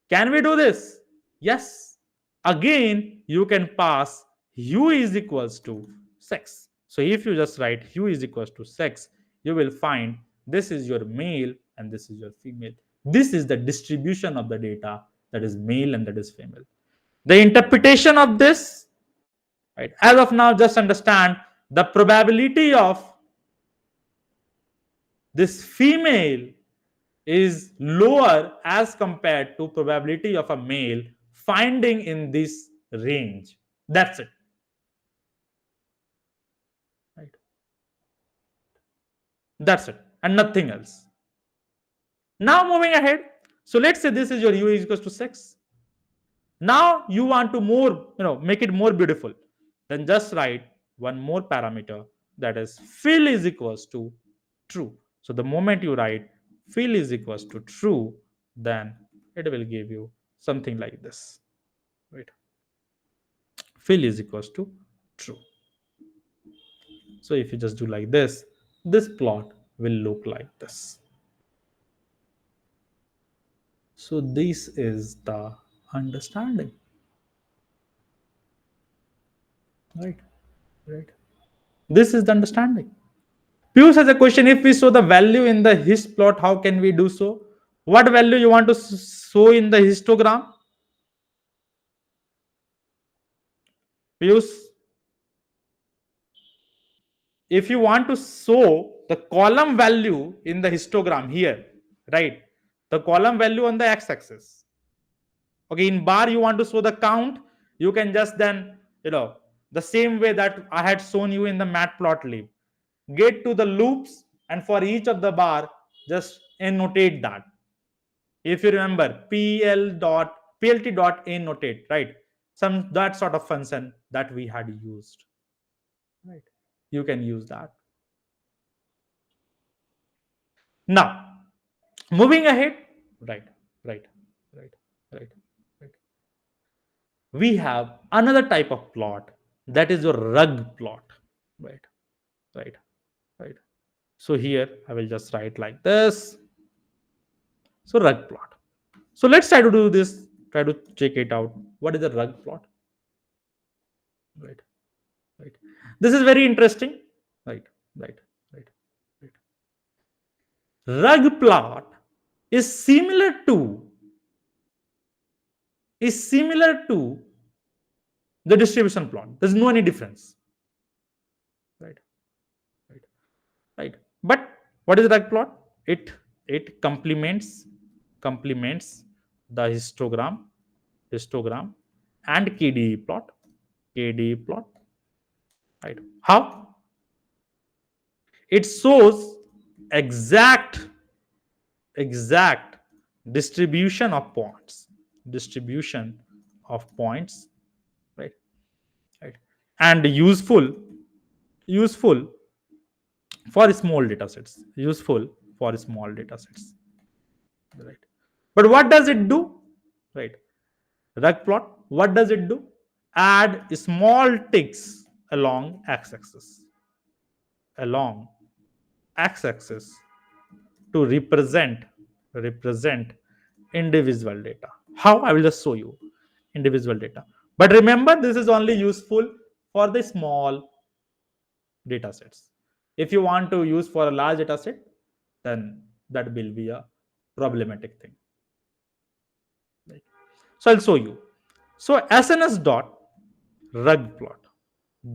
Can we do this? Yes. Again, you can pass hue is equals to sex. So if you just write hue is equals to sex, you will find this is your male and this is your female. This is the distribution of the data, that is male and that is female. The interpretation of this, right? As of now, just understand the probability of this female is lower as compared to probability of a male finding in this range. That's it, right? That's it, and nothing else. Now moving ahead, so let's say this is your u is equals to 6. Now you want to more, make it more beautiful. Then just write one more parameter, that is fill is equals to true. So the moment you write fill is equals to true, then it will give you something like this, right? Fill is equals to true. So if you just do like this plot will look like this. So this is the understanding, right? Right. This is the understanding. Piyush has a question: if we show the value in the hist plot, how can we do so? What value you want to show in the histogram? Piyush, if you want to show the column value in the histogram here, right? The column value on the x-axis. Okay, in bar you want to show the count, you can just then, the same way that I had shown you in the matplotlib, get to the loops and for each of the bar just annotate that. If you remember plt dot annotate, right? Some that sort of function that we had used, right? You can use that. Now, moving ahead, right, right, right, right, right. We have another type of plot, that is your rug plot, right, right, right. So here I will just write like this. So rug plot. So let's try to do this. Try to check it out. What is a rug plot? Right, right. This is very interesting. Right, right, right, right. Rug plot is similar to the distribution plot. There's no any difference. Right, right, right. But what is rug plot? It complements the histogram and KDE plot, right? How it shows exact exact distribution of points, distribution of points, right, right, and useful for small data sets, useful for small data sets, right? But what does it do, right? Rug plot, what does it do? Add small ticks along x-axis, along x-axis to represent individual data. How? I will just show you individual data. But remember, this is only useful for the small data sets. If you want to use for a large data set, then that will be a problematic thing. Right? So I'll show you. So SNS dot rug plot.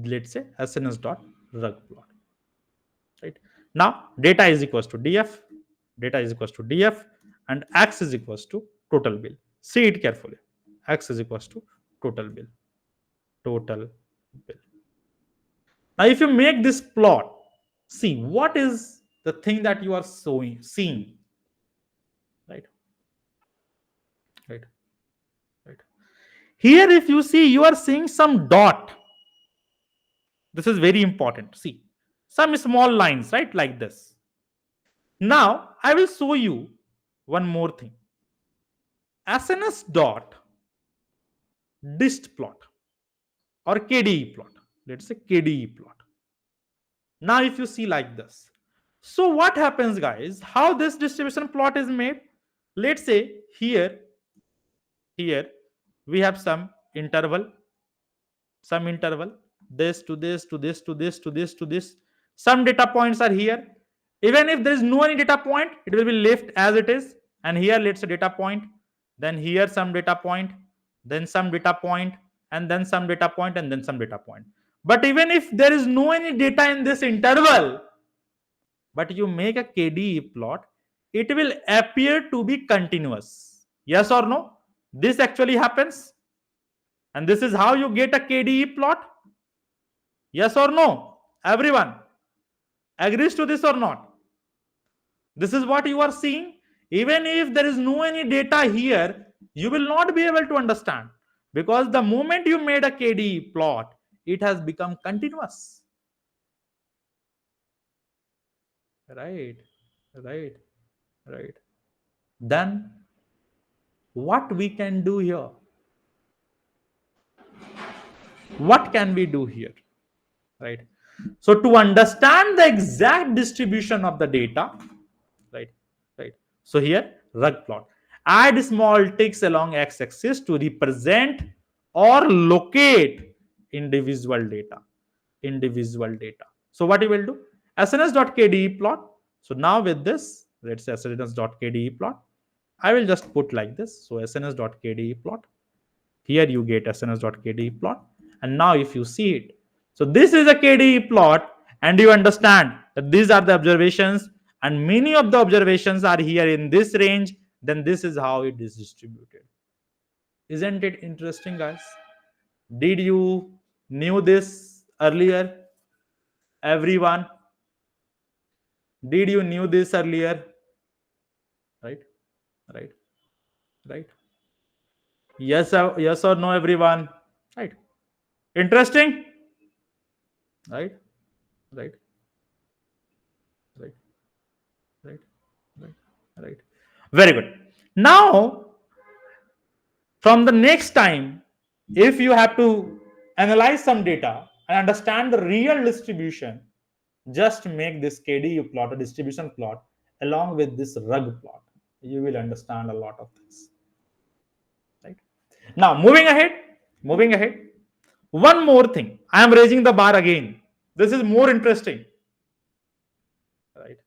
Let's say SNS dot rug plot. Right? Now data is equals to df, data is equals to df, and x is equals to total bill. See it carefully. X is equals to total bill. Total bill. Now, if you make this plot, see what is the thing that you are seeing, right? Right, right. Here, if you see, you are seeing some dot. This is very important. See, some small lines, right, like this. Now, I will show you one more thing. SNS dot dist plot or KDE plot. Let's say KDE plot. Now, if you see like this, so what happens, guys? How this distribution plot is made? Let's say here we have some interval, this to this to this to this to this to this. Some data points are here. Even if there is no any data point, it will be left as it is. And here, let's say data point, then here some data point, then some data point, and then some data point, and then some data point. But even if there is no any data in this interval, but you make a KDE plot, it will appear to be continuous. Yes or no? This actually happens. And this is how you get a KDE plot. Yes or no? Everyone agrees to this or not? This is what you are seeing. Even if there is no any data here, you will not be able to understand, because the moment you made a KDE plot, it has become continuous. Right, right, right. Then what we can do here? What can we do here? Right. So to understand the exact distribution of the data, right, right. So here rug plot. Add small ticks along x-axis to represent or locate individual data. Individual data. So what you will do? SNS.kde plot. So now with this, let's say SNS.kde plot. I will just put like this. So SNS.kde plot. Here you get SNS.kde plot. And now if you see it, so this is a KDE plot, and you understand that these are the observations, and many of the observations are here in this range, then this is how it is distributed. Isn't it interesting, guys? Did you knew this earlier? Everyone, did you knew this earlier? Right, right, right. Yes or no, everyone? Right. Interesting? Right, right, right, right, right, right. Very good. Now, from the next time, if you have to analyze some data and understand the real distribution, just make this KDU plot, a distribution plot, along with this rug plot. You will understand a lot of things. Right? Now, moving ahead. One more thing. I am raising the bar again. This is more interesting. Right?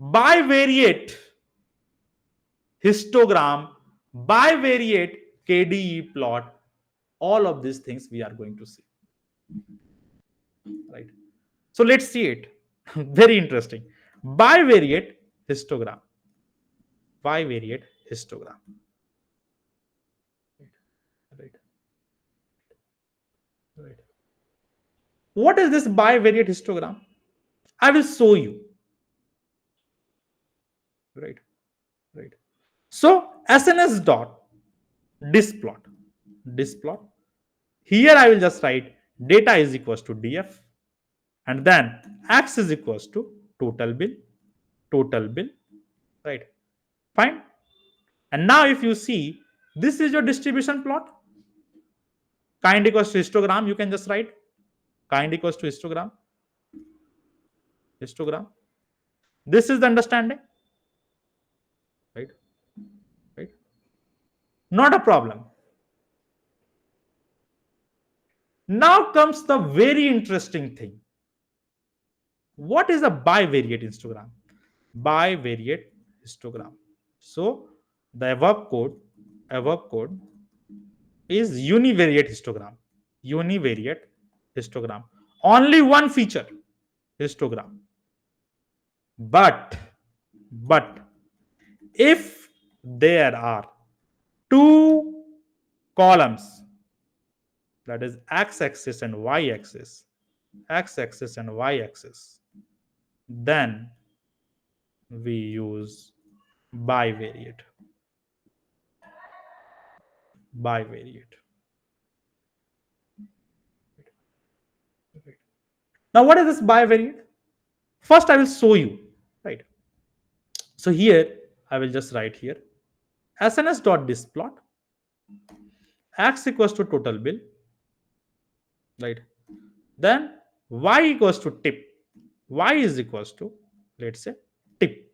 Bivariate histogram, bivariate KDE plot, all of these things we are going to see. Right? So let's see it. Very interesting. Bivariate histogram. Bivariate histogram. Right. Right. What is this bivariate histogram? I will show you. Right. Right. So SNS dot displot. Displot. Here I will just write data is equals to df, and then x is equals to total bill. Total bill. Right. Fine. And now if you see, this is your distribution plot. Kind equals to histogram. You can just write kind equals to histogram. Histogram. This is the understanding. Right. Right. Not a problem. Now comes the very interesting thing. What is a bivariate histogram? Bivariate histogram. So the above code is univariate histogram. Univariate histogram. Only one feature, histogram. But if there are two columns, that is x-axis and y-axis, x-axis and y-axis, then we use bivariate. Bivariate. Now, what is this bivariate? First, I will show you. Right. So here, I will just write here SNS dot displot x equals to total bill. Right. Then y equals to tip. Y is equals to, let's say, tip.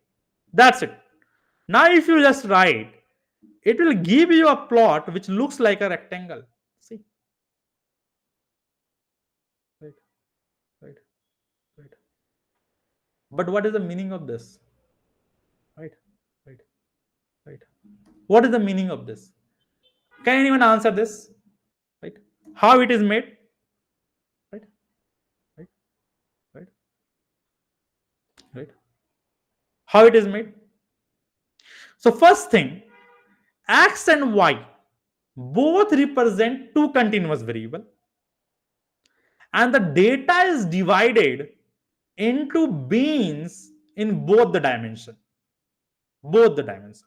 That's it. Now, if you just write, it will give you a plot which looks like a rectangle. See? Right, right, right. But what is the meaning of this? Right, right, right. What is the meaning of this? Can anyone answer this? Right? How it is made? Right, right, right, right. How it is made? So, first thing, x and y both represent two continuous variables, and the data is divided into beans in both the dimension. Both the dimension.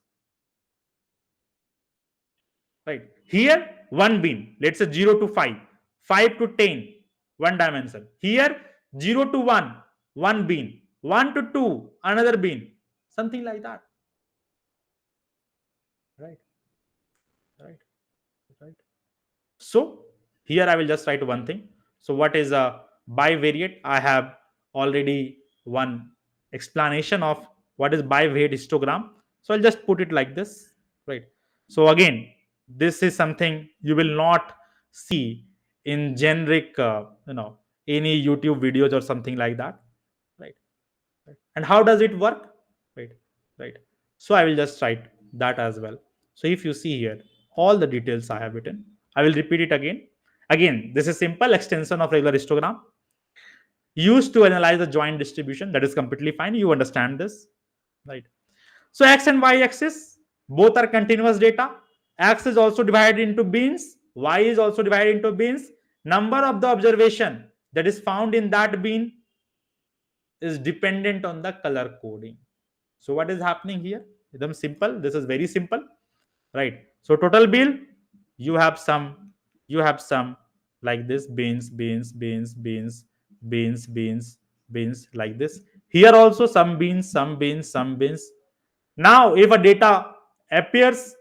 Right. Here, one bean. Let's say 0 to 5, 5 to 10, one dimension. Here, 0 to 1, one bean. 1 to 2, another bean. Something like that. Right. Right. Right. So, here I will just write one thing. So, what is a bivariate, I have already one explanation of what is bivariate histogram. So I'll just put it like this, right? So again, this is something you will not see in generic, any YouTube videos or something like that, right? Right. And how does it work? Right, right. So I will just write that as well. So if you see here, all the details I have written, I will repeat it again. Again, this is simple extension of regular histogram used to analyze the joint distribution. That is completely fine. You understand this, right? So x and y axis both are continuous data. X is also divided into beans. Y is also divided into beans. Number of the observation that is found in that bean is dependent on the color coding. So what is happening here? Them simple. This is very simple, right? So total bill, you have some, you have some like this beans, beans, beans, beans, beans, beans, beans like this. Here also some beans, some beans, some beans. Now, if a data appears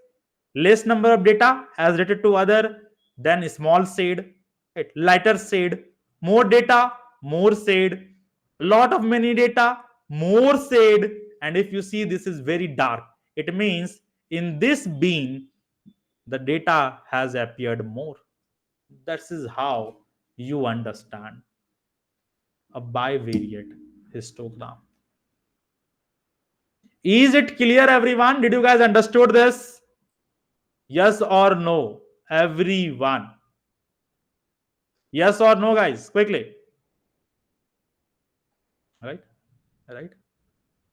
less number of data as related to other, then small shade, right? Lighter shade, more data, more shade, lot of many data, more shade. And if you see this is very dark, it means in this bean the data has appeared more. That is how you understand a bivariate histogram. Is it clear, everyone? Did you guys understood this? Yes or no? Everyone. Yes or no, guys? Quickly. Right? Right?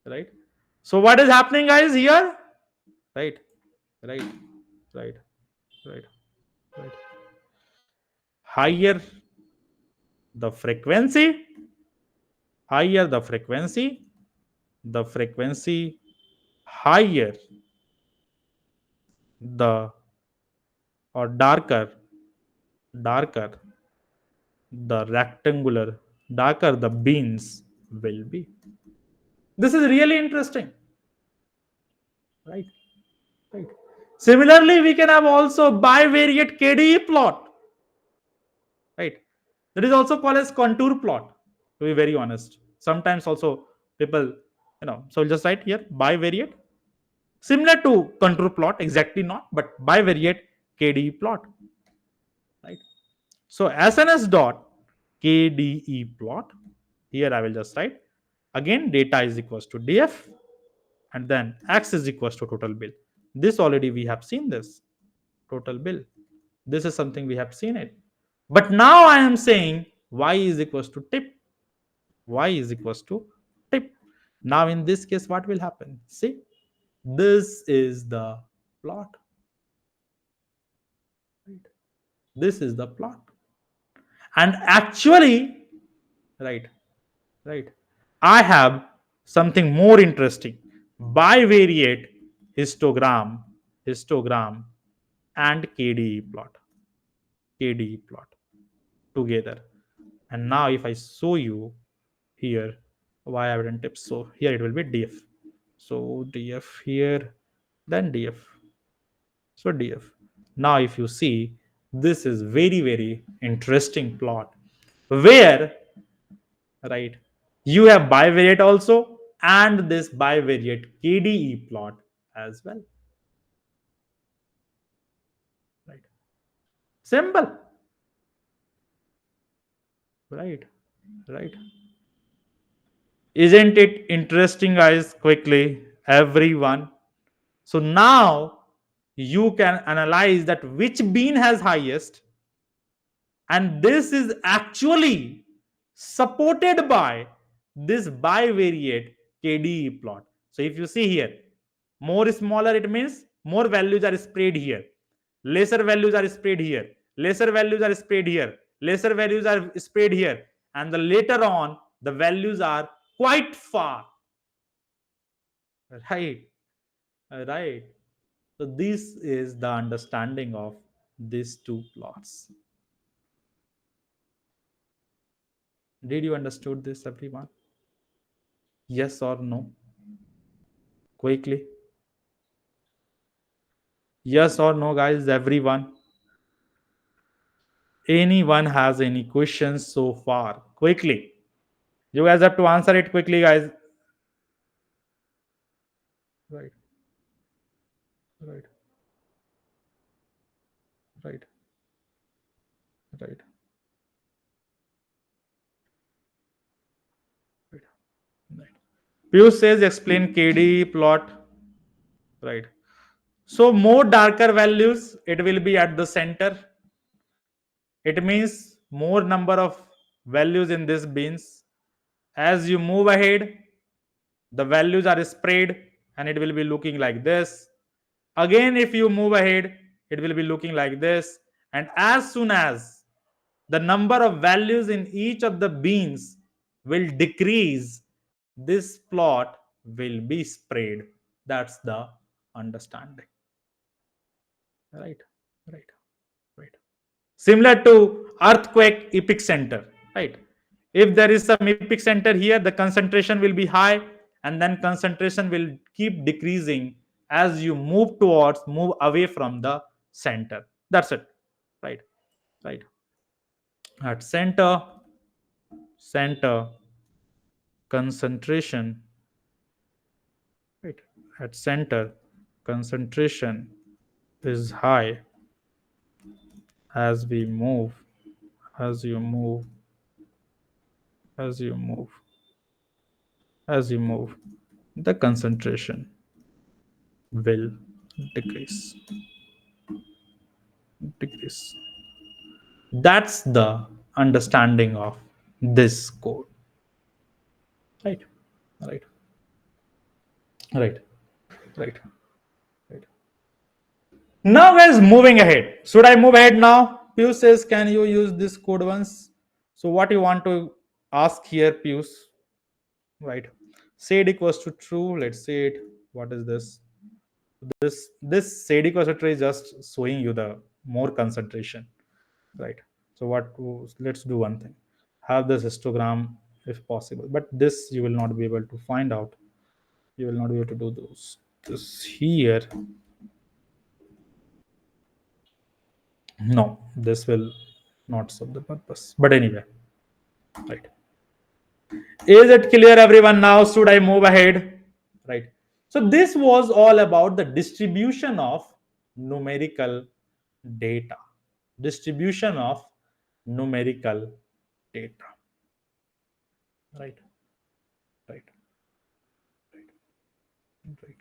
Right? So what is happening, guys, here? Right? Right? Right? Right? Right? Higher the frequency, higher the frequency, higher the or darker the rectangular, darker the beans will be. This is really interesting, right? Right. Similarly, we can have also bivariate KDE plot, right? That is also called as contour plot. To be very honest, sometimes also people, So we'll just write here bivariate, similar to contour plot, exactly not, but bivariate KDE plot, right? So SNS dot KDE plot. Here I will just write again data is equals to DF, and then X is equals to total bill. This already we have seen this total bill. This is something we have seen it. But now I am saying y is equals to tip. Y is equals to tip. Now in this case, what will happen? See, this is the plot. Right? This is the plot. And actually, right, right. I have something more interesting. Bivariate histogram, and KDE plot. KDE plot together. And now if I show you here why I haven't tips, so here it will be DF. So DF here, then DF. So DF. Now if you see, this is very interesting plot where, right, you have bivariate also and this bivariate KDE plot as well, right? Simple, right? Right? Isn't it interesting, guys? Quickly, everyone. So now you can analyze that which bean has highest, and this is actually supported by this bivariate KDE plot. So if you see here, more smaller, it means more values are spread here, lesser values are spread here, lesser values are spread here, lesser values are spread here, and the later on the values are quite far, right? Right. So this is the understanding of these two plots. Did you understood this, everyone? Yes or no? Quickly. Yes or no, guys, everyone? Anyone has any questions so far? Quickly. You guys have to answer it quickly, guys. Right, right, right, right, right, right. Piyush says explain KDE plot. Right. So more darker values, it will be at the center. It means more number of values in this bins. As you move ahead, the values are spread and it will be looking like this. Again, if you move ahead, it will be looking like this. And as soon as the number of values in each of the beans will decrease, this plot will be spread. That's the understanding. Right, right, right. Similar to earthquake epicenter, right? If there is some epicenter here, the concentration will be high, and then concentration will keep decreasing as you move away from the center. That's it. Right, right. At center concentration, right? At center concentration is high. As we move, as you move, as you move, as you move, the concentration will decrease. Decrease. That's the understanding of this code. Right, right, right, right, right. Now, guys, moving ahead. Should I move ahead now? Piyush says, can you use this code once? So, what you want to ask here, Piyush? Right. Said equals to true. Let's say it. What is this? This said equals to true is just showing you the more concentration. Right. So what? Let's do one thing. Have this histogram if possible, but this you will not be able to find out. You will not be able to do those. This here, no, this will not serve the purpose. But anyway, right. Is it clear, everyone? Now, should I move ahead? Right. So this was all about the distribution of numerical data. Distribution of numerical data. Right. Right. Right.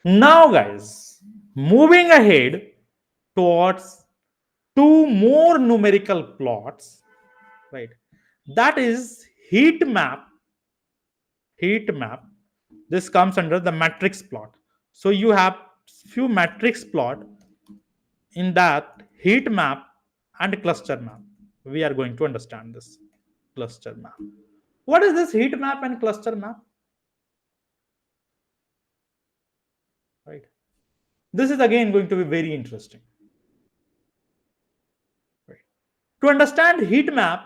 Now, guys, moving ahead towards two more numerical plots, right? That is heat map. Heat map. This comes under the matrix plot. So you have few matrix plot in that heat map and cluster map. We are going to understand this cluster map. What is this heat map and cluster map? Right. This is again going to be very interesting. Right. To understand heat map,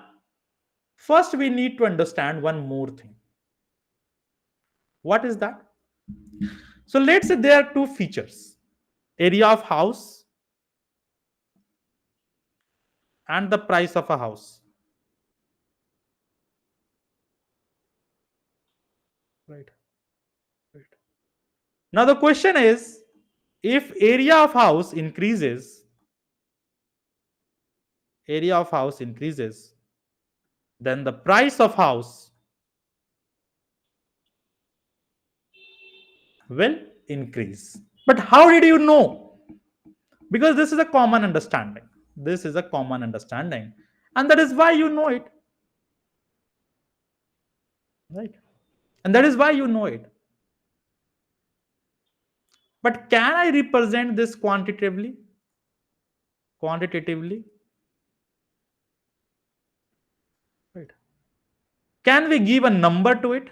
first we need to understand one more thing. What is that? So let's say there are two features: area of house and the price of a house. Right. Right. Now the question is, if area of house increases, then the price of house will increase. But how did you know? Because this is a common understanding. This is a common understanding. And that is why you know it. Right. And that is why you know it. But can I represent this quantitatively? Quantitatively? Right. Can we give a number to it?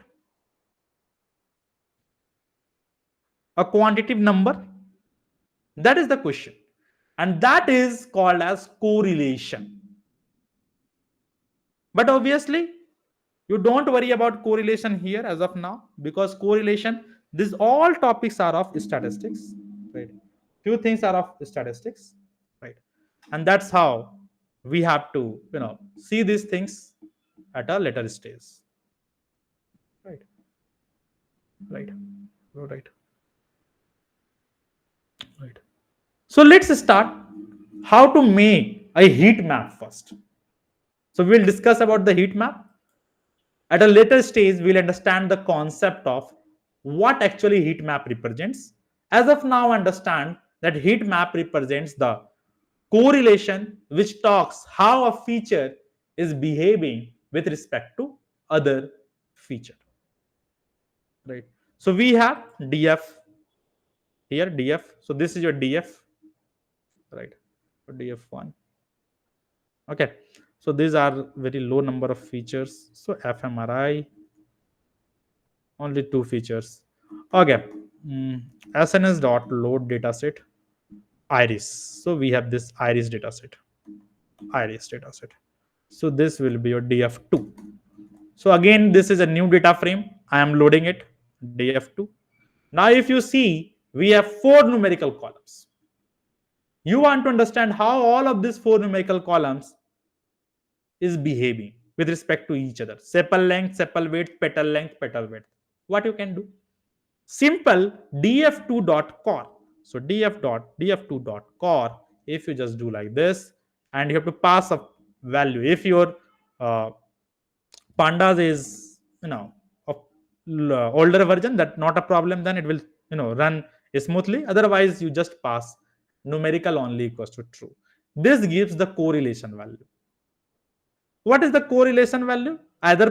A quantitative number? That is the question. And that is called as correlation. But obviously, you don't worry about correlation here as of now, because correlation, these all topics are of statistics. Right. Few things are of statistics. Right. And that's how we have to see these things at a later stage. Right, right, right, right. So let's start how to make a heat map first. So we'll discuss about the heat map. At a later stage, we'll understand the concept of what actually heat map represents. As of now, understand that heat map represents the correlation which talks how a feature is behaving with respect to other feature. Right. So we have df here, df. So this is your df, right? df1. Okay. So these are very low number of features. So fMRI, only two features. Okay. Mm, SNS dot load dataset iris. So we have this iris dataset. Iris dataset. So this will be your df2. So again, this is a new data frame. I am loading it, df2. Now, if you see, we have four numerical columns. You want to understand how all of these four numerical columns is behaving with respect to each other. Sepal length, sepal width, petal length, petal width. What you can do? Simple df2.core. So df2.core, if you just do like this, and you have to pass a value. If your uh, pandas is of older version, that not a problem, then it will run smoothly. Otherwise, you just pass numerical only equals to true. This gives the correlation value. What is the correlation value? Either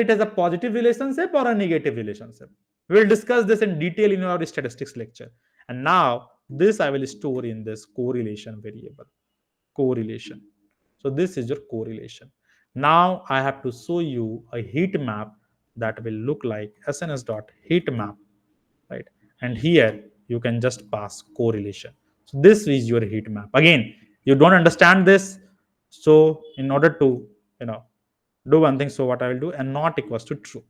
it has a positive relationship or a negative relationship. We'll discuss this in detail in our statistics lecture. And now this I will store in this correlation variable. Correlation. So this is your correlation. Now I have to show you a heat map that will look like SNS dot heat map, right? And here you can just pass correlation. So this is your heat map. Again, you don't understand this. So in order to you know do one thing, so what I will do, and not equals to true.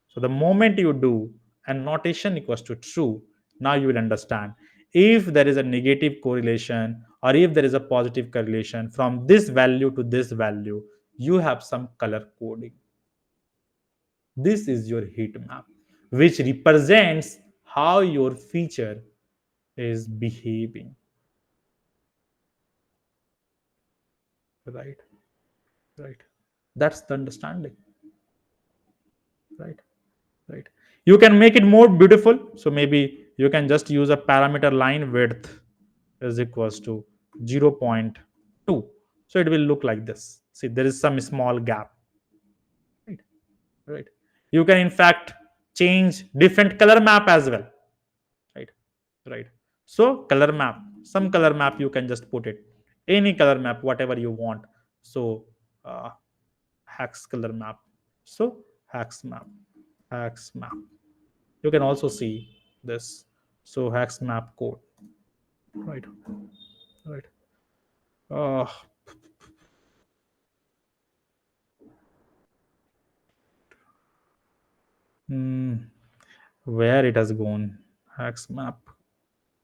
So the moment you do and notation equals to true, now you will understand if there is a negative correlation or if there is a positive correlation from this value to this value, you have some color coding. This is your heat map, which represents how your feature is behaving. Right, right. That's the understanding. Right, right. You can make it more beautiful. So maybe you can just use a parameter line width is equals to 0.2. So it will look like this. See, there is some small gap. Right, right. You can in fact change different color map as well. Right, right. So color map, some color map you can just put it, any color map, whatever you want. So uh, hex color map. So hex map, hex map. You can also see this. So hex map code. Right, right. Uh, hmm, where it has gone? Hex map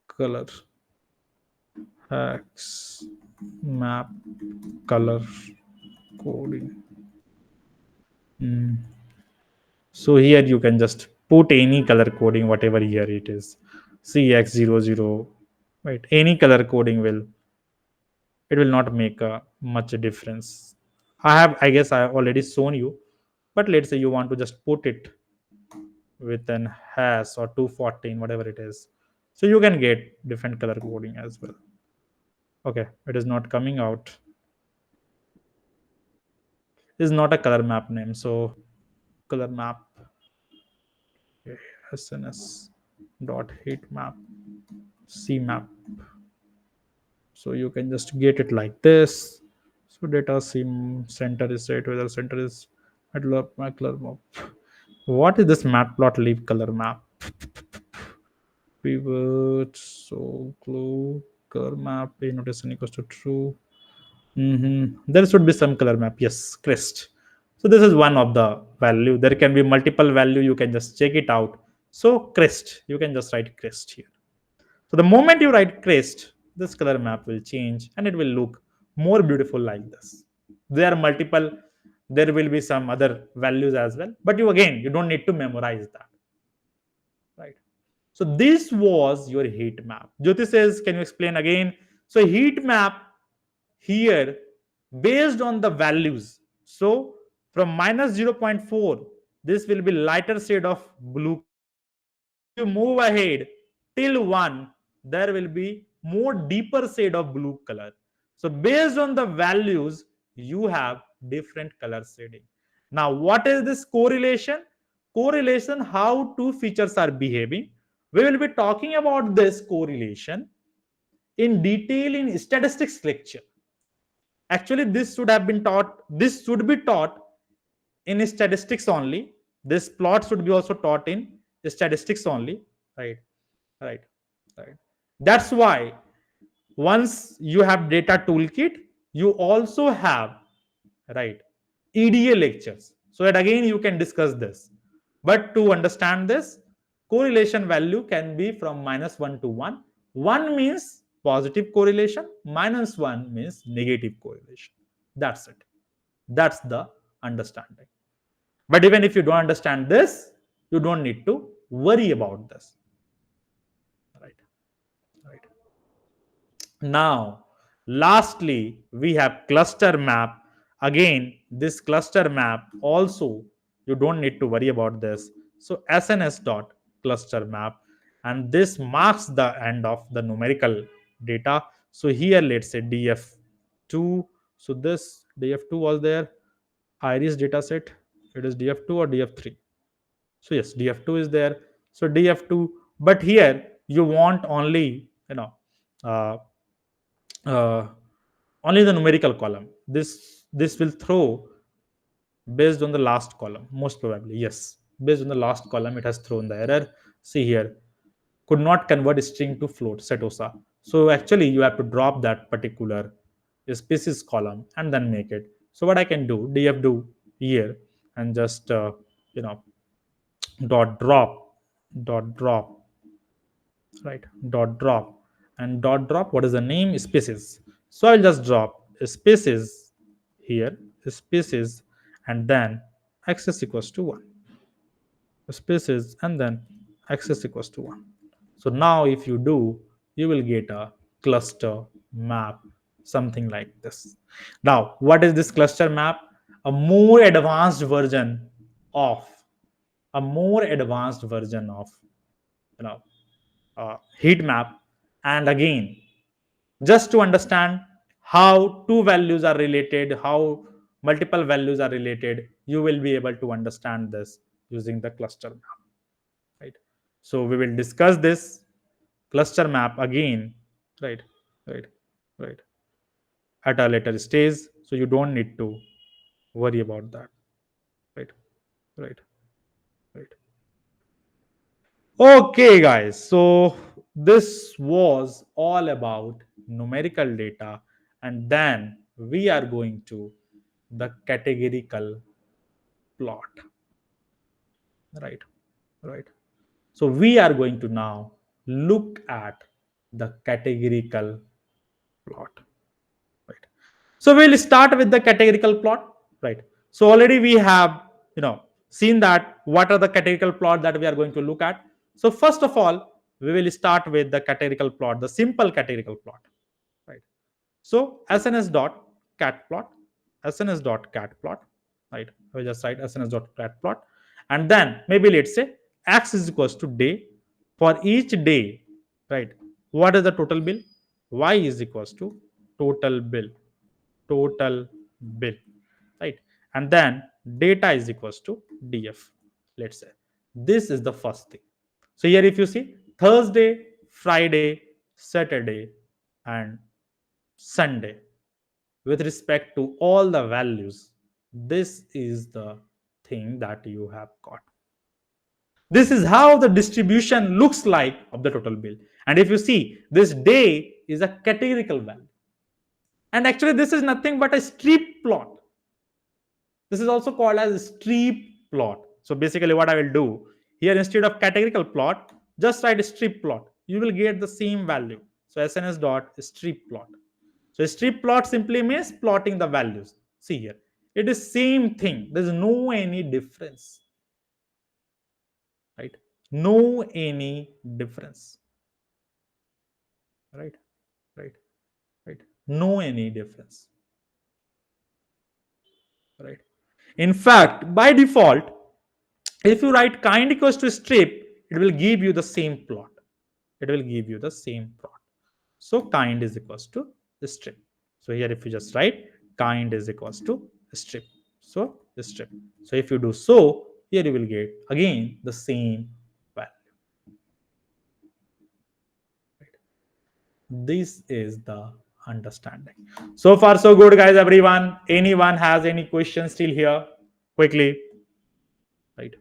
color. Hex map color coding. Hmm. So here you can just put any color coding, whatever here it is. CX00, right? Any color coding will, it will not make a much difference. I guess I have already shown you, but let's say you want to just put it with an hash or 214, whatever it is. So you can get different color coding as well. Okay, it is not coming out. This is not a color map name. So color map, okay, SNS dot heat map, cmap. So you can just get it like this. So data sim center is set, whether center is at my color map. What is this matplot color map? Pivot, so clue, color map, a notation equals to true. There should be some color map. Yes, crest. So this is one of the value. There can be multiple value. You can just check it out. So crest, you can just write crest here. So the moment you write crest, this color map will change and it will look more beautiful like this. There are multiple, there will be some other values as well, but you again, you don't need to memorize that, right? So this was your heat map. Jyoti says, can you explain again? So heat map here based on the values. So from minus 0.4, this will be lighter shade of blue color. If you move ahead till 1, there will be more deeper shade of blue color. So based on the values, you have different color shading. Now, what is this correlation? Correlation, how two features are behaving. We will be talking about this correlation in detail in statistics lecture. Actually, this should have been taught, this should be taught in statistics only. This plot should be also taught in statistics only, right? Right, right. That's why once you have data toolkit, you also have, right, EDA lectures, so that again you can discuss this. But to understand this, correlation value can be from -1 to 1. 1 means positive correlation, -1 means negative correlation. That's it. That's the understanding. But even if you don't understand this, you don't need to worry about this. Right. Right. Now, lastly, we have cluster map. Again, this cluster map also, you don't need to worry about this. So SNS dot cluster map, and this marks the end of the numerical data. So here, let's say DF2. So this DF2 was there. Iris dataset. It is DF2 or DF3. So yes, DF2 is there. So DF2, but here you want only, uh, uh, only the numerical column. This will throw based on the last column, most probably. Yes, based on the last column, it has thrown the error. See here, could not convert string to float, setosa. So actually, you have to drop that particular species column and then make it. So what I can do, df do here, and just you know dot drop, dot drop, right, dot drop, and dot drop, what is the name, species. So I'll just drop species here, species, and then access equals to 1, species, and then access equals to 1. So now if you do, you will get a cluster map, something like this. Now what is this cluster map? A more advanced version of, a more advanced version of, you know heat map. And again, just to understand how two values are related, how multiple values are related, you will be able to understand this using the cluster map, right? So we will discuss this cluster map again, right, right, right, at a later stage. So you don't need to worry about that, right, right, right. Okay, guys. So this was all about numerical data, and then we are going to the categorical plot. Right, right. So we are going to now look at the categorical plot. Right. So we'll start with the categorical plot. Right. So already we have, seen that what are the categorical plot that we are going to look at. So first of all, we will start with the categorical plot, the simple categorical plot. Right. So SNS dot cat plot, SNS dot cat plot, right? We just write SNS dot cat plot, and then maybe let's say x is equals to day. For each day, right? What is the total bill? Y is equals to total bill, total bill, right? And then data is equals to DF. Let's say this is the first thing. So here, if you see Thursday, Friday, Saturday, and Sunday, with respect to all the values, this is the thing that you have got. This is how the distribution looks like of the total bill. And if you see, this day is a categorical value. And actually, this is nothing but a strip plot. This is also called as a strip plot. So basically, what I will do here, instead of categorical plot, just write a strip plot. You will get the same value. So SNS dot strip plot. So strip plot simply means plotting the values. See here, it is same thing. There is no any difference, right? No any difference, right? Right, right. No any difference, right? In fact, by default, if you write kind equals to strip, it will give you the same plot. It will give you the same plot. So kind is equals to strip. So here if you just write kind is equals to strip. So strip. So if you do so, here you will get again the same value. Right? This is the understanding. So far so good, guys. Everyone. Anyone has any questions still here? Quickly, right?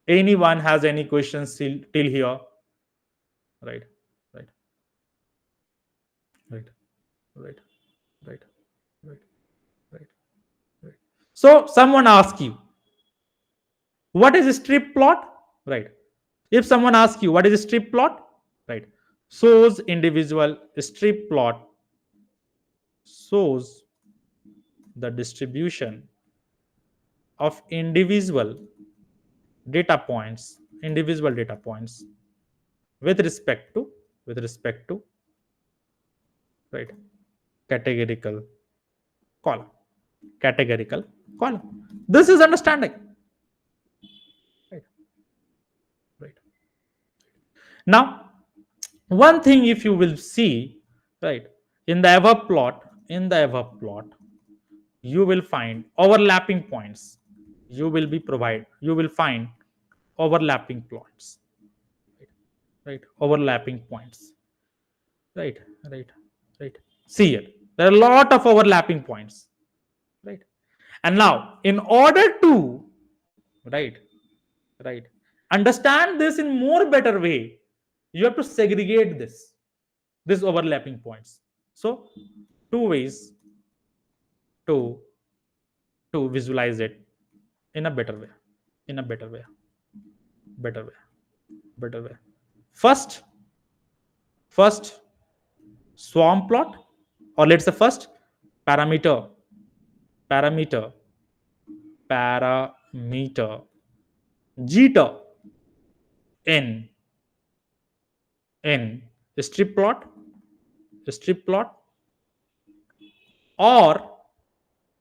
Anyone has any questions still till here? Right, right, right, right, right, right, right, right. So someone asks you, what is a strip plot? Right. If someone asks you what is a strip plot, right, shows individual strip plot shows the distribution of individual data points with respect to with respect to right categorical column categorical column. This is understanding, right? Right. Now, one thing if you will see, right, in the above plot, you will find overlapping points. You will find overlapping plots, right? Right, overlapping points, right, right, right. See here, there are a lot of overlapping points, right? And now, in order to, right, right, understand this in more better way, you have to segregate this overlapping points. So two ways to visualize it in a better way, in a better way, better way. First first swarm plot, or let's say first parameter parameter parameter jitter n n strip plot strip plot or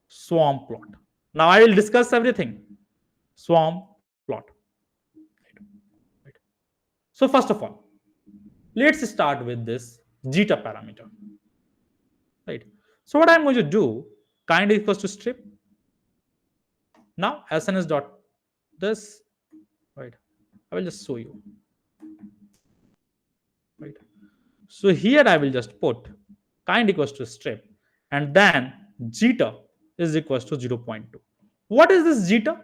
swarm plot. Now I will discuss everything. Swarm plot, right? So first of all, let's start with this zeta parameter, right? So what I'm going to do, kind equals to strip. Now SNS dot this, right? I will just show you, right? So here I will just put kind equals to strip, and then zeta is equals to 0.2. What is this zeta?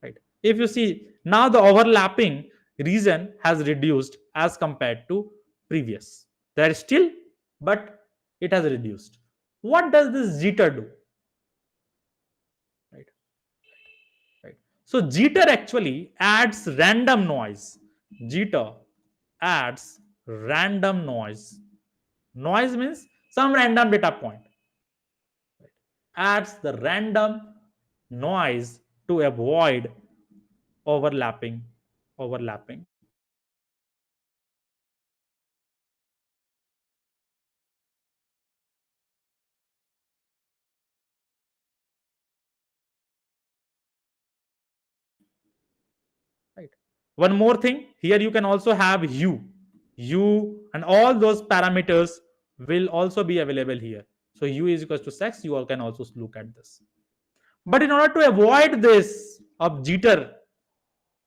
Right? If you see now the overlapping region has reduced as compared to previous. There is still, but it has reduced. What does this jitter do? Right, right. So jitter actually adds random noise. Jitter adds random noise. Noise means some random data point. Right? Adds the random noise to avoid overlapping overlapping. Right. One more thing, here you can also have u and all those parameters will also be available here. So u is equals to sex, you all can also look at this. But in order to avoid this of jitter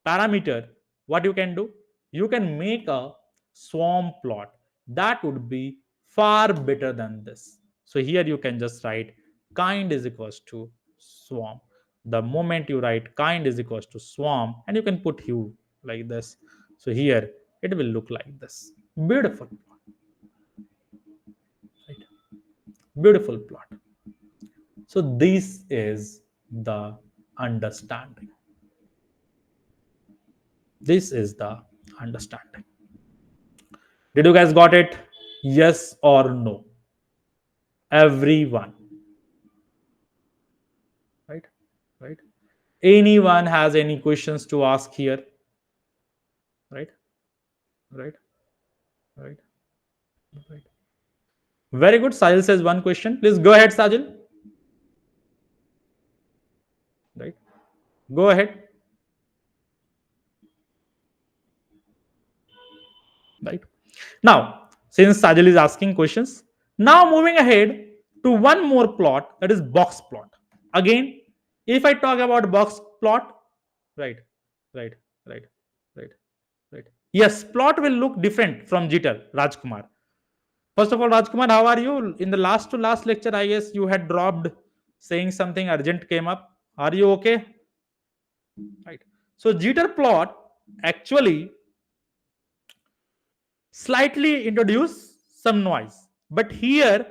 parameter, what you can do, you can make a swarm plot that would be far better than this. So here you can just write kind is equals to swarm. The moment you write kind is equals to swarm, and you can put hue like this, so here it will look like this. Beautiful plot, right? Beautiful plot. So this is the understanding. This is the understanding. Did you guys got it? Yes or no? Everyone. Right? Right? Anyone has any questions to ask here? Right? Right? Right? Right? Very good. Sahil says one question. Please go ahead, Sajil. Right? Go ahead. Right? Now, since Sajil is asking questions, now moving ahead to one more plot, that is box plot. Again, if I talk about box plot, right, right, right, right, right. Yes, plot will look different from jitter, Rajkumar. First of all, Rajkumar, how are you? In the last to last lecture, I guess you had dropped saying something urgent came up. Are you okay? Right. So jitter plot actually slightly introduce some noise, but here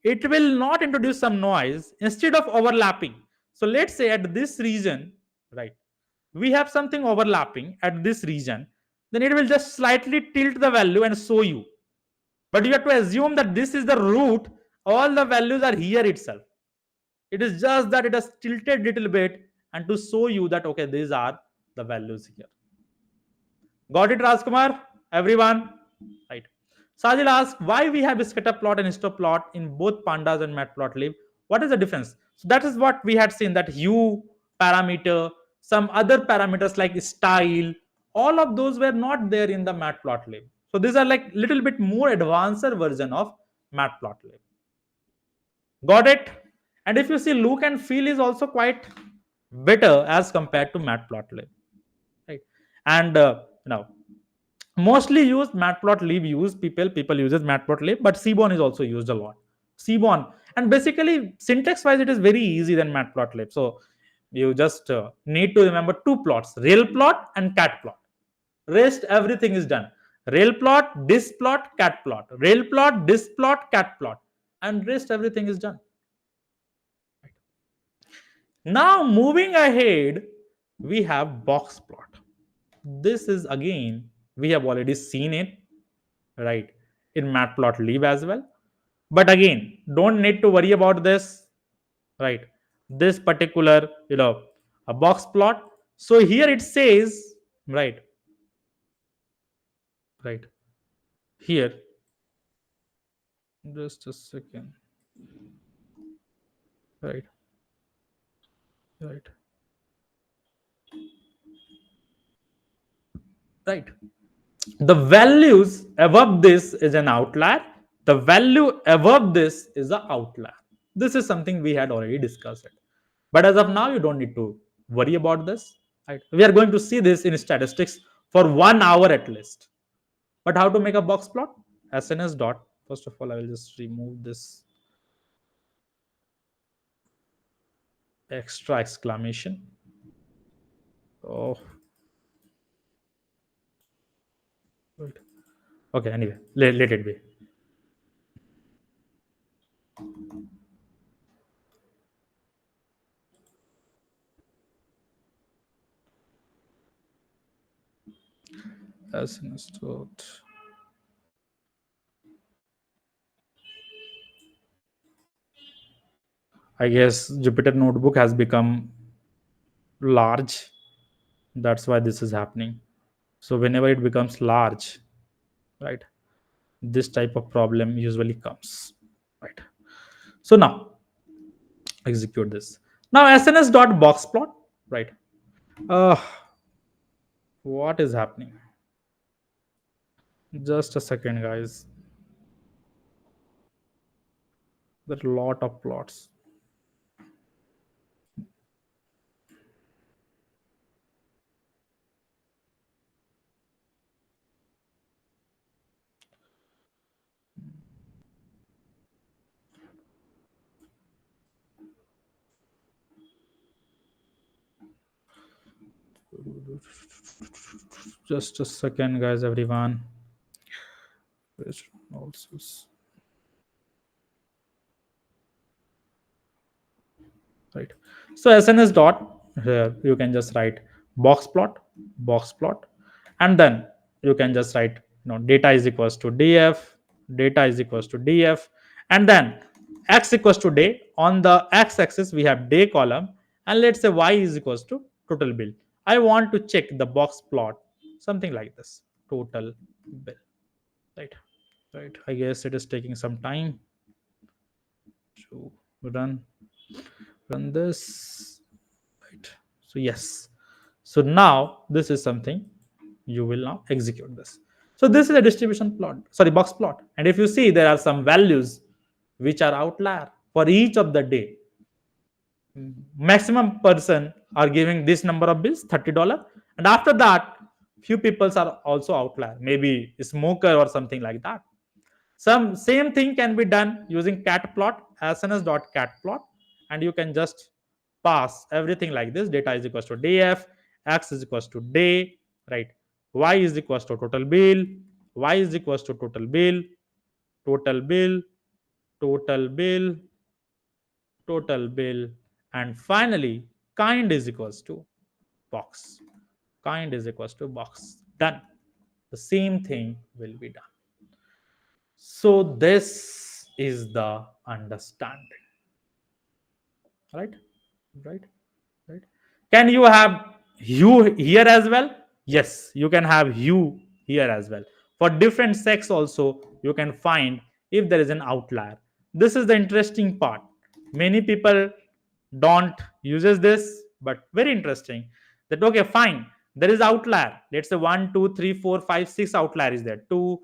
it will not introduce some noise instead of overlapping. So let's say at this region, right, we have something overlapping at this region, then it will just slightly tilt the value and show you. But you have to assume that this is the root, all the values are here itself. It is just that it has tilted little bit and to show you that okay, these are the values here. Got it, Rajkumar? Everyone? Right. Sajil asks why we have scatter plot and stop plot in both pandas and matplotlib. What is the difference? So that is what we had seen, that hue parameter, some other parameters like style, all of those were not there in the matplotlib. So these are like little bit more advanced version of matplotlib. Got it? And if you see, look and feel is also quite better as compared to matplotlib. Right? And now mostly used matplotlib use people uses matplotlib, but seaborn is also used a lot. Seaborn, and basically syntax wise it is very easy than matplotlib. So you just need to remember two plots, rail plot and cat plot. Rest everything is done. Rail plot, this plot, cat plot, rail plot, this plot, cat plot, and rest everything is done. Now moving ahead, we have box plot. This is again, we have already seen it, right, in matplotlib as well. But again, don't need to worry about this, right? This particular, a box plot. So here it says, right, right, here, just a second, right, right, right. The values above this is an outlier. The value above this is the outlier. This is something we had already discussed. But as of now, you don't need to worry about this. Right? We are going to see this in statistics for 1 hour at least. But how to make a box plot? SNS dot. First of all, I will just remove this extra exclamation. Oh, wait. Okay. Anyway, let it be. SNS dot. I guess Jupyter Notebook has become large. That's why this is happening. So whenever it becomes large, right, this type of problem usually comes, right? So now execute this. Now SNS dot box plot, right? Uh, what is happening? Just a second, guys. There are a lot of plots. Just a second, guys, everyone. Right. So SNS dot, here you can just write box plot, and then you can just write, data is equals to df, data is equals to df, and then x equals to day. On the x axis we have day column, and let's say y is equals to total bill. I want to check the box plot, something like this, total bill, right? Right, I guess it is taking some time to run this, right? So yes, so now this is something you will now execute this. So this is a distribution plot, sorry, box plot, and if you see there are some values which are outlier for each of the day. Maximum person are giving this number of bills, $30, and after that few peoples are also outlier, maybe a smoker or something like that. Some same thing can be done using cat plot, sns.cat plot, and you can just pass everything like this. Data is equals to df, x is equals to day, right? Y is equals to total bill, y is equals to total bill, total bill, total bill, total bill, and finally kind is equals to box. Kind is equals to box. Done. The same thing will be done. So this is the understanding, right? Right? Right? Can you have hue here as well? Yes, you can have hue here as well. For different sex also, you can find if there is an outlier. This is the interesting part. Many people don't uses this, but very interesting. That okay, fine. There is outlier. Let's say 1, 2, 3, 4, 5, 6 outlier is there. 2,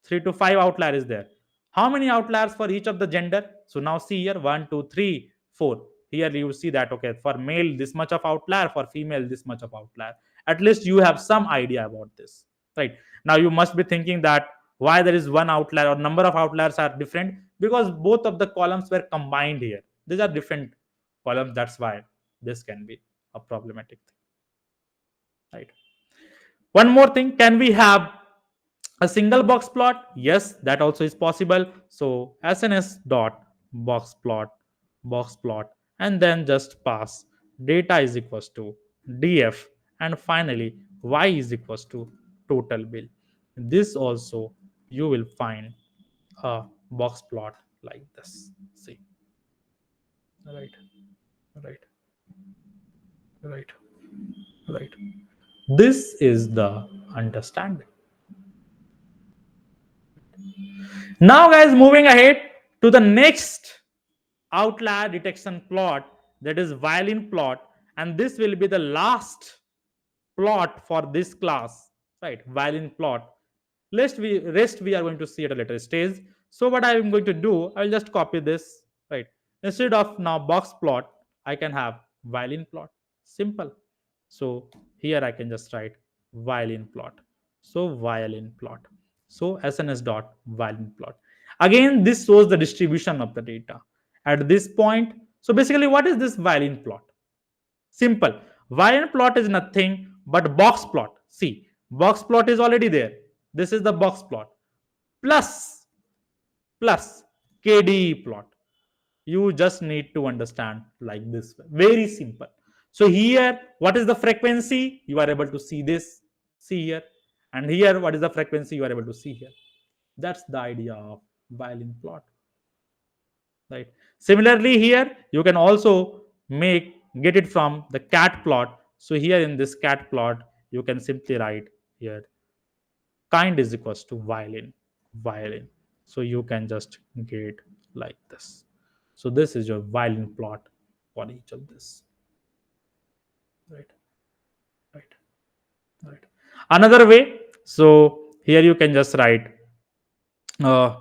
3 to 5 outlier is there. How many outliers for each of the gender? So now see here, 1, 2, 3, 4. Here you see that okay, for male this much of outlier, for female this much of outlier. At least you have some idea about this, right? Now you must be thinking that why there is one outlier or number of outliers are different, because both of the columns were combined here. These are different columns. That's why this can be a problematic thing, right? One more thing, can we have a single box plot? Yes, that also is possible. So sns dot box plot, and then just pass data is equals to df, and finally y is equals to total bill. This also you will find a box plot like this. See, right, right, right, right. This is the understanding. Now, guys, moving ahead to the next outlier detection plot, that is violin plot, and this will be the last plot for this class, right? Violin plot. Rest we are going to see at a later stage. So what I am going to do, I will just copy this, right? Instead of now box plot, I can have violin plot. Simple. So here I can just write violin plot. So violin plot. So sns dot violin plot. Again, this shows the distribution of the data at this point. So basically, what is this violin plot? Simple. Violin plot is nothing but box plot. See, box plot is already there. This is the box plot plus plus KDE plot. You just need to understand like this. Very simple. So here, what is the frequency? You are able to see this. See here. And here, what is the frequency? You are able to see here. That's the idea of violin plot, right? Similarly, here you can also get it from the cat plot. So here in this cat plot, you can simply write here kind is equals to violin. So you can just get like this. So this is your violin plot for each of this, right? Right, right. Another way, so here you can just write uh,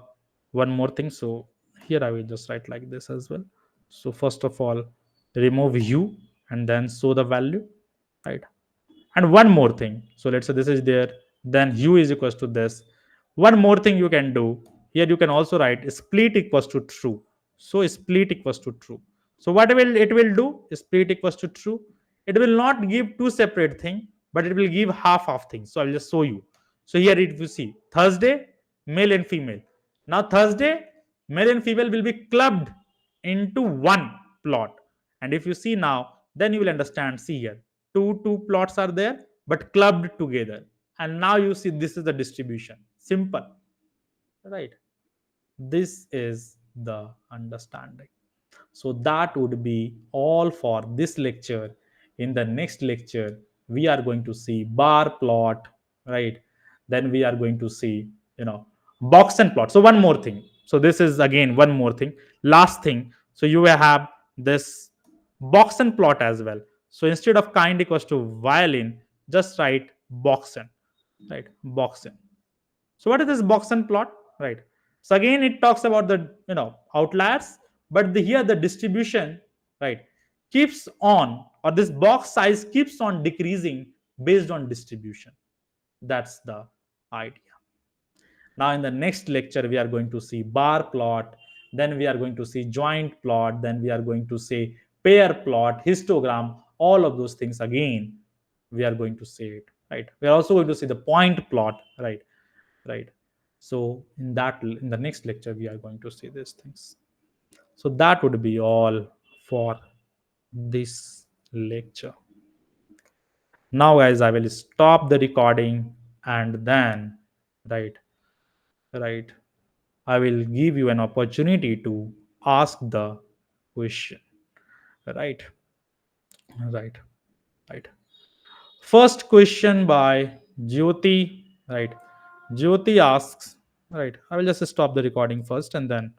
one more thing. So here I will just write like this as well. So first of all, remove hue and then show the value, right? And one more thing, so let's say this is there, then hue is equals to this. One more thing you can do, here you can also write split equals to true. So split equals to true. So what will it will do? Split equals to true. It will not give two separate things, but it will give half of things. So I'll just show you. So here if you see Thursday, male and female. Now Thursday, male and female will be clubbed into one plot. And if you see now, then you will understand. See here, two plots are there but clubbed together, and now you see this is the distribution. Simple, right? This is the understanding. So that would be all for this lecture. In the next lecture, we are going to see bar plot, right? Then we are going to see, box and plot. So one more thing. So this is again one more thing. Last thing. So you will have this box and plot as well. So instead of kind equals to violin, just write boxen, right? Boxen. So what is this Boxen plot? Right. So again, it talks about the outliers, but here the distribution, right, keeps on, or this box size keeps on decreasing based on distribution. That's the idea. Now in the next lecture, we are going to see bar plot, then we are going to see joint plot, then we are going to see pair plot, histogram, all of those things again. We are going to see it, right? We are also going to see the point plot, right? Right. So in the next lecture we are going to see these things. So that would be all for this lecture. Now guys, I will stop the recording, and then, right, right, I will give you an opportunity to ask the question, right, right, right. First question by Jyoti, right? Jyoti asks, right, I will just stop the recording first, and then